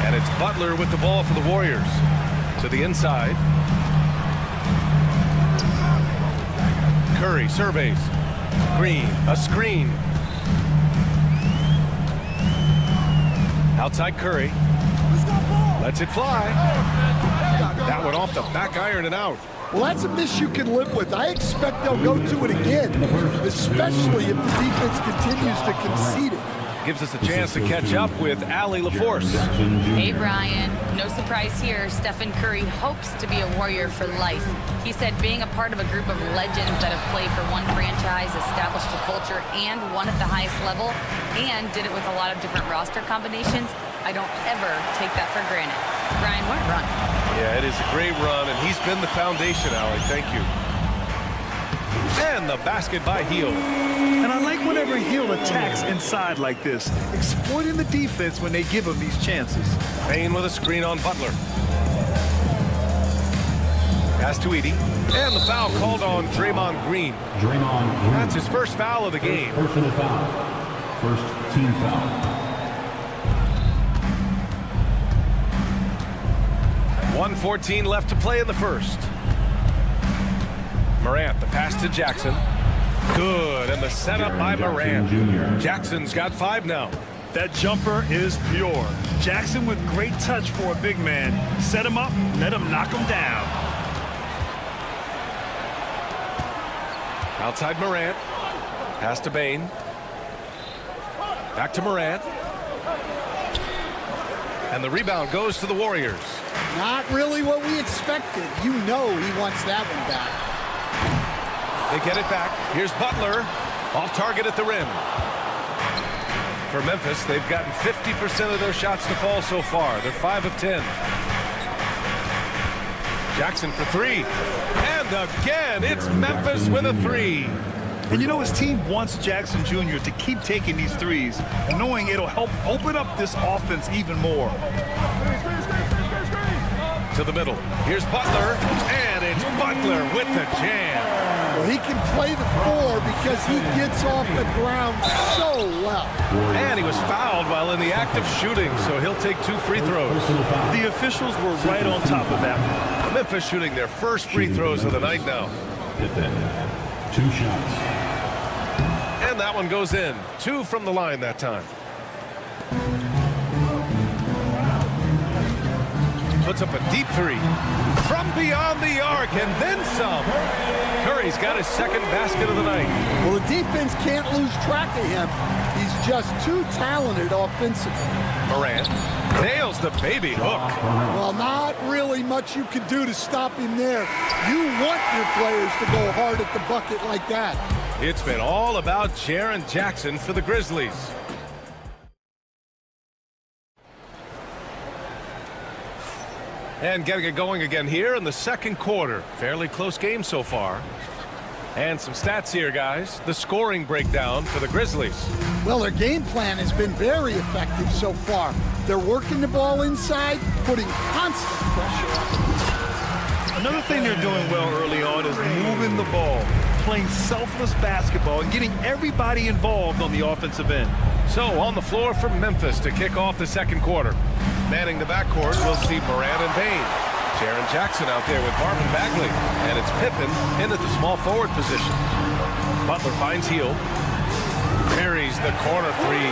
And it's Butler with the ball for the Warriors. To the inside. Curry surveys. Green, a screen. Outside Curry. Lets it fly. That went off the back iron and out. Well, that's a miss you can live with. I expect they'll go to it again, especially if the defense continues to concede it. Gives us a chance to catch up with Allie LaForce. Hey, Brian. No surprise here. Stephen Curry hopes to be a Warrior for life. He said being a part of a group of legends that have played for one franchise, established a culture, and won at the highest level, and did it with a lot of different roster combinations, I don't ever take that for granted. Brian, what a run. Yeah, it is a great run, and he's been the foundation, Allie. Thank you. And the basket by Heel. And I like whenever Heel attacks inside like this, exploiting the defense when they give him these chances. Payne with a screen on Butler. Pass to Edie. And the foul called on Draymond Green. That's his first foul of the game. Personal foul. First team foul. 1:14 left to play in the first. Morant, the pass to Jackson. Good, and the setup by Morant. Jackson's got 5 now. That jumper is pure. Jackson with great touch for a big man. Set him up, let him knock him down. Outside Morant. Pass to Bane. Back to Morant. And the rebound goes to the Warriors. Not really what we expected. You know he wants that one back. They get it back. Here's Butler. Off target at the rim. For Memphis, they've gotten 50% of their shots to fall so far. They're 5 of 10. Jackson for three. And again, it's Memphis with a three. And you know, his team wants Jackson Jr. to keep taking these threes, knowing it'll help open up this offense even more. To the middle. Here's Butler, and it's Butler with the jam. Well, he can play the four because he gets off the ground so well. And he was fouled while in the act of shooting, so he'll take 2 free throws. The officials were right on top of that one. Memphis shooting their first free throws of the night now. 2 shots. And that one goes in. 2 from the line that time. Puts up a deep three from beyond the arc, and then some. Curry's got his second basket of the night. Well, the defense can't lose track of him. He's just too talented offensively. Morant nails the baby hook. Well, not really much you can do to stop him there. You want your players to go hard at the bucket like that. It's been all about Jaren Jackson for the Grizzlies. And getting it going again here in the second quarter. Fairly close game so far. And some stats here, guys. The scoring breakdown for the Grizzlies. Well, their game plan has been very effective so far. They're working the ball inside, putting constant pressure on. Another thing they're doing well early on is moving the ball, playing selfless basketball, and getting everybody involved on the offensive end. So on the floor for Memphis to kick off the second quarter. Manning the backcourt, we'll see Morant and Bain. Jaren Jackson out there with Marvin Bagley. And it's Pippen in at the small forward position. Butler finds Hield. Buries the corner three.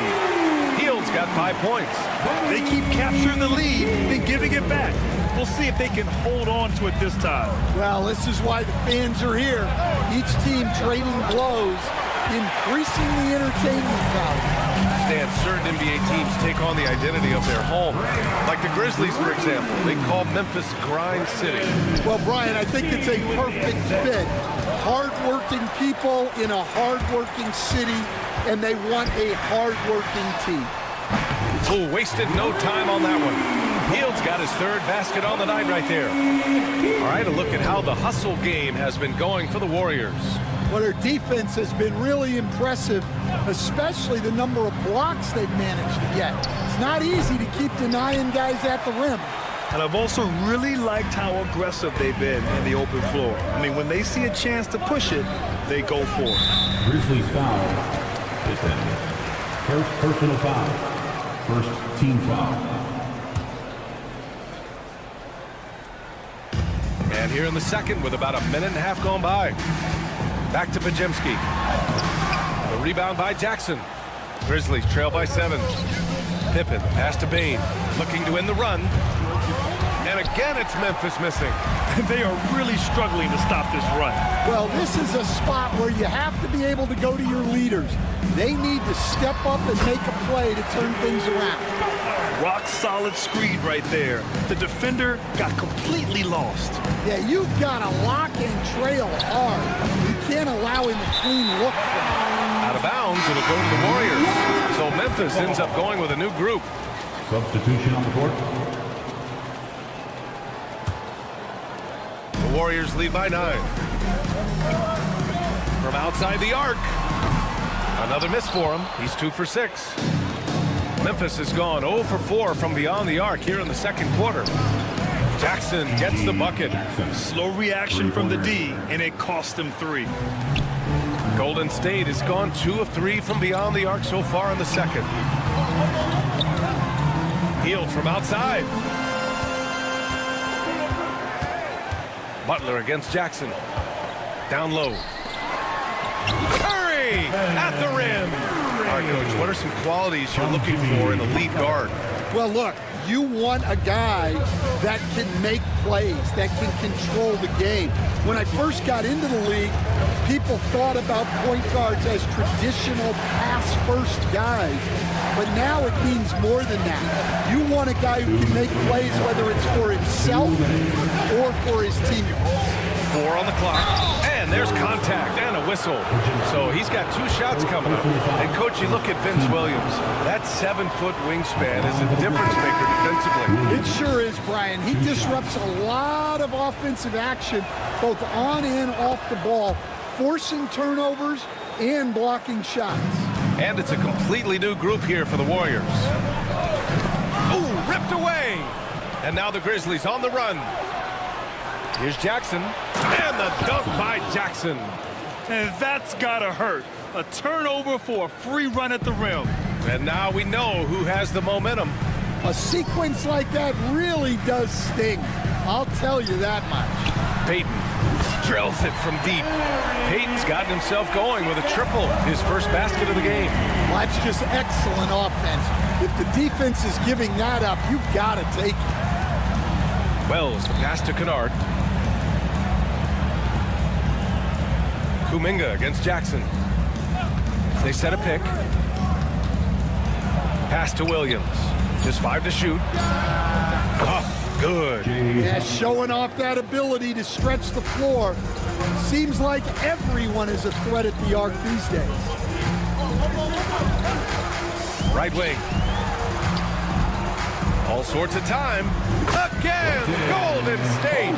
Hield's got 5 points. They keep capturing the lead and giving it back. We'll see if they can hold on to it this time. Well, this is why the fans are here. Each team trading blows, increasing the entertainment value. Stan, certain NBA teams take on the identity of their home. Like the Grizzlies, for example. They call Memphis Grind City. Well, Brian, I think it's a perfect fit. Hard-working people in a hard-working city, and they want a hard-working team. Oh, wasted no time on that one. Hield's got his third basket on the night right there. All right, a look at how the hustle game has been going for the Warriors. Well, their defense has been really impressive, especially the number of blocks they've managed to get. It's not easy to keep denying guys at the rim. And I've also really liked how aggressive they've been in the open floor. I mean, when they see a chance to push it, they go for it. Grizzlies foul. First personal foul. First team foul. And here in the second with about a minute and a half gone by. Back to Pajemski. The rebound by Jackson. Grizzlies trail by 7. Pippen, pass to Bain. Looking to win the run. And again, it's Memphis missing. They are really struggling to stop this run. Well, this is a spot where you have to be able to go to your leaders. They need to step up and make a play to turn things around. Rock solid screen right there. The defender got completely lost. Yeah, you've got to lock and trail hard. You can't allow him a clean look from him. Out of bounds, it'll go to the Warriors. So Memphis ends up going with a new group. Substitution on the court. The Warriors lead by 9. From outside the arc. Another miss for him. He's 2 for 6. Memphis has gone 0 for 4 from beyond the arc here in the second quarter. Jackson gets the bucket. Slow reaction from the D, and it cost him 3. Golden State has gone 2 of 3 from beyond the arc so far in the second. Hield from outside. Butler against Jackson. Down low. Curry at the rim. All right, Coach, what are some qualities you're looking for in a lead guard? Well, look, you want a guy that can make plays, that can control the game. When I first got into the league, people thought about point guards as traditional pass-first guys. But now it means more than that. You want a guy who can make plays, whether it's for himself or for his teammates. 4 on the clock, and And there's contact and a whistle. So he's got 2 shots coming up. And, Coach, you look at Vince Williams. That 7-foot wingspan is a difference maker defensively. It sure is, Brian. He disrupts a lot of offensive action, both on and off the ball, forcing turnovers and blocking shots. And it's a completely new group here for the Warriors. Ooh, ripped away. And now the Grizzlies on the run. Here's Jackson. And the dunk by Jackson. And that's gotta hurt. A turnover for a free run at the rim. And now we know who has the momentum. A sequence like that really does sting. I'll tell you that much. Payton drills it from deep. Payton's gotten himself going with a triple, his first basket of the game. Well, that's just excellent offense. If the defense is giving that up, you've got to take it. Wells, the pass to Kennard. Kuminga against Jackson. They set a pick. Pass to Williams. Just 5 to shoot. Oh, good. Yeah, showing off that ability to stretch the floor. Seems like everyone is a threat at the arc these days. Right wing. All sorts of time. Again, Golden State.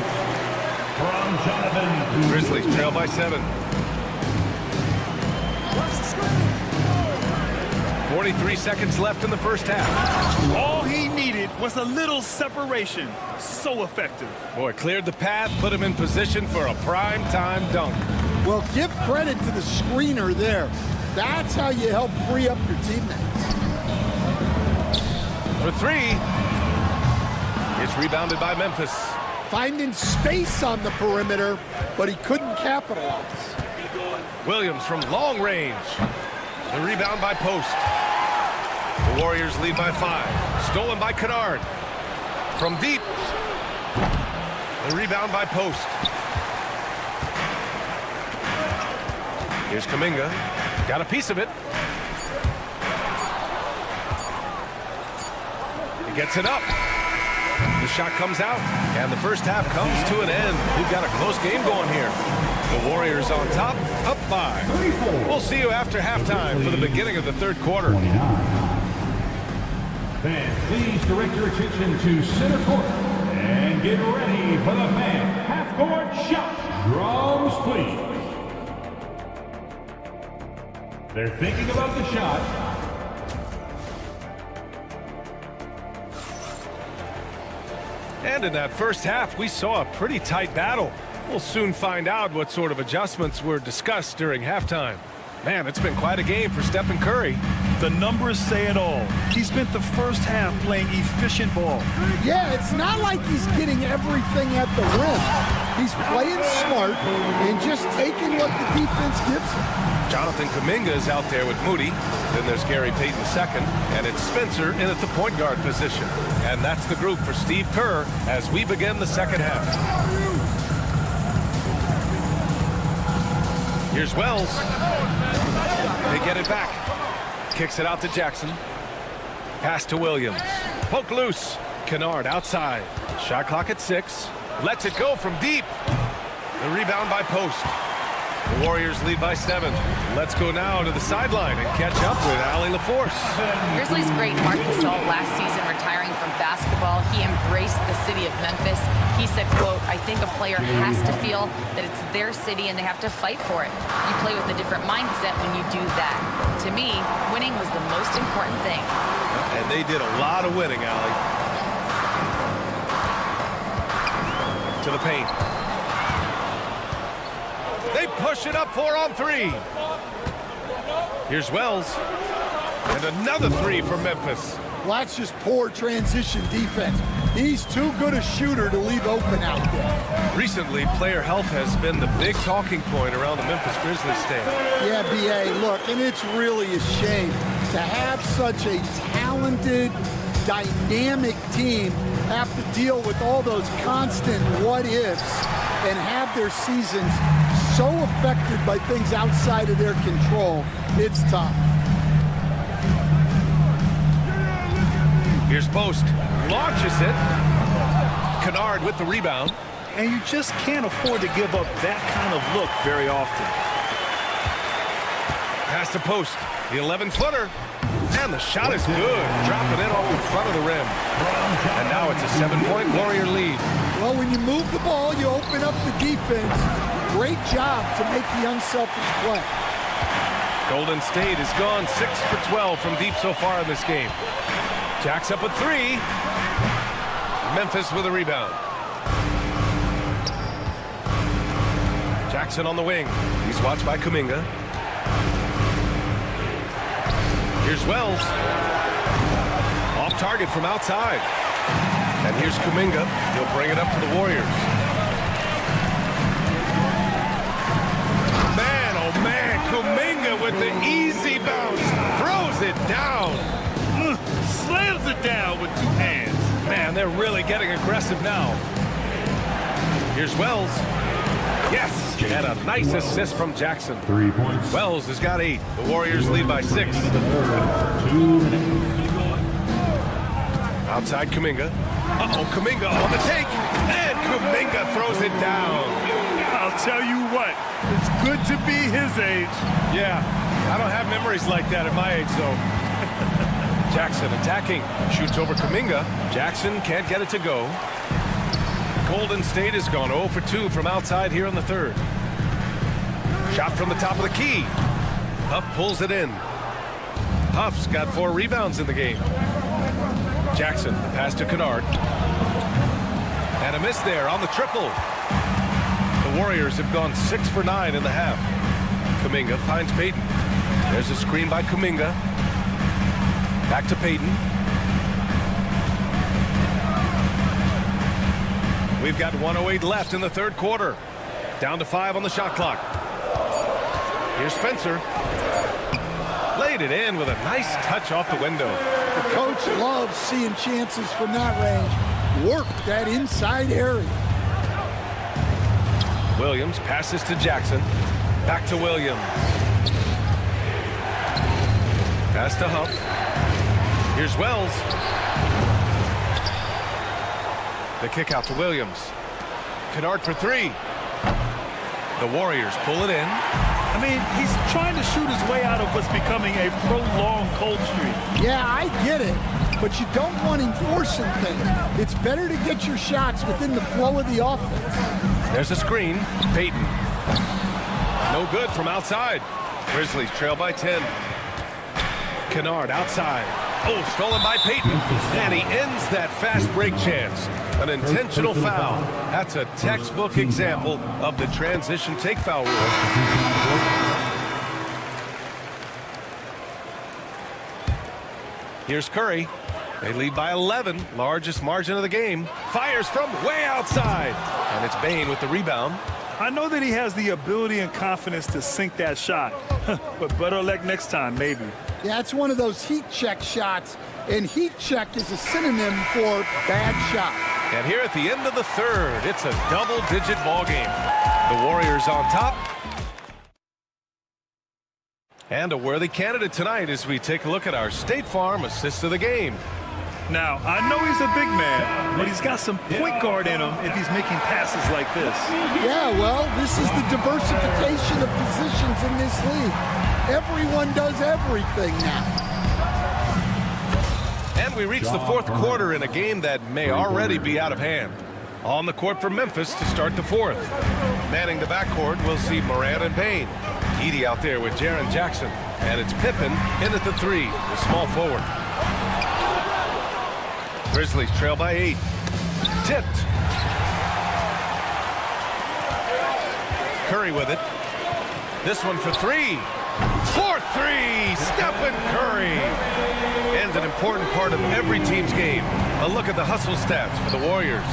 From Jonathan. Grizzlies trail by 7. 43 seconds left in the first half. All he needed was a little separation. So effective. Boy, cleared the path, put him in position for a prime-time dunk. Well, give credit to the screener there. That's how you help free up your teammates. For 3. It's rebounded by Memphis. Finding space on the perimeter, but he couldn't capitalize. Williams from long range. The rebound by Post. The Warriors lead by 5. Stolen by Kennard. From deep. The rebound by Post. Here's Kuminga. Got a piece of it. He gets it up. The shot comes out, and the first half comes to an end. We've got a close game going here. The Warriors on top, up 5. We'll see you after halftime for the beginning of the third quarter. Fans, please direct your attention to center court and get ready for the fan half-court shot. Drums, please. They're thinking about the shot. And in that first half, we saw a pretty tight battle. We'll soon find out what sort of adjustments were discussed during halftime. Man, it's been quite a game for Stephen Curry. The numbers say it all. He spent the first half playing efficient ball. Yeah, it's not like he's getting everything at the rim. He's playing smart and just taking what the defense gives him. Jonathan Kuminga is out there with Moody. Then there's Gary Payton II, and it's Spencer in at the point guard position. And that's the group for Steve Kerr as we begin the second half. Here's Wells. They get it back. Kicks it out to Jackson. Pass to Williams. Poke loose. Kennard outside. Shot clock at 6. Lets it go from deep. The rebound by Post. The Warriors lead by 7. Let's go now to the sideline and catch up with Allie LaForce. Grizzlies great Marc Gasol last season retiring from basketball. He embraced the city of Memphis. He said, quote, "I think a player has to feel that it's their city and they have to fight for it. You play with a different mindset when you do that. To me, winning was the most important thing." And they did a lot of winning, Allie. To the paint. They push it up 4 on 3. Here's Wells. And another 3 for Memphis. Well, that's just poor transition defense. He's too good a shooter to leave open out there. Recently, player health has been the big talking point around the Memphis Grizzlies stand. Yeah, B.A., look, and it's really a shame to have such a talented, dynamic team have to deal with all those constant what-ifs and have their seasons so affected by things outside of their control. It's tough. Here's Post. Launches it. Kennard with the rebound. and you just can't afford to give up that kind of look very often. Pass to post. The 11-footer. And the shot is good. Dropping in off the front of the rim. And now it's a 7-point Warrior lead. Well, when you move the ball, you open up the defense. Great job to make the unselfish play. Golden State has gone 6 for 12 from deep so far in this game. Jack's up a 3. Memphis with a rebound. Jackson on the wing. He's watched by Kuminga. Here's Wells. Off target from outside. And here's Kuminga. He'll bring it up for the Warriors. Man, oh man, Kuminga with the easy bounce. Throws it down. Slams it down with 2 hands. Man, they're really getting aggressive now. Here's Wells. Yes, and a nice assist from Jackson. 3 points. Wells has got 8. The Warriors lead by 6. 2 minutes. Outside Kuminga. Uh-oh, Kuminga on the take. And Kuminga throws it down. I'll tell you what, it's good to be his age. Yeah, I don't have memories like that at my age, though. Jackson attacking. Shoots over Kuminga. Jackson can't get it to go. Golden State has gone 0 for 2 from outside here in the third. Shot from the top of the key. Huff pulls it in. Huff's got 4 rebounds in the game. Jackson, the pass to Kennard. And a miss there on the triple. The Warriors have gone 6 for 9 in the half. Kuminga finds Payton. There's a screen by Kuminga. Back to Payton. We've got 1:08 left in the third quarter. Down to 5 on the shot clock. Here's Spencer. Laid it in with a nice touch off the window. The coach loves seeing chances from that range. Work that inside area. Williams passes to Jackson. Back to Williams. Pass to Huff. Here's Wells. The kick out to Williams. Kennard for 3. The Warriors pull it in. I mean, he's trying to shoot his way out of what's becoming a prolonged cold streak. Yeah, I get it, but you don't want him forcing things. It's better to get your shots within the flow of the offense. There's a screen. Payton. No good from outside. Grizzlies trail by 10. Kennard outside. Oh, stolen by Payton. And he ends that fast break chance. An intentional foul. That's a textbook example of the transition take foul rule. Here's Curry. They lead by 11. Largest margin of the game. Fires from way outside. And it's Bane with the rebound. I know that he has the ability and confidence to sink that shot. But better luck next time, maybe. Yeah, it's one of those heat check shots. And heat check is a synonym for bad shot. And here at the end of the third, it's a double-digit ball game. The Warriors on top. And a worthy candidate tonight as we take a look at our State Farm assist of the game. Now, I know he's a big man, but he's got some point guard in him if he's making passes like this. Yeah, well, this is the diversification of positions in this league. Everyone does everything now. And we reach the fourth quarter in a game that may already be out of hand. On the court for Memphis to start the fourth. Manning the backcourt, we'll see Morant and Payne. Edey out there with Jaren Jackson. And it's Pippen in at the 3, the small forward. Grizzlies trail by 8. Tipped. Curry with it. This one for 3. 4-3, Stephen Curry. And an important part of every team's game. A look at the hustle stats for the Warriors.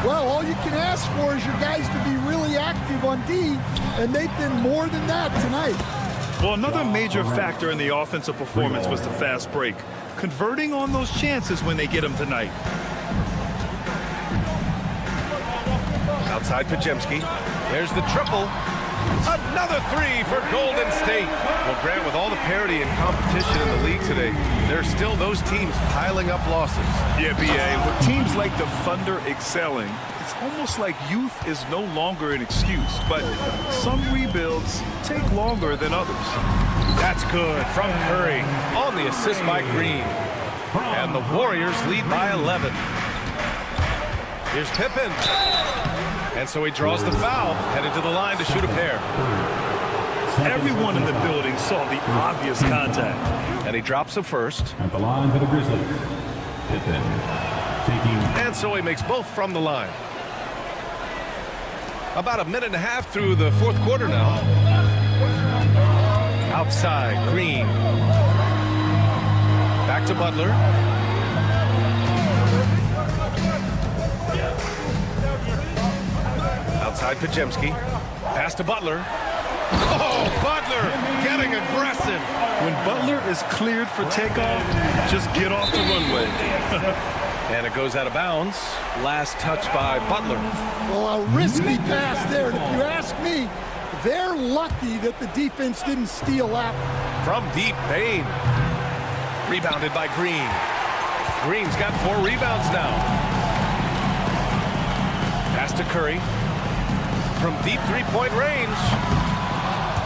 Well, all you can ask for is your guys to be really active on D, and they've been more than that tonight. Well, another major factor in the offensive performance was the fast break. Converting on those chances when they get them tonight. Outside Pajemski. There's the triple. Another three for Golden State. Well, Grant, with all the parity and competition in the league today, there's still those teams piling up losses. Yeah, B.A., with teams like the Thunder excelling, it's almost like youth is no longer an excuse, but some rebuilds take longer than others. That's good from Curry on the assist by Green. And the Warriors lead by 11. Here's Pippen. And so he draws the foul, headed to the line to shoot a pair. Everyone in the building saw the obvious contact. And he drops the first. At the line for the Grizzlies, Pippen taking. And so he makes both from the line. About a minute and a half through the fourth quarter now. Outside, Green. Back to Butler. Outside Pajemski. Pass to Butler. Oh, Butler getting aggressive. When Butler is cleared for takeoff, just get off the runway. And it goes out of bounds. Last touch by Butler. Well, a risky pass there. And if you ask me, they're lucky that the defense didn't steal that. From deep, Bane. Rebounded by Green. Green's got 4 rebounds now. Pass to Curry. From deep three-point range.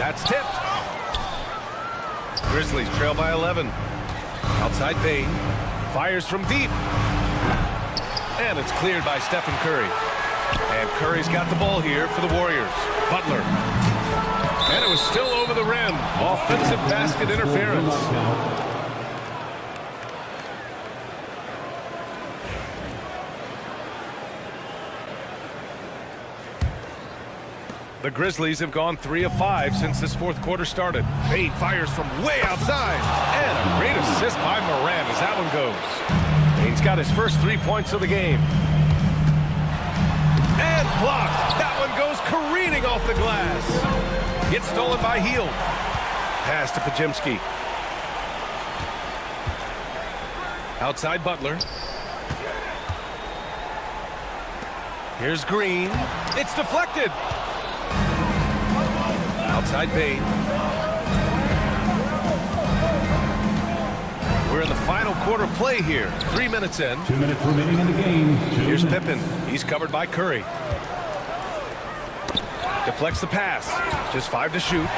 That's tipped. Grizzlies trail by 11. Outside Bane. Fires from deep. And it's cleared by Stephen Curry. And Curry's got the ball here for the Warriors. Butler. And it was still over the rim. Offensive basket interference. The Grizzlies have gone 3 of 5 since this fourth quarter started. Bane fires from way outside. And a great assist by Morant as that one goes. Bane's got his first 3 points of the game. And blocked. That one goes careening off the glass. Gets stolen by Hield. Pass to Pajemski. Outside Butler. Here's Green. It's deflected. Outside Bane. We're in the final quarter play here. 3 minutes in. 2 minutes remaining in the game. Here's Pippen. He's covered by Curry. Deflects the pass. Just 5 to shoot.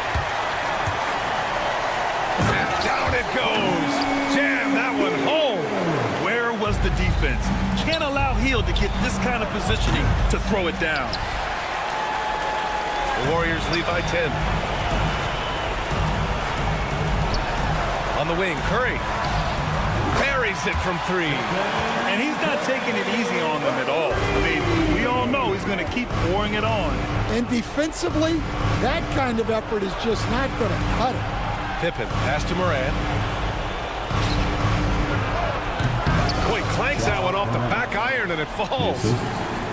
And down it goes. Jam that one home. Where was the defense? Can't allow Hield to get this kind of positioning to throw it down. The Warriors lead by 10. On the wing, Curry buries it from 3. And he's not taking it easy on them at all. I mean, we all know he's going to keep pouring it on. And defensively, that kind of effort is just not going to cut it. Pippen, pass to Morant. Boy, clanks that one off the back iron and it falls.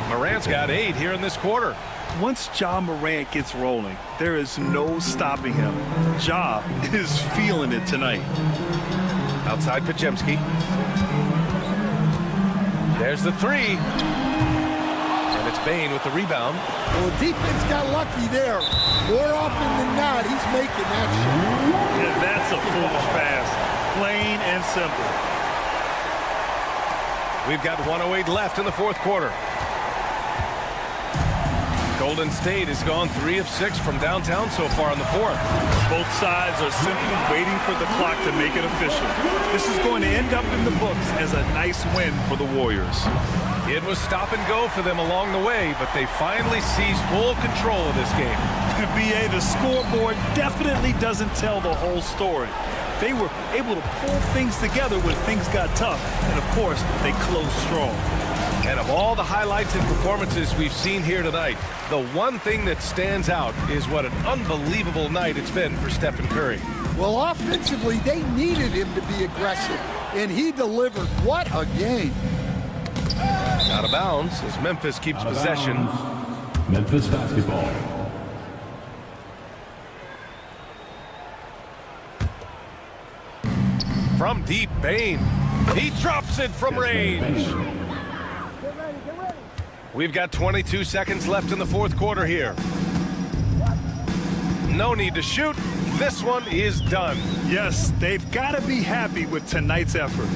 Morant's got 8 here in this quarter. Once Ja Morant gets rolling, there is no stopping him. Ja is feeling it tonight. Outside Pajemski. There's the 3. And it's Bane with the rebound. Well, the defense got lucky there. More often than not, he's making that shot. Yeah, that's a foolish pass. Plain and simple. We've got 1:08 left in the fourth quarter. Golden State has gone 3 of 6 from downtown so far in the fourth. Both sides are simply waiting for the clock to make it official. This is going to end up in the books as a nice win for the Warriors. It was stop and go for them along the way, but they finally seized full control of this game. BA, the scoreboard definitely doesn't tell the whole story. They were able to pull things together when things got tough, and of course, they closed strong. And of all the highlights and performances we've seen here tonight, the one thing that stands out is what an unbelievable night it's been for Stephen Curry. Well, offensively, they needed him to be aggressive, and he delivered. What a game. Out of bounds as Memphis keeps possession. Memphis basketball. From deep, Bane. He drops it from range. We've got 22 seconds left in the fourth quarter here. No need to shoot. This one is done. Yes, they've got to be happy with tonight's effort.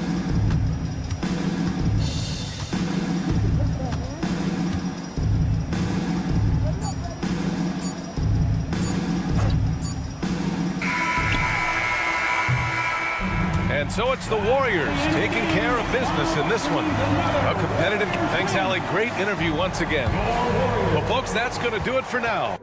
And so it's the Warriors taking care of business in this one. A competitive... Thanks, Allie. Great interview once again. Well, folks, that's going to do it for now.